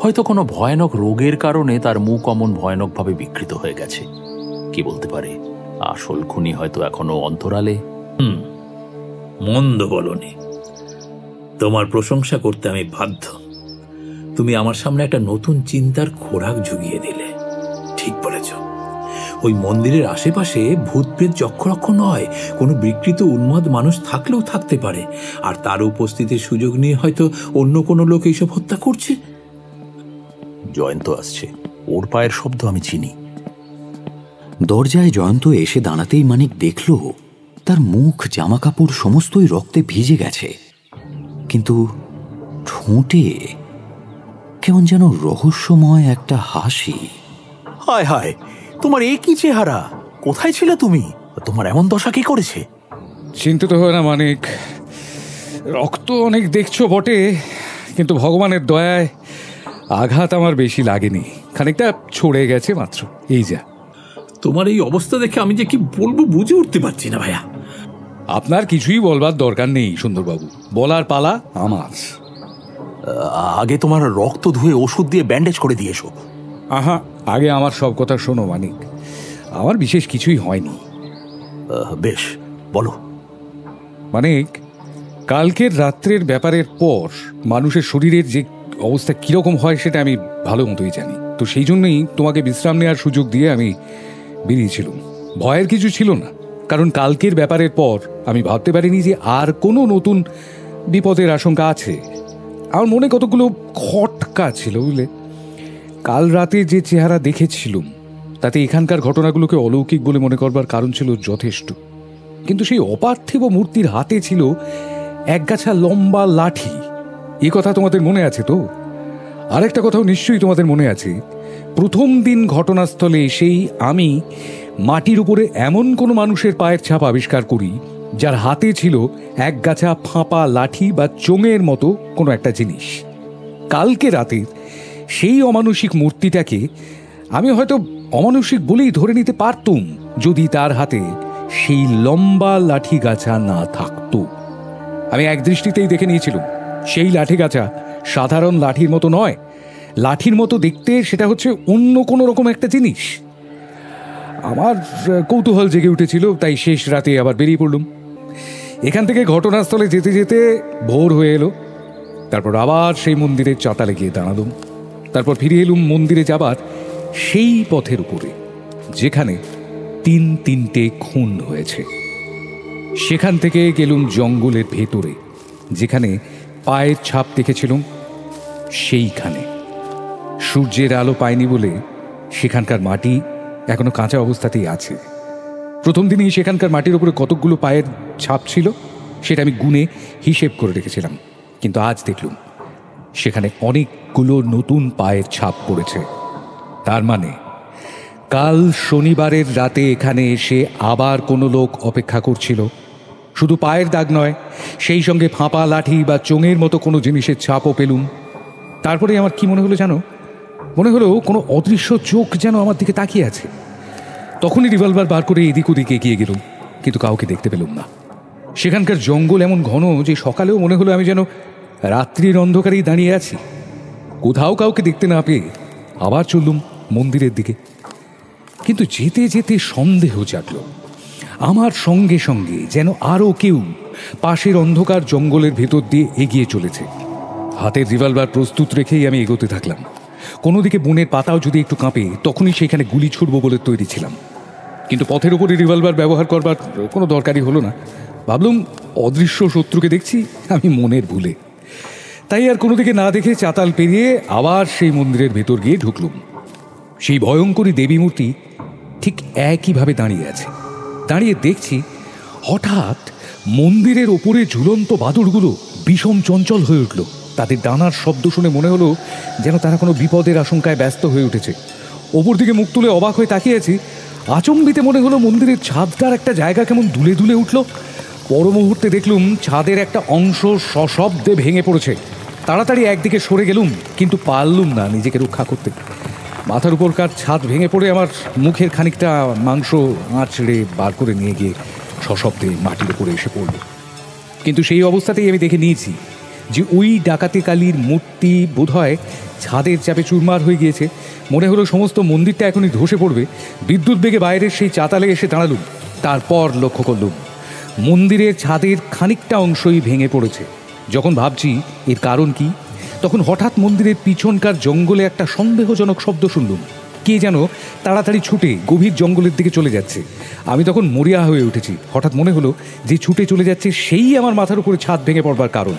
হয়তো কোনো ভয়ানক রোগের কারণে তার মুখ অমন ভয়ানকভাবে বিকৃত হয়ে গেছে। কি বলতে পারে আসল খুনি হয়তো এখনো অন্তরালে। মন্দ বলনি, তোমার প্রশংসা করতে আমি বাধ্য। তুমি আমার সামনে একটা নতুন চিন্তার খোরাক জুগিয়ে দিলে। ঠিক বলেছ, ওই মন্দিরের আশেপাশে ভূত প্রেত যক্ষরক্ষ নয়, কোনো বিকৃত উন্মাদ মানুষ থাকলেও থাকতে পারে, আর তার উপস্থিতির সুযোগ নিয়ে হয়তো অন্য কোনো লোক এইসব হত্যা করছে। জয়ন্ত আসছে, ওর পায়ের শব্দ আমি চিনি। দরজায় জয়ন্ত এসে দাঁড়াতেই মানিক দেখল তার মুখ, জামা কাপড় সমস্তই রক্তে ভিজে গেছে, কিন্তু ঠোঁটে কেমন যেন রহস্যময় একটা হাসি। হায় হায়, তোমার এ কি চেহারা! কোথায় ছিলে তুমি? তোমার এমন দশা কি করেছে? চিন্তিত হয় না মানিক, রক্ত অনেক দেখছো বটে, কিন্তু ভগবানের দয়ায় আঘাত আমার বেশি লাগেনি, খানিকটা ছড়ে গেছে মাত্র, এই যা। তোমার এই অবস্থা দেখে আমি যে কি বলবো বুঝে উঠতে পারছি না ভাইয়া। আপনার কিছুই বলবার দরকার নেই সুন্দরবাবু, বলার পালা আমার। আগে তোমার রক্ত ধুয়ে ওষুধ দিয়ে ব্যান্ডেজ করে দিয়েছো। আহা, আগে আমার সব কথা শোনো মানিক, আমার বিশেষ কিছুই হয়নি। বেশ, বলো। মানিক, কালকের রাত্রের ব্যাপারের পর মানুষের শরীরের যে অবস্থা কিরকম হয় সেটা আমি ভালো মতোই জানি, তো সেই জন্যই তোমাকে বিশ্রাম নেওয়ার সুযোগ দিয়ে আমি বেরিয়েছিলাম। ভয়ের কিছু ছিল না, কারণ কালকের ব্যাপারের পর আমি ভাবতে পারিনি যে আর কোনো নতুন বিপদের আশঙ্কা আছে। আমার মনে কতগুলো খটকা ছিল বুঝলে। কাল রাতে যে চেহারা দেখেছিলাম তাতে এখানকার ঘটনাগুলোকে অলৌকিক বলে মনে করবার কারণ ছিল যথেষ্ট। কিন্তু সেই অপার্থিব মূর্তির হাতে ছিল একগাছা লম্বা লাঠি। এ কথা তোমাদের মনে আছে তো? আরেকটা কথাও নিশ্চয়ই তোমাদের মনে আছে, প্রথম দিন ঘটনাস্থলে এসেই আমি মাটির উপরে এমন কোনো মানুষের পায়ের ছাপ আবিষ্কার করি যার হাতে ছিল একগাছা ফাঁপা লাঠি বা চোঙের মতো কোনো একটা জিনিস। কালকে রাতের সেই অমানুষিক মূর্তিটাকে আমি হয়তো অমানুষিক বলেই ধরে নিতে পারতুম যদি তার হাতে সেই লম্বা লাঠি গাছা না থাকতো। আমি এক দৃষ্টিতেই দেখে নিয়েছিলাম সেই লাঠি গাছা সাধারণ লাঠির মতো নয়, লাঠির মতো দেখতে সেটা হচ্ছে অন্য কোনো রকম একটা জিনিস। আমার কৌতূহল জেগে উঠেছিল, তাই শেষ রাতে আবার বেরিয়ে পড়লুম। এখান থেকে ঘটনাস্থলে যেতে যেতে ভোর হয়ে এলো। তারপর আবার সেই মন্দিরের চাতালে গিয়ে দাঁড়ালুম। তারপর ফিরে এলুম মন্দিরে যাবার সেই পথের উপরে যেখানে তিনটে খুন হয়েছে। সেখান থেকে গেলুম জঙ্গলের ভেতরে, যেখানে পায়ের ছাপ দেখেছিলুম সেইখানে। সূর্যের আলো পায়নি বলে সেখানকার মাটি এখনো কাঁচা অবস্থাতেই আছে। প্রথম দিনই সেখানকার মাটির উপরে কতকগুলো পায়ের ছাপ ছিল সেটা আমি গুনে হিসেব করে রেখেছিলাম, কিন্তু আজ দেখলুম সেখানে অনেকগুলো নতুন পায়ের ছাপ পড়েছে। তার মানে কাল শনিবারের রাতে এখানে এসে আবার কোনো লোক অপেক্ষা করছিল। শুধু পায়ের দাগ নয়, সেই সঙ্গে ফাঁপা লাঠি বা চোঙের মতো কোনো জিনিসের ছাপও পেলুম। তারপরে আমার কি মনে হলো জানো? মনে হলো কোনো অদৃশ্য চোখ যেন আমার দিকে তাকিয়ে আছে। তখনই রিভলভার বার করে এদিক ওদিক এগিয়ে গেলুম, কিন্তু কাউকে দেখতে পেলুম না। সেখানকার জঙ্গল এমন ঘন যে সকালেও মনে হলো আমি যেন রাত্রির অন্ধকারেই দাঁড়িয়ে আছি। কোথাও কাউকে দেখতে না পেয়ে আবার চললুম মন্দিরের দিকে। কিন্তু যেতে যেতে সন্দেহ জাগল। আমার সঙ্গে সঙ্গে যেন আরও কেউ পাশের অন্ধকার জঙ্গলের ভেতর দিয়ে এগিয়ে চলেছে। হাতের রিভলভার প্রস্তুত রেখেই আমি এগোতে থাকলাম। কোনো দিকে বনের পাতাও যদি একটু কাঁপে তখনই সেখানে গুলি ছুড়ব বলে তৈরি ছিলাম। কিন্তু পথের উপরে রিভলভার ব্যবহার করবার কোনো দরকারই হলো না। ভাবলুম অদৃশ্য শত্রুকে দেখছি আমি মনের ভুলে। তাই আর কোনো দিকে না দেখে চাতাল পেরিয়ে আবার সেই মন্দিরের ভেতর গিয়ে ঢুকলুম। সেই ভয়ঙ্করী দেবী মূর্তি ঠিক একইভাবে দাঁড়িয়ে আছে। দাঁড়িয়ে দেখছি হঠাৎ মন্দিরের ওপরে ঝুলন্ত বাদুড়গুলো বিষম চঞ্চল হয়ে উঠল। তাদের ডানার শব্দ শুনে মনে হলো যেন তারা কোনো বিপদের আশঙ্কায় ব্যস্ত হয়ে উঠেছে। ওপর দিকে মুখ তুলে অবাক হয়ে তাকিয়ে আছি। আচম্বিতে মনে হলো মন্দিরের ছাদটার একটা জায়গা কেমন দুলে দুলে উঠল। পর মুহূর্তে দেখলুম ছাদের একটা অংশ সশব্দে ভেঙে পড়েছে। তাড়াতাড়ি একদিকে সরে গেলুম, কিন্তু পারলুম না নিজেকে রক্ষা করতে। মাথার উপরকার ছাদ ভেঙে পড়ে আমার মুখের খানিকটা মাংস আঁচড়ে বার করে নিয়ে গিয়ে সশব্দে মাটির উপরে এসে পড়ল। কিন্তু সেই অবস্থাতেই আমি দেখে নিয়েছি যে ওই ডাকাতি কালীর মূর্তি বোধহয় ছাদের চাপে চুরমার হয়ে গিয়েছে। মনে হলো সমস্ত মন্দিরটা এখনই ধসে পড়বে। বিদ্যুৎ বেগে বাইরের সেই চাতালে এসে দাঁড়ালুম। তারপর লক্ষ্য করলুম মন্দিরের ছাদের খানিকটা অংশই ভেঙে পড়েছে। যখন ভাবছি এর কারণ কি, তখন হঠাৎ মন্দিরের পিছনকার জঙ্গলে একটা সন্দেহজনক শব্দ শুনলুম। কে যেন তাড়াতাড়ি ছুটে গভীর জঙ্গলের দিকে চলে যাচ্ছে। আমি তখন মরিয়া হয়ে উঠেছি। হঠাৎ মনে হলো যে ছুটে চলে যাচ্ছে সেই আমার মাথার উপরে ছাদ ভেঙে পড়বার কারণ।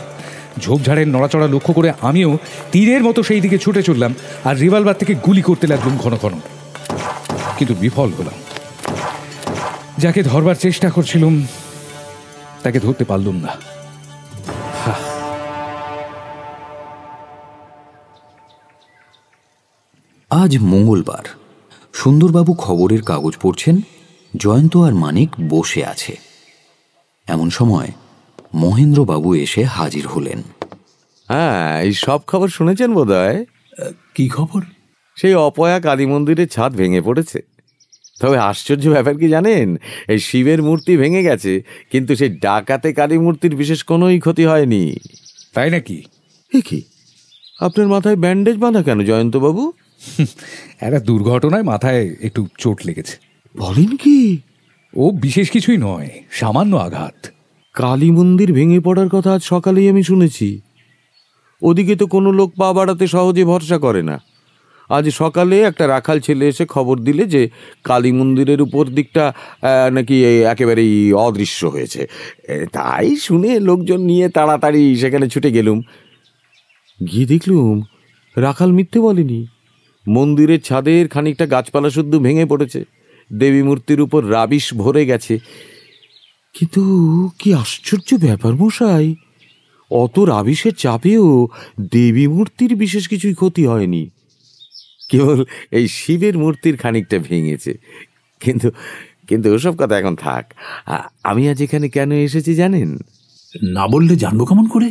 ঝোপঝাড়ের নড়াচড়া লক্ষ্য করে আমিও তীরের মতো সেই দিকে ছুটে চললাম আর রিভলভার থেকে গুলি করতে লাগলাম ঘন ঘন। কিন্তু বিফল হলাম। যাকে ধরবার চেষ্টা করছিলাম তাকে ধরতে পারলুম না। আজ মঙ্গলবার। সুন্দরবাবু খবরের কাগজ পড়ছেন। জয়ন্ত আর মানিক বসে আছে। এমন সময় মহেন্দ্রবাবু এসে হাজির হলেন। হ্যাঁ, এই সব খবর শুনেছেন বোধহয়। কি খবর? সেই অপয়া কালী মন্দিরের ছাদ ভেঙে পড়েছে। তবে আশ্চর্য ব্যাপার কি জানেন, এই শিবের মূর্তি ভেঙে গেছে, কিন্তু সেই ডাকাতে কালী মূর্তির বিশেষ কোনোই ক্ষতি হয়নি। তাই নাকি? কি আপনার মাথায় ব্যান্ডেজ বাঁধা কেন জয়ন্তবাবু? একটা দুর্ঘটনায় মাথায় একটু চোট লেগেছে। বলেন কি? ও বিশেষ কিছুই নয়, সামান্য আঘাত। কালী মন্দির ভেঙে পড়ার কথা আজ সকালেই আমি শুনেছি। ওদিকে তো কোনো লোক পা বাড়াতে সহজে ভরসা করে না। আজ সকালে একটা রাখাল ছেলে এসে খবর দিলে যে কালী মন্দিরের উপর দিকটা নাকি একেবারেই অদৃশ্য হয়েছে। তাই শুনে লোকজন নিয়ে তাড়াতাড়ি সেখানে ছুটে গেলুম। গিয়ে দেখলুম রাখাল মিথ্যে বলেনি। মন্দিরের ছাদের খানিকটা গাছপালা শুদ্ধ ভেঙে পড়েছে। দেবী মূর্তির উপর রাবিশ ভরে গেছে। কিন্তু কি আশ্চর্য ব্যাপার মশাই, অত আবিষের চাপেও দেবী মূর্তির বিশেষ কিছুই ক্ষতি হয়নি, কেবল এই শিবের মূর্তির খানিকটা ভেঙেছে। কিন্তু কিন্তু ওসব কথা এখন থাক। আমি আজ এখানে কেন এসেছি জানেন? না বললে জানবো কেমন করে?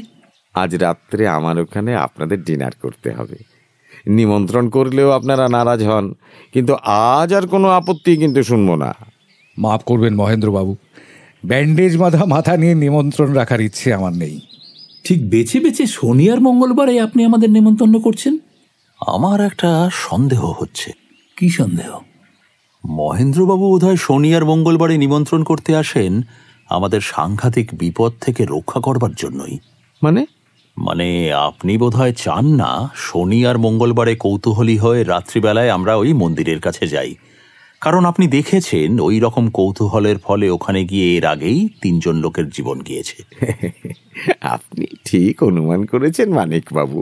আজ রাত্রে আমার ওখানে আপনাদের ডিনার করতে হবে। নিমন্ত্রণ করলেও আপনারা নারাজ হন, কিন্তু আজ আর কোনো আপত্তি কিন্তু শুনবো না। মাফ করবেন মহেন্দ্রবাবু, ব্যান্ডেজ বাঁধা মাথা নিয়ে নিমন্ত্রণ রাখার ইচ্ছে আমার নেই। ঠিক বেছে বেছে শনি আর মঙ্গলবারে আপনি আমাদের নেমন্তন্ন করছেন? আমার একটা সন্দেহ হচ্ছে। কি সন্দেহ? মহেন্দ্রবাবু বোধহয় শনি আর মঙ্গলবারে নিমন্ত্রণ করতে আসেন আমাদের সাংঘাতিক বিপদ থেকে রক্ষা করবার জন্যই। মানে আপনি বোধহয় চান না শনি আর মঙ্গলবারে কৌতূহলী হয়ে রাত্রিবেলায় আমরা ওই মন্দিরের কাছে যাই, কারণ আপনি দেখেছেন ওই রকম কৌতূহলের ফলে ওখানে গিয়ে এর আগেই 3 লোকের জীবন গিয়েছে। আপনি ঠিক অনুমান করেছেন মানিকবাবু।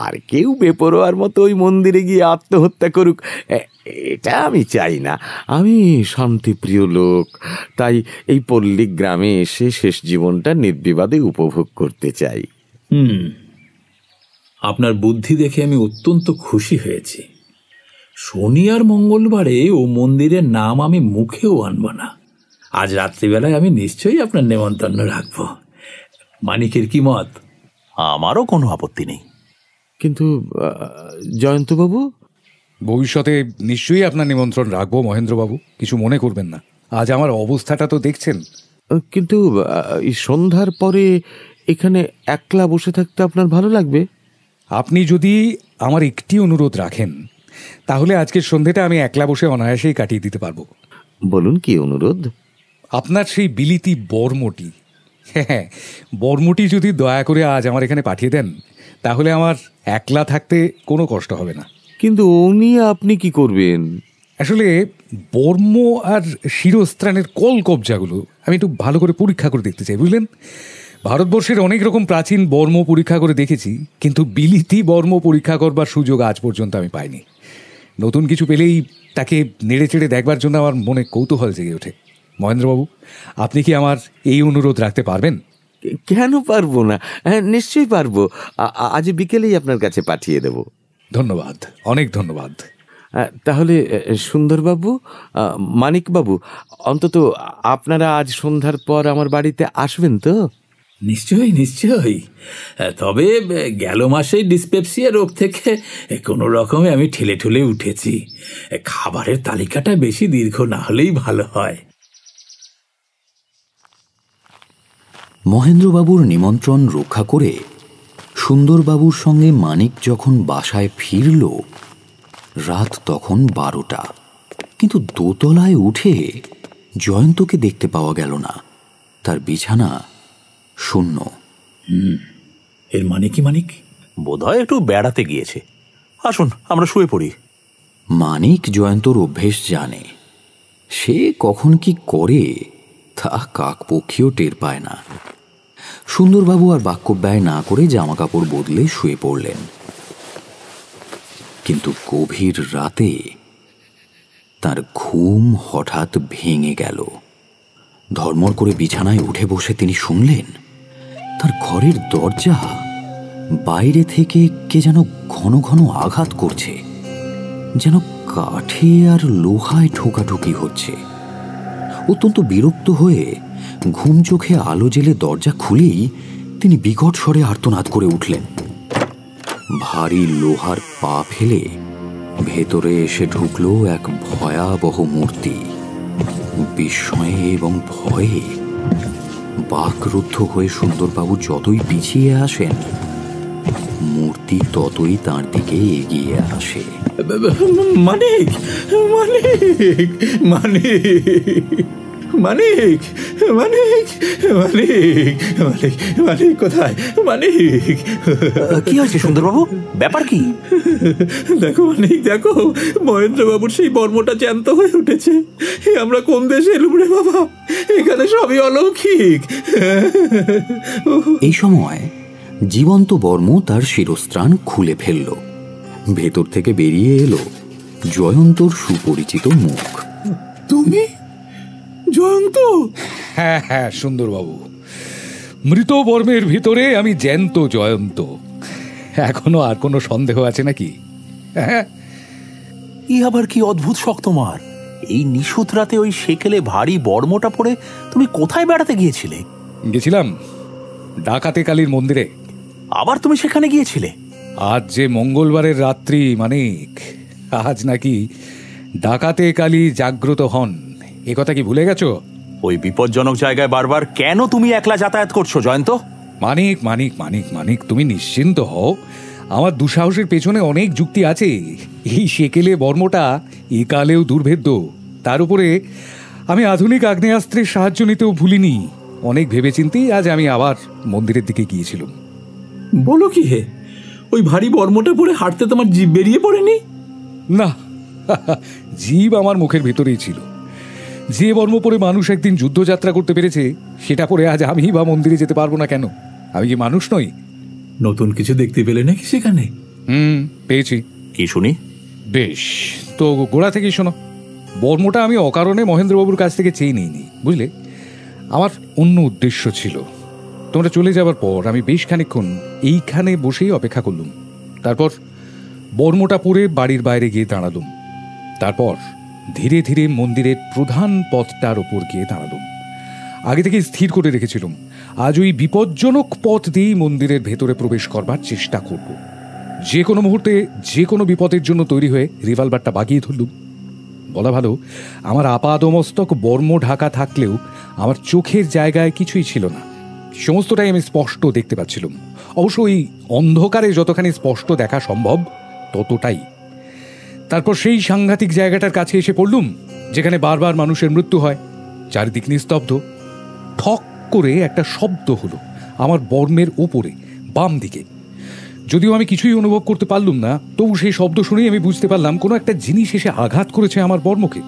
আর কেউ বেপরোয়ার মতো ওই মন্দিরে গিয়ে আত্মহত্যা করুক, এটা আমি চাই না। আমি শান্তিপ্রিয় লোক, তাই এই পল্লী গ্রামে এসে শেষ জীবনটা নির্বিবাদে উপভোগ করতে চাই। আপনার বুদ্ধি দেখে আমি অত্যন্ত খুশি হয়েছি। শনি আর মঙ্গলবারে ও মন্দিরের নাম আমি মুখেও আনব না। আজ রাত্রিবেলায় আমি নিশ্চয়ই আপনার নেমন্তন্ন রাখব। মানিকের কি মত? আমারও কোনো আপত্তি নেই। কিন্তু জয়ন্তবাবু? ভবিষ্যতে নিশ্চয়ই আপনার নিমন্ত্রণ রাখবো মহেন্দ্রবাবু, কিছু মনে করবেন না। আজ আমার অবস্থাটা তো দেখছেন। কিন্তু এই সন্ধ্যার পরে এখানে একলা বসে থাকতে আপনার ভালো লাগবে? আপনি যদি আমার একটি অনুরোধ রাখেন, তাহলে আজকের সন্ধ্যেটা আমি একলা বসে অনায়াসেই কাটিয়ে দিতে পারবো। বলুন, কি অনুরোধ? আপনার সেই বিলিতি বর্মটি, হ্যাঁ বর্মটি যদি দয়া করে আজ আমার এখানে পাঠিয়ে দেন, তাহলে আমার একলা থাকতে কোনো কষ্ট হবে না। কিন্তু ও নিয়ে আপনি কি করবেন? আসলে বর্ম আর শিরস্ত্রাণের কল কবজাগুলো আমি একটু ভালো করে পরীক্ষা করে দেখতে চাই, বুঝলেন। ভারতবর্ষের অনেক রকম প্রাচীন বর্ম পরীক্ষা করে দেখেছি, কিন্তু বিলিতি বর্ম পরীক্ষা করবার সুযোগ আজ পর্যন্ত আমি পাইনি। নতুন কিছু পেলেই তাকে নেড়ে চেড়ে দেখবার জন্য আমার মনে কৌতূহল জেগে ওঠে। মহেন্দ্রবাবু, আপনি কি আমার এই অনুরোধ রাখতে পারবেন? কেন পারবো না, নিশ্চয়ই পারবো। আজ বিকেলেই আপনার কাছে পাঠিয়ে দেব। ধন্যবাদ, অনেক ধন্যবাদ। তাহলে সুন্দরবাবু, মানিকবাবু, অন্তত আপনারা আজ সন্ধ্যার পর আমার বাড়িতে আসবেন তো? নিশ্চয়ই নিশ্চয়ই। তবে গেল মাসেই ডিসপেপসিয়া রোগ থেকে কোনো রকমে আমি ঠেলে ঠেলে উঠেছি। খাবারের তালিকাটা বেশি দীর্ঘ না হলেই ভালো হয়। মহেন্দ্রবাবুর নিমন্ত্রণ রক্ষা করে সুন্দরবাবুর সঙ্গে মানিক যখন বাসায় ফিরল, রাত তখন 12টা। কিন্তু দোতলায় উঠে জয়ন্তকে দেখতে পাওয়া গেল না। তার বিছানা শূন্য। এর মানে কি মানিক? বোধহয় একটু বেড়াতে গিয়েছে। আসুন আমরা শুয়ে পড়ি। মানিক জয়ন্তর অভ্যেস জানে। সে কখন কি করে তা কাকপক্ষীও টের পায় না। সুন্দরবাবু আর বাক্য ব্যয় না করে জামা কাপড় বদলে শুয়ে পড়লেন। কিন্তু গভীর রাতে তার ঘুম হঠাৎ ভেঙে গেল। ধর্মর করে বিছানায় উঠে বসে তিনি শুনলেন তার ঘরের দরজা বাইরে থেকে কে যেন ঘন ঘন আঘাত করছে, যেন কাঠে আর লোহায় ঠোকাঠুকি হচ্ছে। অত্যন্ত বিরক্ত হয়ে ঘুম চোখে আলো জেলে দরজা খুলেই তিনি বিকট স্বরে আর্তনাদ করে উঠলেন। ভারী লোহার পা ফেলে ভেতরে এসে ঢুকল এক ভয়াবহ মূর্তি। বিস্ময়ে এবং ভয়ে বাকরুদ্ধ হয়ে সুন্দরবাবু যতই পিছিয়ে আসেন, মূর্তি ততই তার দিকে এগিয়ে আসে। মানিক, মানিক, মানিক, মানিক, মানিক, মানিক, মানিক, মানিক কোথায়? মানিক, কি হয়েছে সুন্দরবাবু? ব্যাপার কি? দেখো মানিক, দেখো মহেন্দ্রবাবুর সেই বর্মটা জ্যান্ত হয়ে উঠেছে। আমরা কোন দেশে এলুম রে বাবা? এখানে সবই অলৌকিক। এই সময় জীবন্ত বর্ম তার শিরস্ত্রাণ খুলে ফেলল। ভেতর থেকে বেরিয়ে এলো জয়ন্তর সুপরিচিত মুখ। তুমি জয়ন্ত! হ্যাঁ হ্যাঁ সুন্দরবাবু, মৃত বর্মের ভিতরে আমি জ্যান্ত জয়ন্ত। এখনো আর কোনো সন্দেহ আছে নাকি? হ্যাঁ, ই আবার কি অদ্ভুত শখ তোমার! এই নিশুত রাতে ওই সেকেলে ভারী বর্মটা পরে তুমি কোথায় বেড়াতে গিয়েছিলে? গেছিলাম ডাকাতে কালীর মন্দিরে। আবার তুমি সেখানে গিয়েছিলে? আজ যে মঙ্গলবারের রাত্রি মানিক, আজ নাকি ডাকাতে কালী জাগ্রত হন। এ কথা কি ভুলে গেছো? ওই বিপজ্জনক জায়গায় বারবার কেন তুমি একলা যাতায়াত করছো জয়ন্ত? মানিক মানিক মানিক মানিক, তুমি নিশ্চিন্ত হও, আমার দুঃসাহসের পেছনে অনেক যুক্তি আছে। এই সেকেলে বর্মটা একালেও দুর্ভেদ্য। তার উপরে আমি আধুনিক আগ্নেয়াস্ত্রের সাহায্য নিতেও ভুলিনি। অনেক ভেবেচিন্তেই আজ আমি আবার মন্দিরের দিকে গিয়েছিলাম। বলো কি হে, ওই ভারী বর্মটা পরে হাঁটতে তোমার জিভ বেরিয়ে পড়েনি? না, জীব আমার মুখের ভেতরেই ছিল। যে বর্ম পরে মানুষ একদিন যুদ্ধযাত্রা করতে পেরেছে, সেটা পরে আজ আমি বা মন্দিরে যেতে পারবো না কেন? আমি কি মানুষ নই? নতুন কিছু দেখতে পেলে নাকি সেখানে? পেয়েছি। কি শুনি? বেশ, তো গোড়া থেকেই শোনো। বর্মটা আমি অকারণে মহেন্দ্রবাবুর কাছ থেকে চেয়ে নিইনি, বুঝলে। আমার অন্য উদ্দেশ্য ছিল। তোমরা চলে যাবার পর আমি বেশ খানিকক্ষণ এইখানে বসেই অপেক্ষা করলুম। তারপর বর্মটা পরে বাড়ির বাইরে গিয়ে দাঁড়ালুম। তারপর ধীরে ধীরে মন্দিরের প্রধান পথটার ওপর গিয়ে দাঁড়ালুম। আগে থেকে স্থির করে রেখেছিলাম আজ ওই বিপজ্জনক পথ দিয়েই মন্দিরের ভেতরে প্রবেশ করবার চেষ্টা করব। যে কোনো মুহূর্তে যে কোনো বিপদের জন্য তৈরি হয়ে রিভলভারটা বাগিয়ে ধরলুম। বলা ভালো, আমার আপাদমস্তক বর্ম ঢাকা থাকলেও আমার চোখের জায়গায় কিছুই ছিল না। সমস্তটাই আমি স্পষ্ট দেখতে পাচ্ছিলাম। অবশ্য ওই অন্ধকারে যতখানি স্পষ্ট দেখা সম্ভব ততটাই। তারপর সেই সাংঘাতিক জায়গাটার কাছে এসে পড়লুম যেখানে বারবার মানুষের মৃত্যু হয়। চারিদিক নিস্তব্ধ। ঠক করে একটা শব্দ হলো আমার বর্মের ওপরে বাম দিকে। যদিও আমি কিছুই অনুভব করতে পারলুম না, তবু সেই শব্দ শুনেই আমি বুঝতে পারলাম কোনো একটা জিনিস এসে আঘাত করেছে আমার বর্মকে।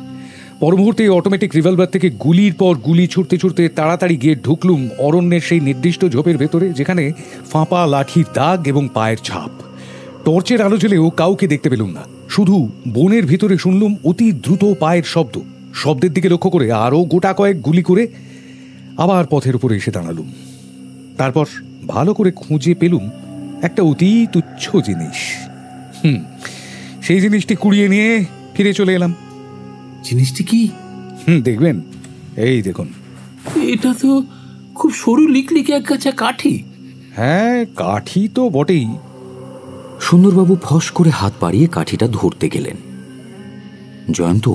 পরমুহূর্তে অটোমেটিক রিভলভার থেকে গুলির পর গুলি ছুটতে ছুটতে তাড়াতাড়ি গিয়ে ঢুকলুম অরণ্যের সেই নির্দিষ্ট ঝোপের ভেতরে, যেখানে ফাঁপা লাঠির দাগ এবং পায়ের ছাপ। টর্চের আলো জ্বেলেও কাউকে দেখতে পেলুম না। শুধু বনের ভিতরে শুনলুম অতি দ্রুত পায়ের শব্দ। শব্দের দিকে লক্ষ্য করে আরও গোটা কয়েক গুলি করে আবার পথের উপরে এসে দাঁড়ালুম। তারপর ভালো করে খুঁজে পেলুম একটা অতি তুচ্ছ জিনিস। সেই জিনিসটি কুড়িয়ে নিয়ে ফিরে চলে এলাম। জিনিসটি কি? দেখবেন, এই দেখুন। এটা তো খুব সরু লিকলিকে এক গাছা কাঠি। হ্যাঁ, কাঠি তো বটেই। সুন্দরবাবু ফস করে হাত বাড়িয়ে কাঠিটা ধরতে গেলেন। জয়ন্ত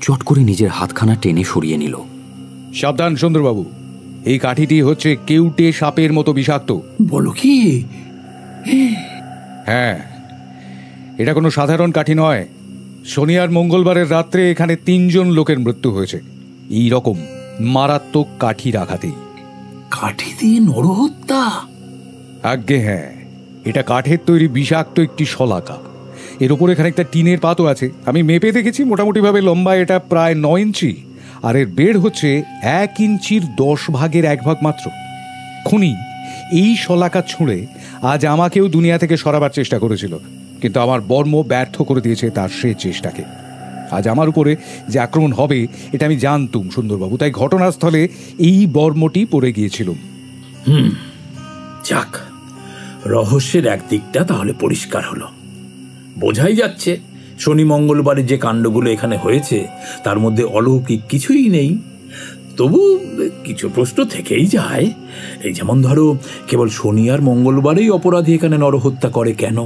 চট করে নিজের হাতখানা টেনে সরিয়ে নিল। সাবধান সুন্দরবাবু, এই কাঠিটি হচ্ছে কেউটে সাপের মতো বিষাক্ত। বলো কি? হ্যাঁ, এটা কোনো সাধারণ কাঠি নয়। শনি আর মঙ্গলবারের রাত্রে এখানে 3 জন লোকের মৃত্যু হয়েছে এই রকম মারাত্মক কাঠির আঘাতেই। কাঠি দিয়ে নরহত্যা? আজ্ঞে হ্যাঁ, এটা কাঠের তৈরি বিষাক্ত একটি শলাকা। এর ওপরে খানিকটা টিনের পাতও আছে। আমি মেপে দেখেছি, মোটামুটিভাবে লম্বা এটা প্রায় 9 ইঞ্চি, আর এর বেড় হচ্ছে 1 ইঞ্চির 10 ভাগের 1 ভাগ মাত্র। খুনি এই শলাকা ছুঁড়ে আজ আমাকেও দুনিয়া থেকে সরাবার চেষ্টা করেছিল, কিন্তু আমার বর্ম ব্যর্থ করে দিয়েছে তার সে চেষ্টাকে। আজ আমার উপরে যে আক্রমণ হবে এটা আমি জানতুম সুন্দরবাবু, তাই ঘটনাস্থলে এই বর্মটি পড়ে গিয়েছিলাম। যাক, রহস্যের একদিকটা তাহলে পরিষ্কার হলো। বোঝাই যাচ্ছে শনি মঙ্গলবারে যে কাণ্ডগুলো এখানে হয়েছে তার মধ্যে অলৌকিক কিছুই নেই। তবু কিছু প্রশ্ন থেকেই যায়। এই যেমন ধরো, কেবল শনি আর মঙ্গলবারেই অপরাধী এখানে নরহত্যা করে কেন?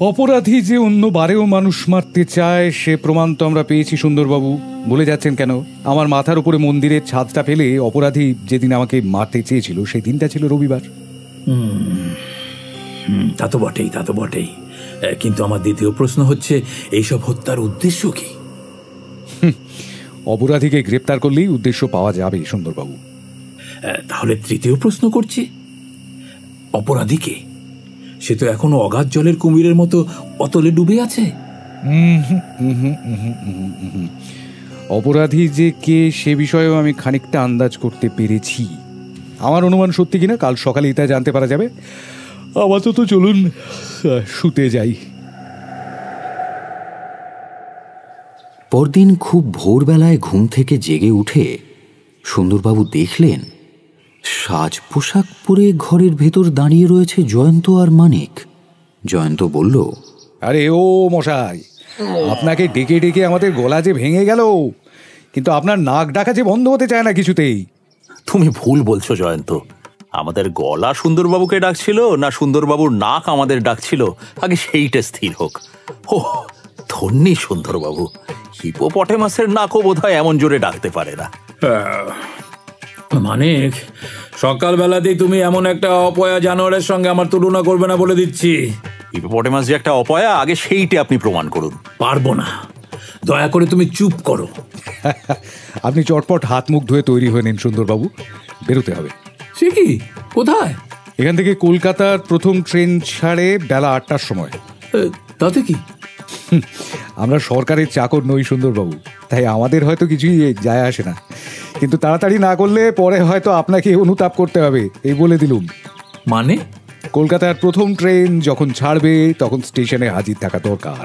অপরাধী যে অন্য বারেও মানুষ মারতে চায় সে প্রমাণ তো আমরা পেয়েছি সুন্দরবাবু। বলে যাচ্ছেন কেন? আমার মাথার উপরে মন্দিরের ছাদটা ফেলে অপরাধী যেদিন আমাকে মারতে চেয়েছিল সেই দিনটা ছিল রবিবার। তা তো বটেই, তা তো বটেই। কিন্তু আমার দ্বিতীয় প্রশ্ন হচ্ছে, এইসব হত্যার উদ্দেশ্য কি? অপরাধীকে গ্রেপ্তার করলেই উদ্দেশ্য পাওয়া যাবে সুন্দরবাবু। তাহলে তৃতীয় প্রশ্ন করছি, অপরাধীকে? সে তো এখনো অগাধ জলের কুমিরের মতো অতলে ডুবে আছে। অপরাধী যে কে সে বিষয়েও আমি খানিকটা আন্দাজ করতে পেরেছি। আমার অনুমান সত্যি কিনা কাল সকালেই তা জানতে পারা যাবে। আপাতত চলুন শুতে যাই। পরদিন খুব ভোরবেলায় ঘুম থেকে জেগে উঠে সুন্দরবাবু দেখলেন সাজ পোশাক পরে ঘরের ভেতর দাঁড়িয়ে রয়েছে জয়ন্ত আর মানিক। জয়ন্ত বলল, আরে ও মশাই, আপনাকে ডেকে ডেকে আমাদের গলা যে ভেঙে গেল, কিন্তু আপনার নাক ডাকা যে বন্ধ হতে চায় না কিছুতেই। তুমি ভুল বলছো জয়ন্ত। আমাদের গলা সুন্দরবাবুকে ডাকছিল না সুন্দরবাবুর নাক আমাদের ডাকছিল, আগে সেইটা স্থির হোক। ও ধন্যী সুন্দরবাবু, হিপোপটেমাসের নাকও বোধহয় এমন জোরে ডাকতে পারে না। মানিক, সকালবেলাতেই তুমি এমন একটা অপয়া জানোয়ারের সঙ্গে আমার তুলনা করবে না বলে দিচ্ছি। হিপোপটেমাস যে একটা অপয়া, আগে সেইটা আপনি প্রমাণ করুন। পারবো না, দয়া করে তুমি চুপ করো। আপনি চটপট হাত মুখ ধুয়ে তৈরি হয়ে নিন সুন্দরবাবু, বেরোতে হবে। সে কি? কোথায়? এখান থেকে কলকাতার প্রথম ট্রেন ছাড়ে বেলা 8টার সময়। তাতে কি? আমরা সরকারের চাকর নই সুন্দরবাবু, তাই আমাদের হয়তো কিছুই যায় আসে না, কিন্তু তাড়াতাড়ি না করলে পরে হয়তো আপনাকে অনুতাপ করতে হবে, এই বলে দিলুম। মানে? কলকাতার প্রথম ট্রেন যখন ছাড়বে তখন স্টেশনে হাজির থাকা দরকার।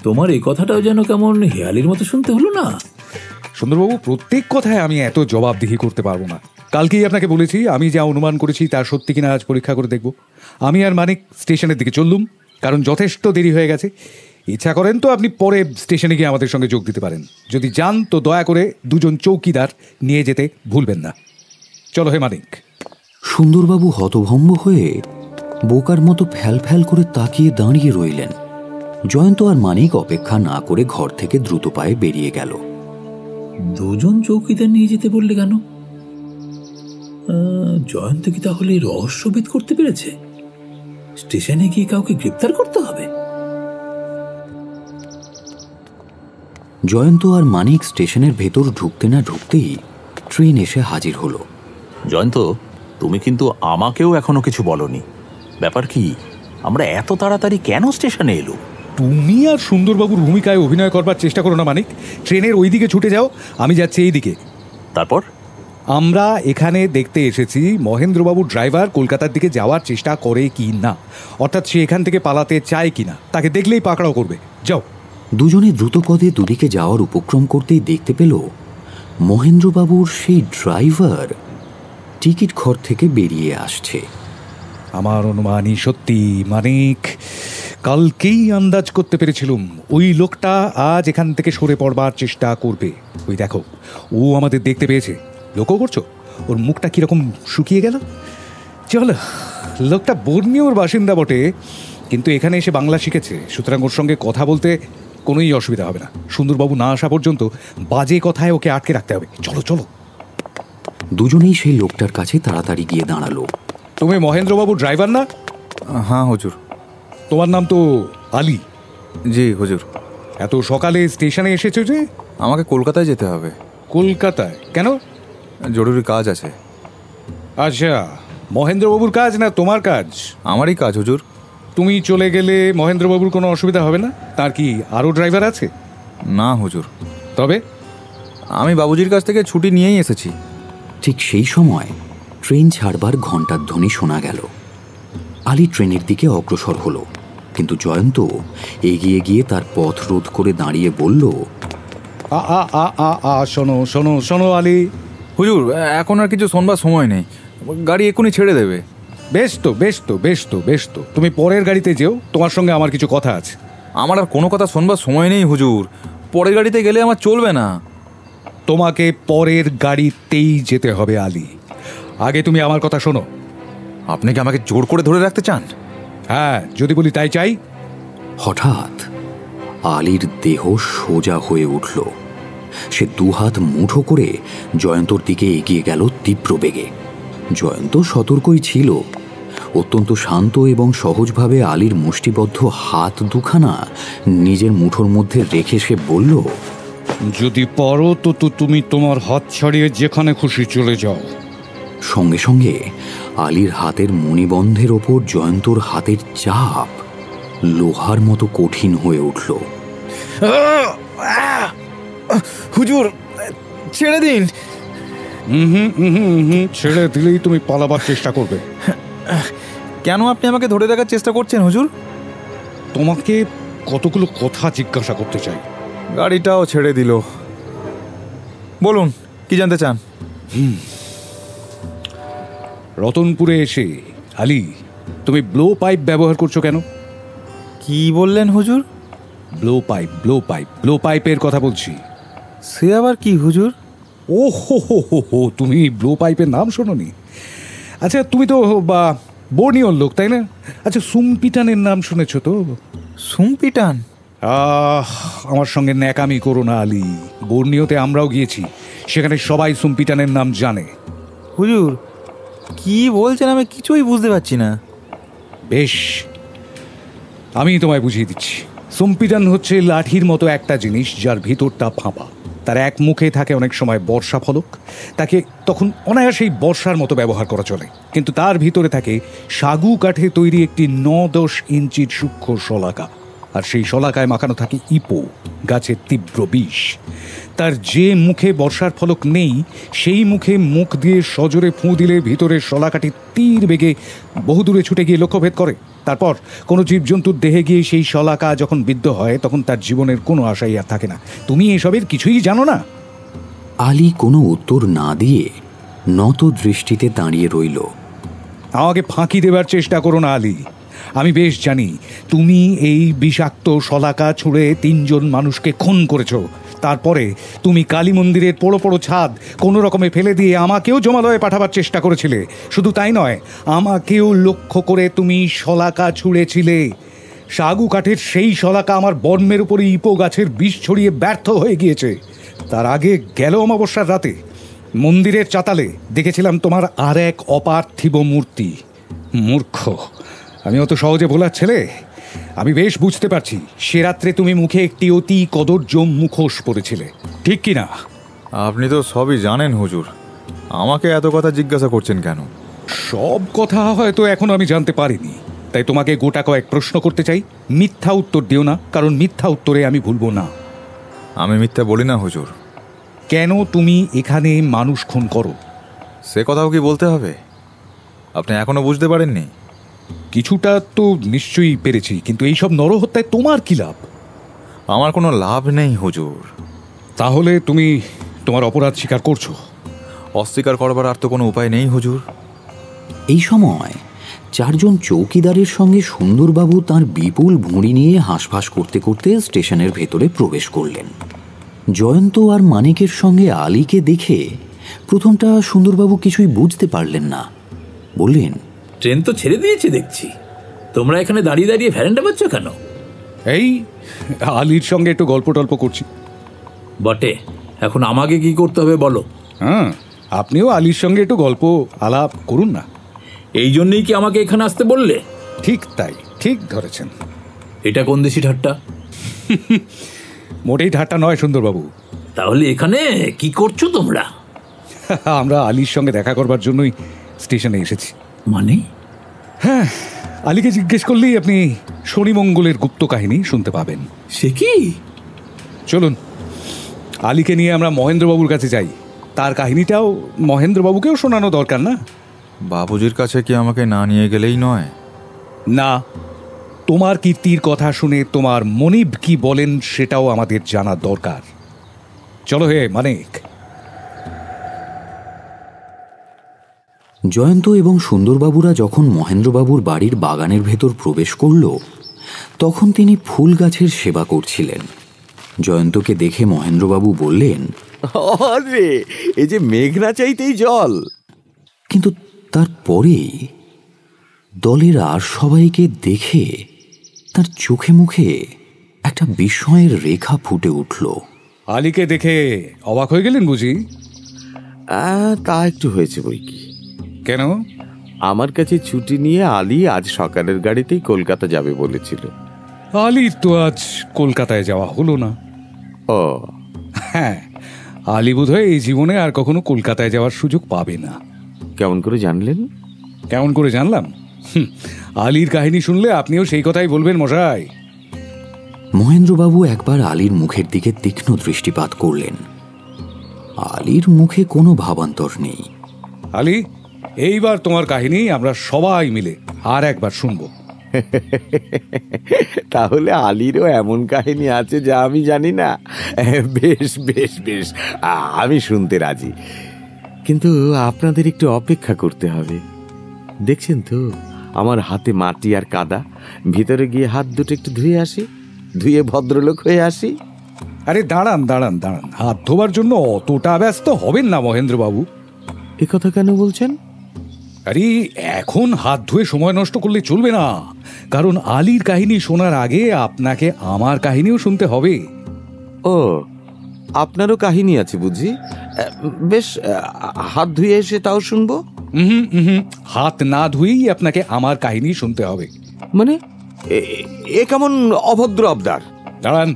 তোমার এই কথাটাও যেন কেমন হেয়ালির মতো শুনতে হলো না? সুন্দরবাবু, প্রত্যেক কথায় আমি এত জবাবদিহি করতে পারবো না। কালকেই আপনাকে বলেছি, আমি যা অনুমান করেছি তা সত্যি কিনা আজ পরীক্ষা করে দেখব। আমি আর মানিক স্টেশনের দিকে চললুম, কারণ যথেষ্ট দেরি হয়ে গেছে। ইচ্ছা করেন তো আপনি পরে স্টেশনে গিয়ে আমাদের সঙ্গে যোগ দিতে পারেন। যদি যান তো দয়া করে দুজন চৌকিদার নিয়ে যেতে ভুলবেন না। চলো হে মানিক। সুন্দরবাবু হতভম্ব হয়ে বোকার মতো ফ্যাল ফ্যাল করে তাকিয়ে দাঁড়িয়ে রইলেন। জয়ন্ত আর মানিক অপেক্ষা না করে ঘর থেকে দ্রুত পায়ে বেরিয়ে গেল। দুজন চৌকিদার নিয়ে যেতে বললে কেন? জয়ন্ত কি তাহলে রহস্যভেদ করতে পেরেছে? স্টেশনে গিয়ে কাউকে গ্রেপ্তার করতে হবে। জয়ন্ত আর মানিক স্টেশনের ভেতর ঢুকতে না ঢুকতেই ট্রেন এসে হাজির হলো। জয়ন্ত, তুমি কিন্তু আমাকেও এখনো কিছু বলনি। ব্যাপার কি? আমরা এত তাড়াতাড়ি কেন স্টেশনে এলো? তুমি আর সুন্দরবাবুর ভূমিকায় অভিনয় করবার চেষ্টা করো না মানিক। ট্রেনের ওই দিকে ছুটে যাও, আমি যাচ্ছি এই দিকে। তারপর? আমরা এখানে দেখতে এসেছি মহেন্দ্রবাবু ড্রাইভার কলকাতার দিকে যাওয়ার চেষ্টা করে কি না, অর্থাৎ সে এখান থেকে পালাতে চায় কি না। তাকে দেখলেই পাকড়াও করবে। যাও। দুজনে দ্রুতপদে দুদিকে যাওয়ার উপক্রম করতেই দেখতে পেল মহেন্দ্রবাবুর সেই ড্রাইভার টিকিট ঘর থেকে বেরিয়ে আসছে। আমার অনুমানই সত্যি মানিক। কালকেই আন্দাজ করতে পেরেছিলুম ওই লোকটা আজ এখান থেকে সরে পড়বার চেষ্টা করবে। ওই দেখো, ও আমাদের দেখতে পেয়েছে। লক্ষ্য করছো ওর মুখটা কিরকম শুকিয়ে গেল? চলো, লোকটা বর্নিওর বাসিন্দা বটে, কিন্তু এখানে এসে বাংলা শিখেছে, সুতরাং ওর সঙ্গে কথা বলতে কোনোই অসুবিধা হবে না। সুন্দরবাবু না আসা পর্যন্ত বাজে কথায় ওকে আটকে রাখতে হবে। চলো চলো। দুজনেই সেই লোকটার কাছে তাড়াতাড়ি গিয়ে দাঁড়ালো। তুমি মহেন্দ্রবাবু ড্রাইভার না? হ্যাঁ হুজুর। তোমার নাম তো আলী? জি হুজুর। এত সকালে স্টেশনে এসেছো যে? আমাকে কলকাতায় যেতে হবে। কলকাতায় কেন? জরুরি কাজ আছে। আচ্ছা, মহেন্দ্রবাবুর কাজ না তোমার কাজ? আমারই কাজ হুজুর। তুমি চলে গেলে মহেন্দ্রবাবুর কোনো অসুবিধা হবে না? তার কি আরও ড্রাইভার আছে? না হুজুর। তবে আমি বাবুজির কাছ থেকে ছুটি নিয়েই এসেছি। ঠিক সেই সময় ট্রেন ছাড়বার ঘণ্টার ধ্বনি শোনা গেল। আলী ট্রেনের দিকে অগ্রসর হলো, কিন্তু জয়ন্ত এগিয়ে গিয়ে তার পথ রোধ করে দাঁড়িয়ে বলল, শোনো শোনো শোনো আলী। হুজুর, এখন আর কিছু শোনবার সময় নেই, গাড়ি এক্ষুনি ছেড়ে দেবে। বেশ তো বেশ তো বেশ তো বেশ তো, তুমি পরের গাড়িতে যেও, তোমার সঙ্গে আমার কিছু কথা আছে। আমার আর কোনো কথা শোনবার সময় নেই হুজুর, পরের গাড়িতে গেলে আমার চলবে না। তোমাকে পরের গাড়িতেই যেতে হবে আলী। আগে তুমি আমার কথা শোনো। আপনি কি আমাকে জোর করে ধরে রাখতে চান? হ্যাঁ, যদি বলি তাই চাই। হঠাৎ আলীর দেহ সোজা হয়ে উঠল। সে দুহাত মুঠো করে জয়ন্তর দিকে এগিয়ে গেল তীব্র বেগে। জয়ন্ত সতর্কই ছিল। অত্যন্ত শান্ত এবং সহজভাবে আলীর মুষ্টিবদ্ধ হাত দুখানা নিজের মুঠোর মধ্যে রেখে সে বলল, যদি পারো তো তুমি তোমার হাত ছাড়িয়ে যেখানে খুশি চলে যাও। সঙ্গে সঙ্গে আলীর হাতের মণিবন্ধের ওপর জয়ন্তর হাতের চাপ লোহার মতো কঠিন হয়ে উঠল। হুজুর, ছেড়ে দিন। ছেড়ে দিলেই তুমি পালাবার চেষ্টা করবে। কেন আপনি আমাকে ধরে রাখার চেষ্টা করছেন হুজুর? তোমাকে কতগুলো কথা জিজ্ঞাসা করতে চাই। গাড়িটাও ছেড়ে দিল। বলুন, কি জানতে চান? রতনপুরে এসে আলী, তুমি ব্লো পাইপ ব্যবহার করছো কেন? কি বললেন হুজুর? ব্লো পাইপের কথা বলছি। সে আবার কি হুজুর? ও হো, তুমি ব্লো পাইপের নাম শোনোনি? আচ্ছা, তুমি তো বর্নিওর লোক, তাই না? আচ্ছা, সুমপিটানের নাম শুনেছো তো? সুমপিটান? আমার সঙ্গে ন্যাকামি করো না আলী। বর্নিওতে আমরাও গিয়েছি, সেখানে সবাই সুমপিটানের নাম জানে। হুজুর, কি বলছেন? আমি কিছুই বুঝতে পারছি না। বেশ, আমি তোমায় বুঝিয়ে দিচ্ছি। সুমপিটান হচ্ছে লাঠির মতো একটা জিনিস, যার ভিতরটা ফাঁপা। তার এক মুখে থাকে অনেক সময় বর্ষা ফলক, তাকে তখন অনায়াসেই বর্ষার মতো ব্যবহার করা চলে। কিন্তু তার ভিতরে থাকে সাগু কাঠে তৈরি একটি 9-10 ইঞ্চির সূক্ষ্ম শলাকা, আর সেই শলাকায় মাখানো থাকে ইপো, গাছের তীব্র বিষ। তার যে মুখে বর্ষার ফলক নেই, সেই মুখে মুখ দিয়ে সজোরে ফুঁ দিলে ভিতরের শলাকাটি তীর বেগে বহুদূরে ছুটে গিয়ে লক্ষ্যভেদ করে। তারপর কোনো জীবজন্তুর দেহে গিয়ে সেই শলাকা যখন বিদ্ধ হয়, তখন তার জীবনের কোনো আশাই আর থাকে না। তুমি এসবের কিছুই জানো না? আলী কোনো উত্তর না দিয়ে নত দৃষ্টিতে দাঁড়িয়ে রইল। আমাকে ফাঁকি দেবার চেষ্টা করো না আলী। আমি বেশ জানি তুমি এই বিষাক্ত শলাকা ছুঁড়ে 3 জন মানুষকে খুন করেছো। তারপরে তুমি কালী মন্দিরের পোড়ো পোড়ো ছাদ কোনো রকমে ফেলে দিয়ে আমাকেও জমালয়ে পাঠাবার চেষ্টা করেছিলে। শুধু তাই নয়, আমাকেও লক্ষ্য করে তুমি শলাকা ছুঁড়েছিলে। সাগু কাঠের সেই শলাকা আমার বর্মের উপরে ইপো গাছের বিষ ছড়িয়ে ব্যর্থ হয়ে গিয়েছে। তার আগে গেল অমাবস্যার রাতে মন্দিরের চাতালে দেখেছিলাম তোমার আর এক অপার্থিব মূর্তি। মূর্খ, আমি অত সহজে ভোলার ছেলে? আমি বেশ বুঝতে পারছি সে রাত্রে তুমি মুখে একটি অতি কদর্য মুখোশ পরেছিলে, ঠিক কি না? আপনি তো সবই জানেন হুজুর, আমাকে এত কথা জিজ্ঞাসা করছেন কেন? সব কথা হয়তো এখন আমি জানতে পারিনি, তাই তোমাকে গোটা কয়েক প্রশ্ন করতে চাই। মিথ্যা উত্তর দিও না, কারণ মিথ্যা উত্তরে আমি ভুলবো না। আমি মিথ্যা বলি না হুজুর। কেন তুমি এখানে মানুষ খুন করো? সে কথাও কি বলতে হবে? আপনি এখনো বুঝতে পারেননি? কিছুটা তো নিশ্চয়ই পেরেছি, কিন্তু এইসব নরহত্যায় তোমার কি লাভ? আমার কোনো লাভ নেই হুজুর। তাহলে তুমি তোমার অপরাধ স্বীকার করছো? অস্বীকার করবার আর তো কোনো উপায় নেই হুজুর। এই সময় 4 জন চৌকিদারের সঙ্গে সুন্দরবাবু তার বিপুল ভুঁড়ি নিয়ে হাঁসফাঁস করতে করতে স্টেশনের ভেতরে প্রবেশ করলেন। জয়ন্ত আর মানিকের সঙ্গে আলীকে দেখে প্রথমটা সুন্দরবাবু কিছুই বুঝতে পারলেন না। বললেন, ট্রেন তো ছেড়ে দিয়েছে দেখছি, তোমরা এখানে দাঁড়িয়ে দাঁড়িয়ে ভ্যারেন্ডা পাচ্ছ কেন? এই আলীর সঙ্গে একটু গল্প টল্প করছি। বটে, এখন আমাকে কি করতে হবে বলো? হ্যাঁ, আপনিও আলীর সঙ্গে একটু গল্প আলাপ করুন না। এই জন্যই কি আমাকে এখানে আসতে বললে? ঠিক তাই, ঠিক ধরেছেন। এটা কোন দেশি ঠাট্টা? মোটেই ঠাট্টা নয় সুন্দরবাবু। তাহলে এখানে কি করছো তোমরা? আমরা আলীর সঙ্গে দেখা করবার জন্যই স্টেশনে এসেছি। মানে? হ্যাঁ, আলীকে জিজ্ঞেস করলেই আপনি শনিমঙ্গলের গুপ্ত কাহিনী শুনতে পাবেন। সে কি? চলুন, আলীকে নিয়ে আমরা মহেন্দ্রবাবুর কাছে যাই। তার কাহিনীটাও মহেন্দ্রবাবুকেও শোনানো দরকার না? বাবুজির কাছে কি আমাকে না নিয়ে গেলেই নয়? না, তোমার কীর্তির কথা শুনে তোমার মনিব কি বলেন সেটাও আমাদের জানা দরকার। চলো হে মানিক। জয়ন্ত এবং সুন্দরবাবুরা যখন মহেন্দ্রবাবুর বাড়ির বাগানের ভেতর প্রবেশ করল, তখন তিনি ফুল গাছের সেবা করছিলেন। জয়ন্তকে দেখে মহেন্দ্রবাবু বললেন, আরে এই যে মেঘনা চাইতেই জল। কিন্তু তারপরেই দলের আর সবাইকে দেখে তার চোখে মুখে একটা বিস্ময়ের রেখা ফুটে উঠল। আলীকে দেখে অবাক হয়ে গেলেন বুঝি? তা একটু হয়েছে বই কি। কেন? আমার কাছে ছুটি নিয়ে আলী আজ সকালের গাড়িতেই কলকাতা যাবে বলেছিল। আলীর তো আজ কলকাতায় যাওয়া হলো না। ও হ্যাঁ, আলী বোধহয় এই জীবনে আর কখনো কলকাতায় যাওয়ার সুযোগ পাবে না। কেমন করে জানলেন? কেমন করে জানলাম? আলীর কাহিনী শুনলে আপনিও সেই কথাই বলবেন মশাই। মহেন্দ্রবাবু একবার আলীর মুখের দিকে তীক্ষ্ণ দৃষ্টিপাত করলেন। আলীর মুখে কোনো ভাবান্তর নেই। আলী, এইবার তোমার কাহিনী আমরা সবাই মিলে আর একবার শুনবো। তাহলে আলীরও এমন কাহিনী আছে যা আমি জানি না? বেশ বেশ বেশ, আমি শুনতে রাজি, কিন্তু আপনাদের একটু অপেক্ষা করতে হবে। দেখছেন তো আমার হাতে মাটি আর কাদা, ভিতরে গিয়ে হাত দুটো একটু ধুয়ে আসি, ধুয়ে ভদ্রলোক হয়ে আসি। আরে দাঁড়ান দাঁড়ান দাঁড়ান, হাত ধোবার জন্য অতটা ব্যস্ত হবেন না মহেন্দ্রবাবু। এ কথা কেন বলছেন? আরে এখন হাত ধুয়ে সময় নষ্ট করলে চলবে না, কারণ আলীর কাহিনী শোনার আগে আপনাকে আমার কাহিনীও শুনতে হবে। ও, আপনারও কাহিনী আছে বুঝি? বেশ, হাত ধুয়ে এসে তাও শুনবো। হাত না ধুয়েই আপনাকে আমার কাহিনী শুনতে হবে। মানে এ কেমন অভদ্র আবদার? দাঁড়ান,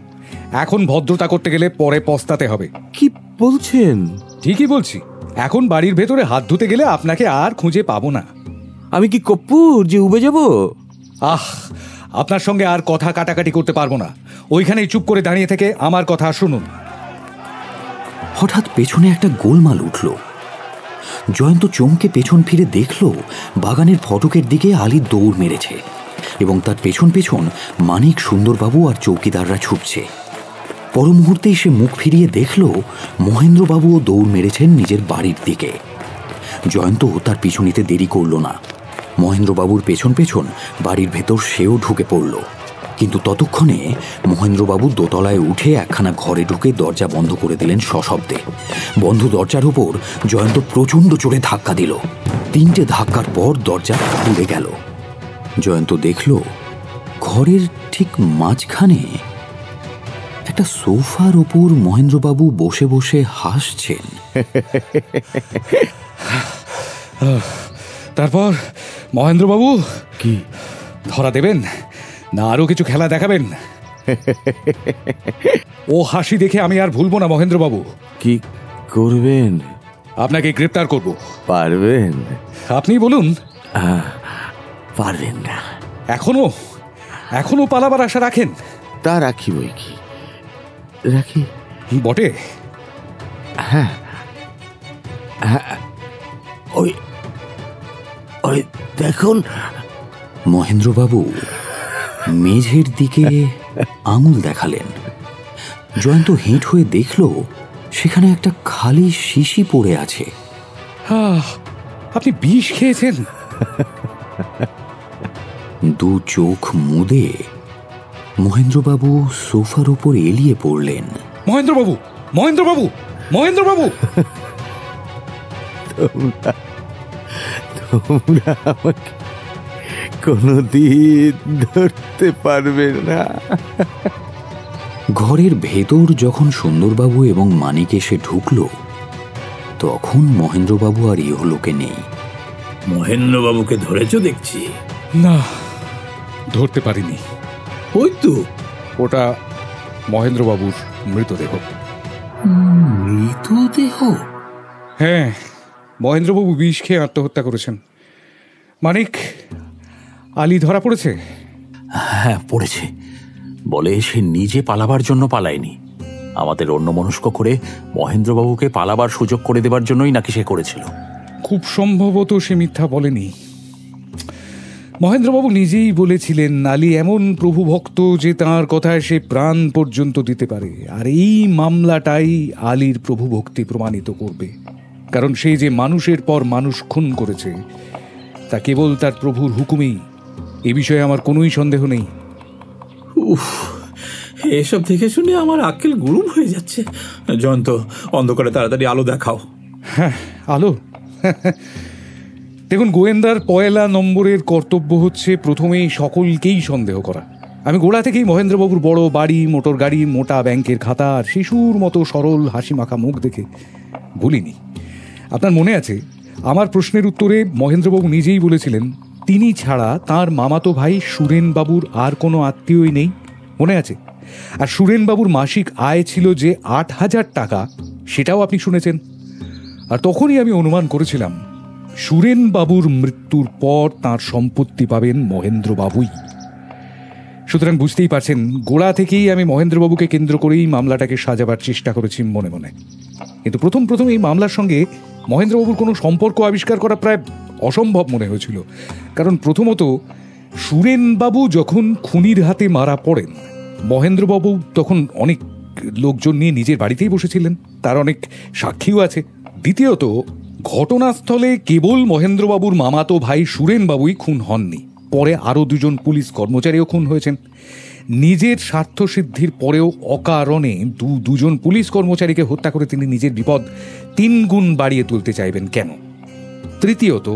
এখন ভদ্রতা করতে গেলে পরে পস্তাতে হবে। কি বলছেন? ঠিকই বলছি, এখন বাড়ির ভেতরে হাত ধুতে গেলে আপনাকে আর খুঁজে পাবো না। আমি কি কপ্পুর যে উবে যাব? আপনার সঙ্গে আর কথা কাটাকাটি করতে পারবো না, ওইখানেই চুপ করে দাঁড়িয়ে থেকে আমার কথা শুনুন। হঠাৎ পেছনে একটা গোলমাল উঠল। জয়ন্ত চমকে পেছন ফিরে দেখল বাগানের ফটকের দিকে আলী দৌড় মেরেছে এবং তার পেছন পেছন মানিক, সুন্দরবাবু আর চৌকিদাররা ছুটছে। পর মুহূর্তেই সে মুখ ফিরিয়ে দেখল মহেন্দ্রবাবুও দৌড় মেরেছেন নিজের বাড়ির দিকে। জয়ন্ত তার পিছু নিতে দেরি করল না। মহেন্দ্রবাবুর পেছন পেছন বাড়ির ভেতর সেও ঢুকে পড়ল, কিন্তু ততক্ষণে মহেন্দ্রবাবু দোতলায় উঠে একখানা ঘরে ঢুকে দরজা বন্ধ করে দিলেন সশব্দে। বন্ধ দরজার উপর জয়ন্ত প্রচণ্ড জোরে ধাক্কা দিল। 3টে ধাক্কার পর দরজা খুলে গেল। জয়ন্ত দেখল ঘরের ঠিক মাঝখানে একটা সোফার ওপর মহেন্দ্রবাবু বসে বসে হাসছেন। তারপর মহেন্দ্রবাবু কি ধরা দেবেন না আরো কিছু খেলা দেখাবেন? ও হাসি দেখে আমি আর ভুলবো না মহেন্দ্রবাবু। কি করবেন? আপনাকে গ্রেপ্তার করব। পারবেন? আপনি বলুন। পারবেন না। এখনো পালাবার আশা রাখেন? তা রাখি বই কি, রাখি বটে। হ্যাঁ, ওই ওই দেখুন। মহেন্দ্রবাবু মেঝের দিকে আঙুল দেখালেন। জয়ন্ত হেঁট হয়ে দেখল সেখানে একটা খালি শিশি পড়ে আছে। আপনি বিষ খেয়েছেন? দু চোখ মুদে মহেন্দ্রবাবু সোফার উপর এলিয়ে পড়লেন। মহেন্দ্রবাবু, মহেন্দ্রবাবু, মহেন্দ্রবাবু! তোমরা আমাকে কোনোদিন ধরতে পারবে না। ঘরের ভেতর যখন সুন্দরবাবু এবং মানিক এসে ঢুকল, তখন মহেন্দ্রবাবু আর ইহলোকে নেই। মহেন্দ্রবাবুকে ধরেছ দেখছি? না, ধরতে পারিনি। ওই তো ওটা মহেন্দ্রবাবুর মৃতদেহ। মৃতদেহ? হ্যাঁ, মহেন্দ্রবাবু বিষ খেয়ে আত্মহত্যা করেছেন। মানিক, আলী ধরা পড়েছে? হ্যাঁ, পড়েছে। বলে সে নিজে পালাবার জন্য পালায়নি, আমাদের অন্যমনস্ক করে মহেন্দ্রবাবুকে পালাবার সুযোগ করে দেবার জন্যই নাকি সে করেছিল। খুব সম্ভবত সে মিথ্যা বলেনি। মহেন্দ্রবাবু নিজেই বলেছিলেন আলী এমন প্রভু ভক্ত যে তাঁর কথায় সে প্রাণ পর্যন্ত দিতে পারে, আর এই মামলাটাই আলীর প্রভু ভক্তি প্রমাণিত করবে। কারণ সে যে মানুষের পর মানুষ খুন করেছে তা কেবল তার প্রভুর হুকুমেই, এ বিষয়ে আমার কোনোই সন্দেহ নেই। উফ, এসব দেখে শুনে আমার আক্কেল গুরুম হয়ে যাচ্ছে। জয়ন্ত, অন্ধকারে তাড়াতাড়ি আলো দেখাও। হ্যাঁ, আলো? দেখুন, গোয়েন্দার 1 নম্বরের কর্তব্য হচ্ছে প্রথমেই সকলকেই সন্দেহ করা। আমি গোড়া থেকেই মহেন্দ্রবাবুর বড় বাড়ি, মোটর গাড়ি, মোটা ব্যাংকের খাতা আর শিশুর মতো সরল হাসি মাখা মুখ দেখে ভুলিনি। আপনার মনে আছে, আমার প্রশ্নের উত্তরে মহেন্দ্রবাবু নিজেই বলেছিলেন তিনি ছাড়া তার মামাতো ভাই সুরেনবাবুর আর কোনো আত্মীয়ই নেই, মনে আছে? আর সুরেনবাবুর মাসিক আয় ছিল যে 8,000 টাকা, সেটাও আপনি শুনেছেন। আর তখনই আমি অনুমান করেছিলাম সুরেনবাবুর মৃত্যুর পর তাঁর সম্পত্তি পাবেন মহেন্দ্রবাবুই। সুতরাং বুঝতেই পারছেন, গোড়া থেকেই আমি মহেন্দ্রবাবুকে কেন্দ্র করেই মামলাটাকে সাজাবার চেষ্টা করেছি মনে মনে। কিন্তু প্রথম এই মামলার সঙ্গে মহেন্দ্রবাবুর কোনো সম্পর্ক আবিষ্কার করা প্রায় অসম্ভব মনে হয়েছিল। কারণ প্রথমত সুরেনবাবু যখন খুনির হাতে মারা পড়েন, মহেন্দ্রবাবু তখন অনেক লোকজন নিয়ে নিজের বাড়িতেই বসেছিলেন, তার অনেক সাক্ষীও আছে। দ্বিতীয়ত, ঘটনাস্থলে কেবল মহেন্দ্রবাবুর মামাতো ভাই সুরেনবাবুই খুন হননি, পরে আরও দুজন পুলিশ কর্মচারীও খুন হয়েছেন। নিজের স্বার্থসিদ্ধির পরেও অকারণে দুজন পুলিশ কর্মচারীকে হত্যা করে তিনি নিজের বিপদ 3 গুণ বাড়িয়ে তুলতে চাইবেন কেন? তৃতীয়ত,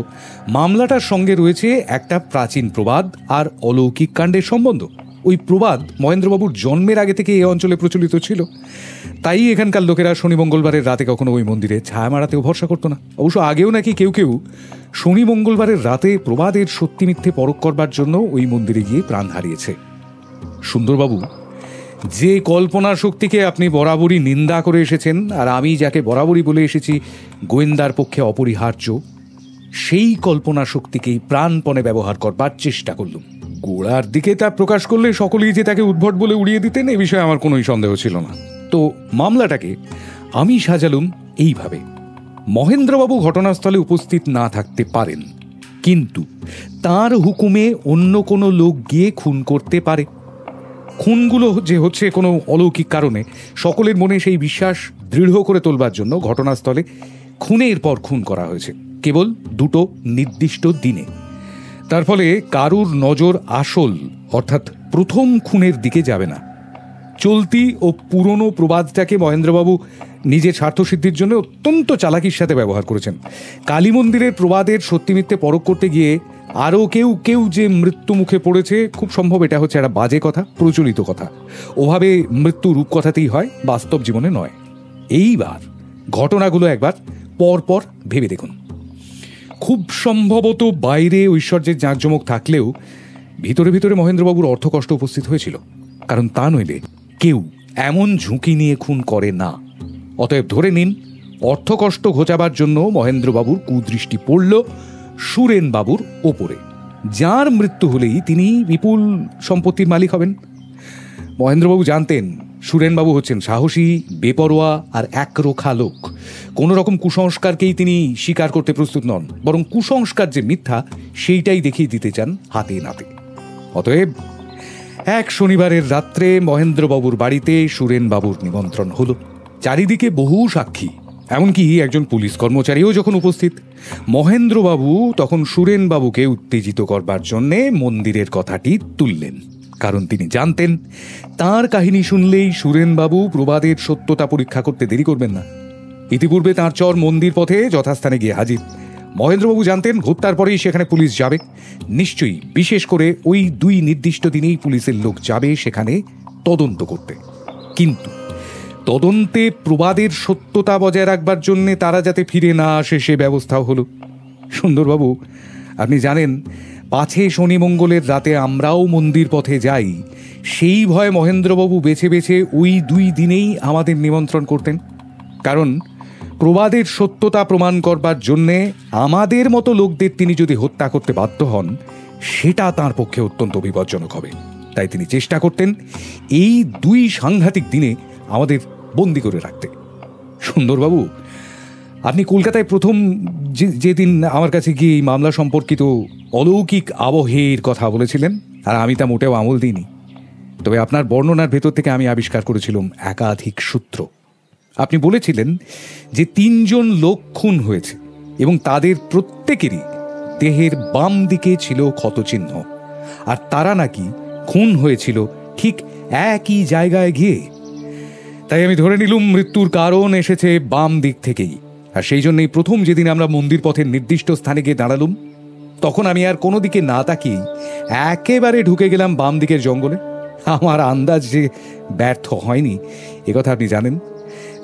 মামলাটার সঙ্গে রয়েছে একটা প্রাচীন প্রবাদ আর অলৌকিক কাণ্ডের সম্বন্ধ। ওই প্রবাদ মহেন্দ্রবাবুর জন্মের আগে থেকে এই অঞ্চলে প্রচলিত ছিল, তাই এখানকার লোকেরা শনি মঙ্গলবারের রাতে কখনো ওই মন্দিরে ছায়া মারাতেও ভরসা করতো না। অবশ্য আগেও নাকি কেউ কেউ শনি মঙ্গলবারের রাতে প্রবাদের সত্যি মিথ্যে পরখ করবার জন্য ওই মন্দিরে গিয়ে প্রাণ হারিয়েছে। সুন্দরবাবু, যে কল্পনা শক্তিকে আপনি বরাবরই নিন্দা করে এসেছেন, আর আমি যাকে বরাবরই বলে এসেছি গোয়েন্দার পক্ষে অপরিহার্য, সেই কল্পনা শক্তিকেই প্রাণপণে ব্যবহার করবার চেষ্টা করলুম। গোড়ার দিকে তা প্রকাশ করলে সকলেই যে তাকে উদ্ভট বলে উড়িয়ে দিতেন, এ বিষয়ে আমার কোনোই সন্দেহ ছিল না। তো মামলাটাকে আমি সাজালুম এইভাবে: মহেন্দ্রবাবু ঘটনাস্থলে উপস্থিত না থাকতে পারেন, কিন্তু তার হুকুমে অন্য কোনো লোক গিয়ে খুন করতে পারে। খুনগুলো যে হচ্ছে কোনো অলৌকিক কারণে, সকলের মনে সেই বিশ্বাস দৃঢ় করে তোলবার জন্য ঘটনাস্থলে খুনের পর খুন করা হয়েছে, কেবল 2টো নির্দিষ্ট দিনে। তার ফলে কারুর নজর আসল অর্থাৎ প্রথম খুনের দিকে যাবে না। চলতি ও পুরনো প্রবাদটাকে মহেন্দ্রবাবু নিজের স্বার্থসিদ্ধির জন্য অত্যন্ত চালাকির সাথে ব্যবহার করেছেন। কালী মন্দিরের প্রবাদের সত্যি মিথ্যে পরখ করতে গিয়ে আরও কেউ যে মৃত্যু মুখে পড়েছে, খুব সম্ভব এটা হচ্ছে একটা বাজে কথা, প্রচলিত কথা। ওভাবে মৃত্যু রূপকথাতেই হয়, বাস্তব জীবনে নয়। এইবার ঘটনাগুলো একবার পরপর ভেবে দেখুন। খুব সম্ভবত বাইরে ঐশ্বর্যের জাঁকজমক থাকলেও ভিতরে ভিতরে মহেন্দ্রবাবুর অর্থকষ্ট উপস্থিত হয়েছিল, কারণ তা নইলে কেউ এমন ঝুঁকি নিয়ে খুন করে না। অতএব ধরে নিন, অর্থকষ্ট ঘোচাবার জন্য মহেন্দ্রবাবুর কুদৃষ্টি পড়ল সুরেনবাবুর ওপরে, যার মৃত্যু হলেই তিনি বিপুল সম্পত্তির মালিক হবেন। মহেন্দ্রবাবু জানতেন সুরেনবাবু হচ্ছেন সাহসী, বেপরোয়া আর একরোখা লোক। কোনো রকম কুসংস্কারকেই তিনি স্বীকার করতে প্রস্তুত নন, বরং কুসংস্কার যে মিথ্যা সেইটাই দেখিয়ে দিতে চান হাতে নাতে। অতএব এক শনিবারের রাত্রে মহেন্দ্রবাবুর বাড়িতে সুরেনবাবুর নিমন্ত্রণ হলো। চারিদিকে বহু সাক্ষী, এমনকি একজন পুলিশ কর্মচারীও যখন উপস্থিত। মহেন্দ্রবাবু তখন সুরেনবাবুকে উত্তেজিত করবার জন্যে মন্দিরের কথাটি তুললেন, কারণ তিনি জানতেন তার কাহিনী শুনলেই সুরেনবাবু প্রবাদের সত্যতা পরীক্ষা করতে দেরি করবেন না। ইতিপূর্বে তাঁর চর মন্দির পথে যথাস্থানে গিয়ে হাজির। মহেন্দ্রবাবু জানতেন হত্যার পরেই সেখানে পুলিশ যাবে, নিশ্চয়ই বিশেষ করে ওই 2 নির্দিষ্ট দিনেই পুলিশের লোক যাবে সেখানে তদন্ত করতে। কিন্তু তদন্তে প্রবাদের সত্যতা বজায় রাখবার জন্যে তারা যাতে ফিরে না আসে সে ব্যবস্থাও হলো। সুন্দরবাবু, আপনি জানেন পাছে শনি মঙ্গলের রাতে আমরাও মন্দির পথে যাই, সেই ভয়ে মহেন্দ্রবাবু বেছে বেছে ওই 2 দিনেই আমাদের নিমন্ত্রণ করতেন। কারণ প্রবাদের সত্যতা প্রমাণ করবার জন্যে আমাদের মতো লোকদের তিনি যদি হত্যা করতে বাধ্য হন, সেটা তার পক্ষে অত্যন্ত বিপজ্জনক হবে। তাই তিনি চেষ্টা করতেন এই 2 সাংঘাতিক দিনে আমাদের বন্দি করে রাখতে। সুন্দরবাবু, আপনি কলকাতায় প্রথম যেদিন আমার কাছে গিয়ে এই মামলা সম্পর্কিত অলৌকিক আবহের কথা বলেছিলেন, আর আমি তা মোটেও আমল দিইনি। তবে আপনার বর্ণনার ভেতর থেকে আমি আবিষ্কার করেছিলাম একাধিক সূত্র। আপনি বলেছিলেন যে 3 জন লোক খুন হয়েছে এবং তাদের প্রত্যেকেরই দেহের বাম দিকে ছিল ক্ষতচিহ্ন, আর তারা নাকি খুন হয়েছিল ঠিক একই জায়গায় গিয়ে। তাই আমি ধরে নিলুম মৃত্যুর কারণ এসেছে বাম দিক থেকেই। আর সেই জন্যই প্রথম যেদিন আমরা মন্দির পথের নির্দিষ্ট স্থানে গিয়ে দাঁড়ালুম, তখন আমি আর কোনো দিকে না তাকিয়ে একেবারে ঢুকে গেলাম বাম দিকের জঙ্গলে। আমার আন্দাজ যে ব্যর্থ হয়নি একথা আপনি জানেন।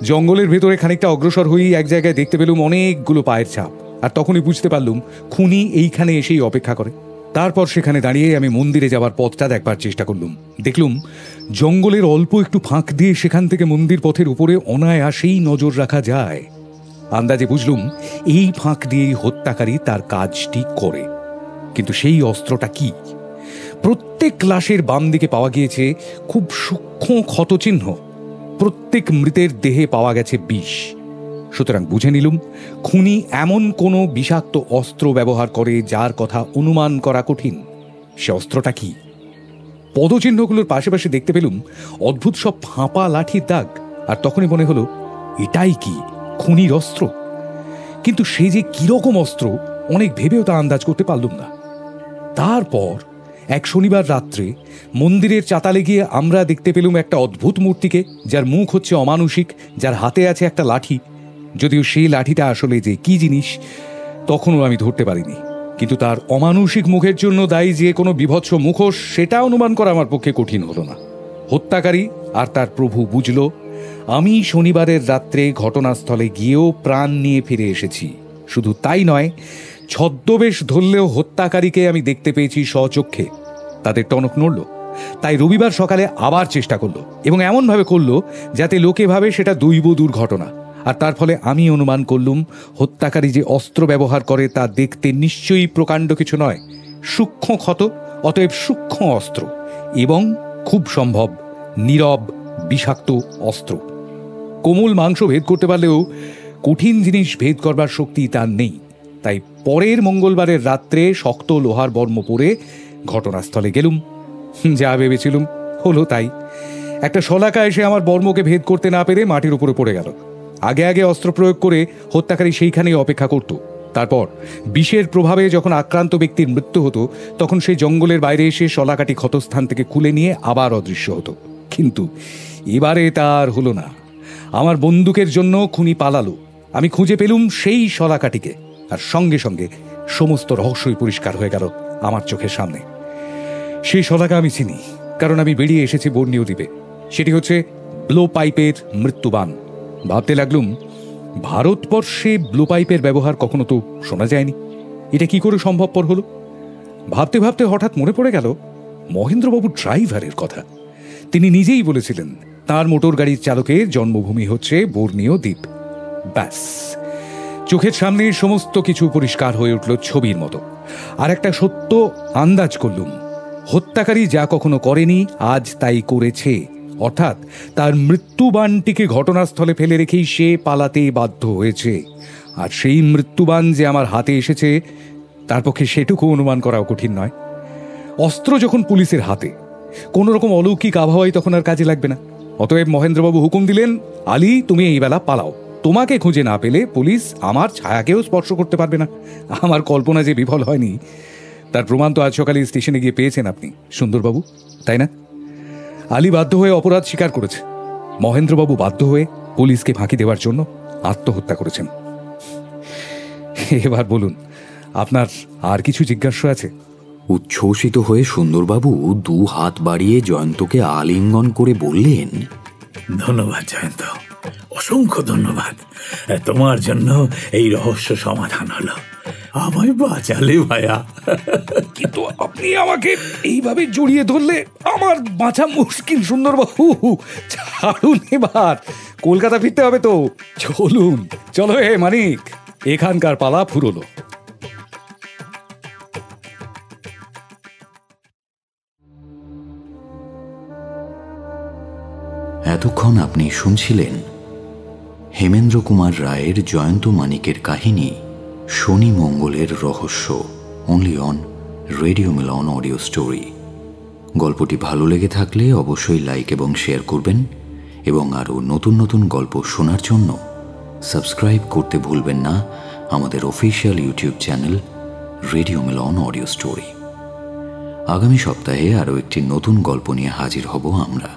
জঙ্গলের ভেতরে খানিকটা অগ্রসর হয়েই এক জায়গায় দেখতে পেলুম অনেকগুলো পায়ের ছাপ, আর তখনই বুঝতে পারলুম খুনি এইখানে এসেই অপেক্ষা করে। তারপর সেখানে দাঁড়িয়ে আমি মন্দিরে যাওয়ার পথটা দেখবার চেষ্টা করলুম। দেখলুম জঙ্গলের অল্প একটু ফাঁক দিয়ে সেখান থেকে মন্দির পথের উপরে অনায়াসেই নজর রাখা যায়। আন্দাজে বুঝলুম এই ফাঁক দিয়েই হত্যাকারী তার কাজটি করে। কিন্তু সেই অস্ত্রটা কি? প্রত্যেক লাশের বাম দিকে পাওয়া গিয়েছে খুব সূক্ষ্ম ক্ষতচিহ্ন। প্রত্যেক মৃতের দেহে পাওয়া গেছে বিষ। সুতরাং বুঝে নিলুম খুনি এমন কোনো বিষাক্ত অস্ত্র ব্যবহার করে যার কথা অনুমান করা কঠিন। সে অস্ত্রটা কি? পদচিহ্নগুলোর পাশে পাশে দেখতে পেলুম অদ্ভুত সব ফাঁপা লাঠির দাগ, আর তখনই মনে হলো এটাই কি খুনির অস্ত্র? কিন্তু সে যে কিরকম অস্ত্র অনেক ভেবেও তা আন্দাজ করতে পারলুম না। তারপর এক শনিবার রাত্রে মন্দিরের চাতালে গিয়ে আমরা দেখতে পেলুম একটা অদ্ভুত মূর্তিকে, যার মুখ হচ্ছে অমানুষিক, যার হাতে আছে একটা লাঠি। যদিও সেই লাঠিটা আসলে যে কি জিনিস তখনও আমি ধরতে পারিনি, কিন্তু তার অমানুষিক মুখের জন্য দায়ী যে কোনো বিভৎস মুখোশ, সেটা অনুমান করা আমার পক্ষে কঠিন হলো না। হত্যাকারী আর তার প্রভু বুঝল আমি শনিবারের রাত্রে ঘটনাস্থলে গিয়েও প্রাণ নিয়ে ফিরে এসেছি। শুধু তাই নয়, ছদ্মবেশ ধরলেও হত্যাকারীকে আমি দেখতে পেয়েছি স্বচক্ষে। তাদের টনক নড়ল, তাই রবিবার সকালে আবার চেষ্টা করলো, এবং এমনভাবে করলো যাতে লোকে ভাবে সেটা দৈব দুর্ঘটনা। আর তার ফলে আমি অনুমান করলুম হত্যাকারী যে অস্ত্র ব্যবহার করে তা দেখতে নিশ্চয়ই প্রকাণ্ড কিছু নয়, সূক্ষ্ম ক্ষত, অতএব সূক্ষ্ম অস্ত্র, এবং খুব সম্ভব নীরব বিষাক্ত অস্ত্র। কোমল মাংস ভেদ করতে পারলেও কঠিন জিনিস ভেদ করবার শক্তি তার নেই। তাই পরের মঙ্গলবারের রাত্রে শক্ত লোহার বর্ম পরে ঘটনাস্থলে গেলুম। যা ভেবেছিলুম হলো তাই। একটা শলাকা এসে আমার বর্মকে ভেদ করতে না পেরে মাটির উপরে পড়ে গেল। আগে আগে অস্ত্র প্রয়োগ করে হত্যাকারী সেইখানেই অপেক্ষা করত। তারপর বিষের প্রভাবে যখন আক্রান্ত ব্যক্তির মৃত্যু হতো, তখন সেই জঙ্গলের বাইরে এসে শলাকাটি ক্ষতস্থান থেকে খুলে নিয়ে আবার অদৃশ্য হতো। কিন্তু এবারে তার হলো না। আমার বন্দুকের জন্য খুনি পালালো। আমি খুঁজে পেলুম সেই শলাকাটিকে, আর সঙ্গে সঙ্গে সমস্ত রহস্যই পরিষ্কার হয়ে গেল আমার চোখের সামনে। সেই শলাকা আমি চিনি, কারণ আমি বেরিয়ে এসেছি বর্ণীয় দ্বীপে। সেটি হচ্ছে ব্লো পাইপের মৃত্যুবাণ। ভাবতে লাগলুম, ভারতবর্ষে ব্লো পাইপের ব্যবহার কখনো তো শোনা যায়নি, এটা কি করে সম্ভবপর হলো? ভাবতে ভাবতে হঠাৎ মনে পড়ে গেল মহেন্দ্রবাবু ড্রাইভারের কথা। তিনি নিজেই বলেছিলেন তার মোটর গাড়ির চালকের জন্মভূমি হচ্ছে বর্ণীয় দ্বীপ। ব্যাস, চোখের সামনে সমস্ত কিছু পরিষ্কার হয়ে উঠল ছবির মতো। আর একটা সত্য আন্দাজ করলুম, হত্যাকারী যা কখনো করেনি আজ তাই করেছে। অর্থাৎ তার মৃত্যুবাণটিকে ঘটনাস্থলে ফেলে রেখেই সে পালাতে বাধ্য হয়েছে। আর সেই মৃত্যুবাণ যে আমার হাতে এসেছে তার পক্ষে সেটুকু অনুমান করাও কঠিন নয়। অস্ত্র যখন পুলিশের হাতে, কোন রকম অলৌকিক আবহাওয়াই তখন আর কাজে লাগবে না। অতএব মহেন্দ্রবাবু হুকুম দিলেন, আলী তুমি এই বেলা পালাও। তোমাকে খুঁজে না পেলে পুলিশ আমার ছায়াকেও স্পর্শ করতে পারবে না। আমার কল্পনা যে বিফল হয়নি তার প্রমাণ তো আজ সকালে স্টেশনে গিয়ে পেয়েছেন আপনি, সুন্দরবাবু, তাই না? আলী বাধ্য হয়ে অপরাধ স্বীকার করেছে। মহেন্দ্রবাবু বাধ্য হয়ে পুলিশকে ফাঁকি দেওয়ার জন্য আত্মহত্যা করেছেন। এবার বলুন, আপনার আর কিছু জিজ্ঞাসা আছে? উচ্ছ্বসিত হয়ে সুন্দরবাবু দু হাত বাড়িয়ে জয়ন্তকে আলিঙ্গন করে বললেন, ধন্যবাদ জয়ন্ত, অসংখ্য ধন্যবাদ। তোমার জন্য এই রহস্য সমাধান হলো। আমায় বাঁচালে ভায়া। কিন্তু আপনি আমাকে এইভাবে জড়িয়ে ধরলে আমার বাঁচা মুশকিল সুন্দরবাবু। ছাড়ুন, এবার কলকাতা ফিরতে হবে তো। চলুন, চলো হে মানিক, এখানকার পালা ফুরোলো। এতক্ষণ আপনি শুনছিলেন হেমেন্দ্র কুমার রায়ের জয়ন্ত মানিকের কাহিনী শনি মঙ্গলের রহস্য, only on radio Milan audio story. গল্পটি ভালো লেগে থাকলে অবশ্যই লাইক এবং শেয়ার করবেন, এবং আরও নতুন নতুন গল্প শোনার জন্য সাবস্ক্রাইব করতে ভুলবেন না আমাদের official YouTube channel radio Milan audio story. আগামী সপ্তাহে আরও একটি নতুন গল্প নিয়ে হাজির হব আমরা।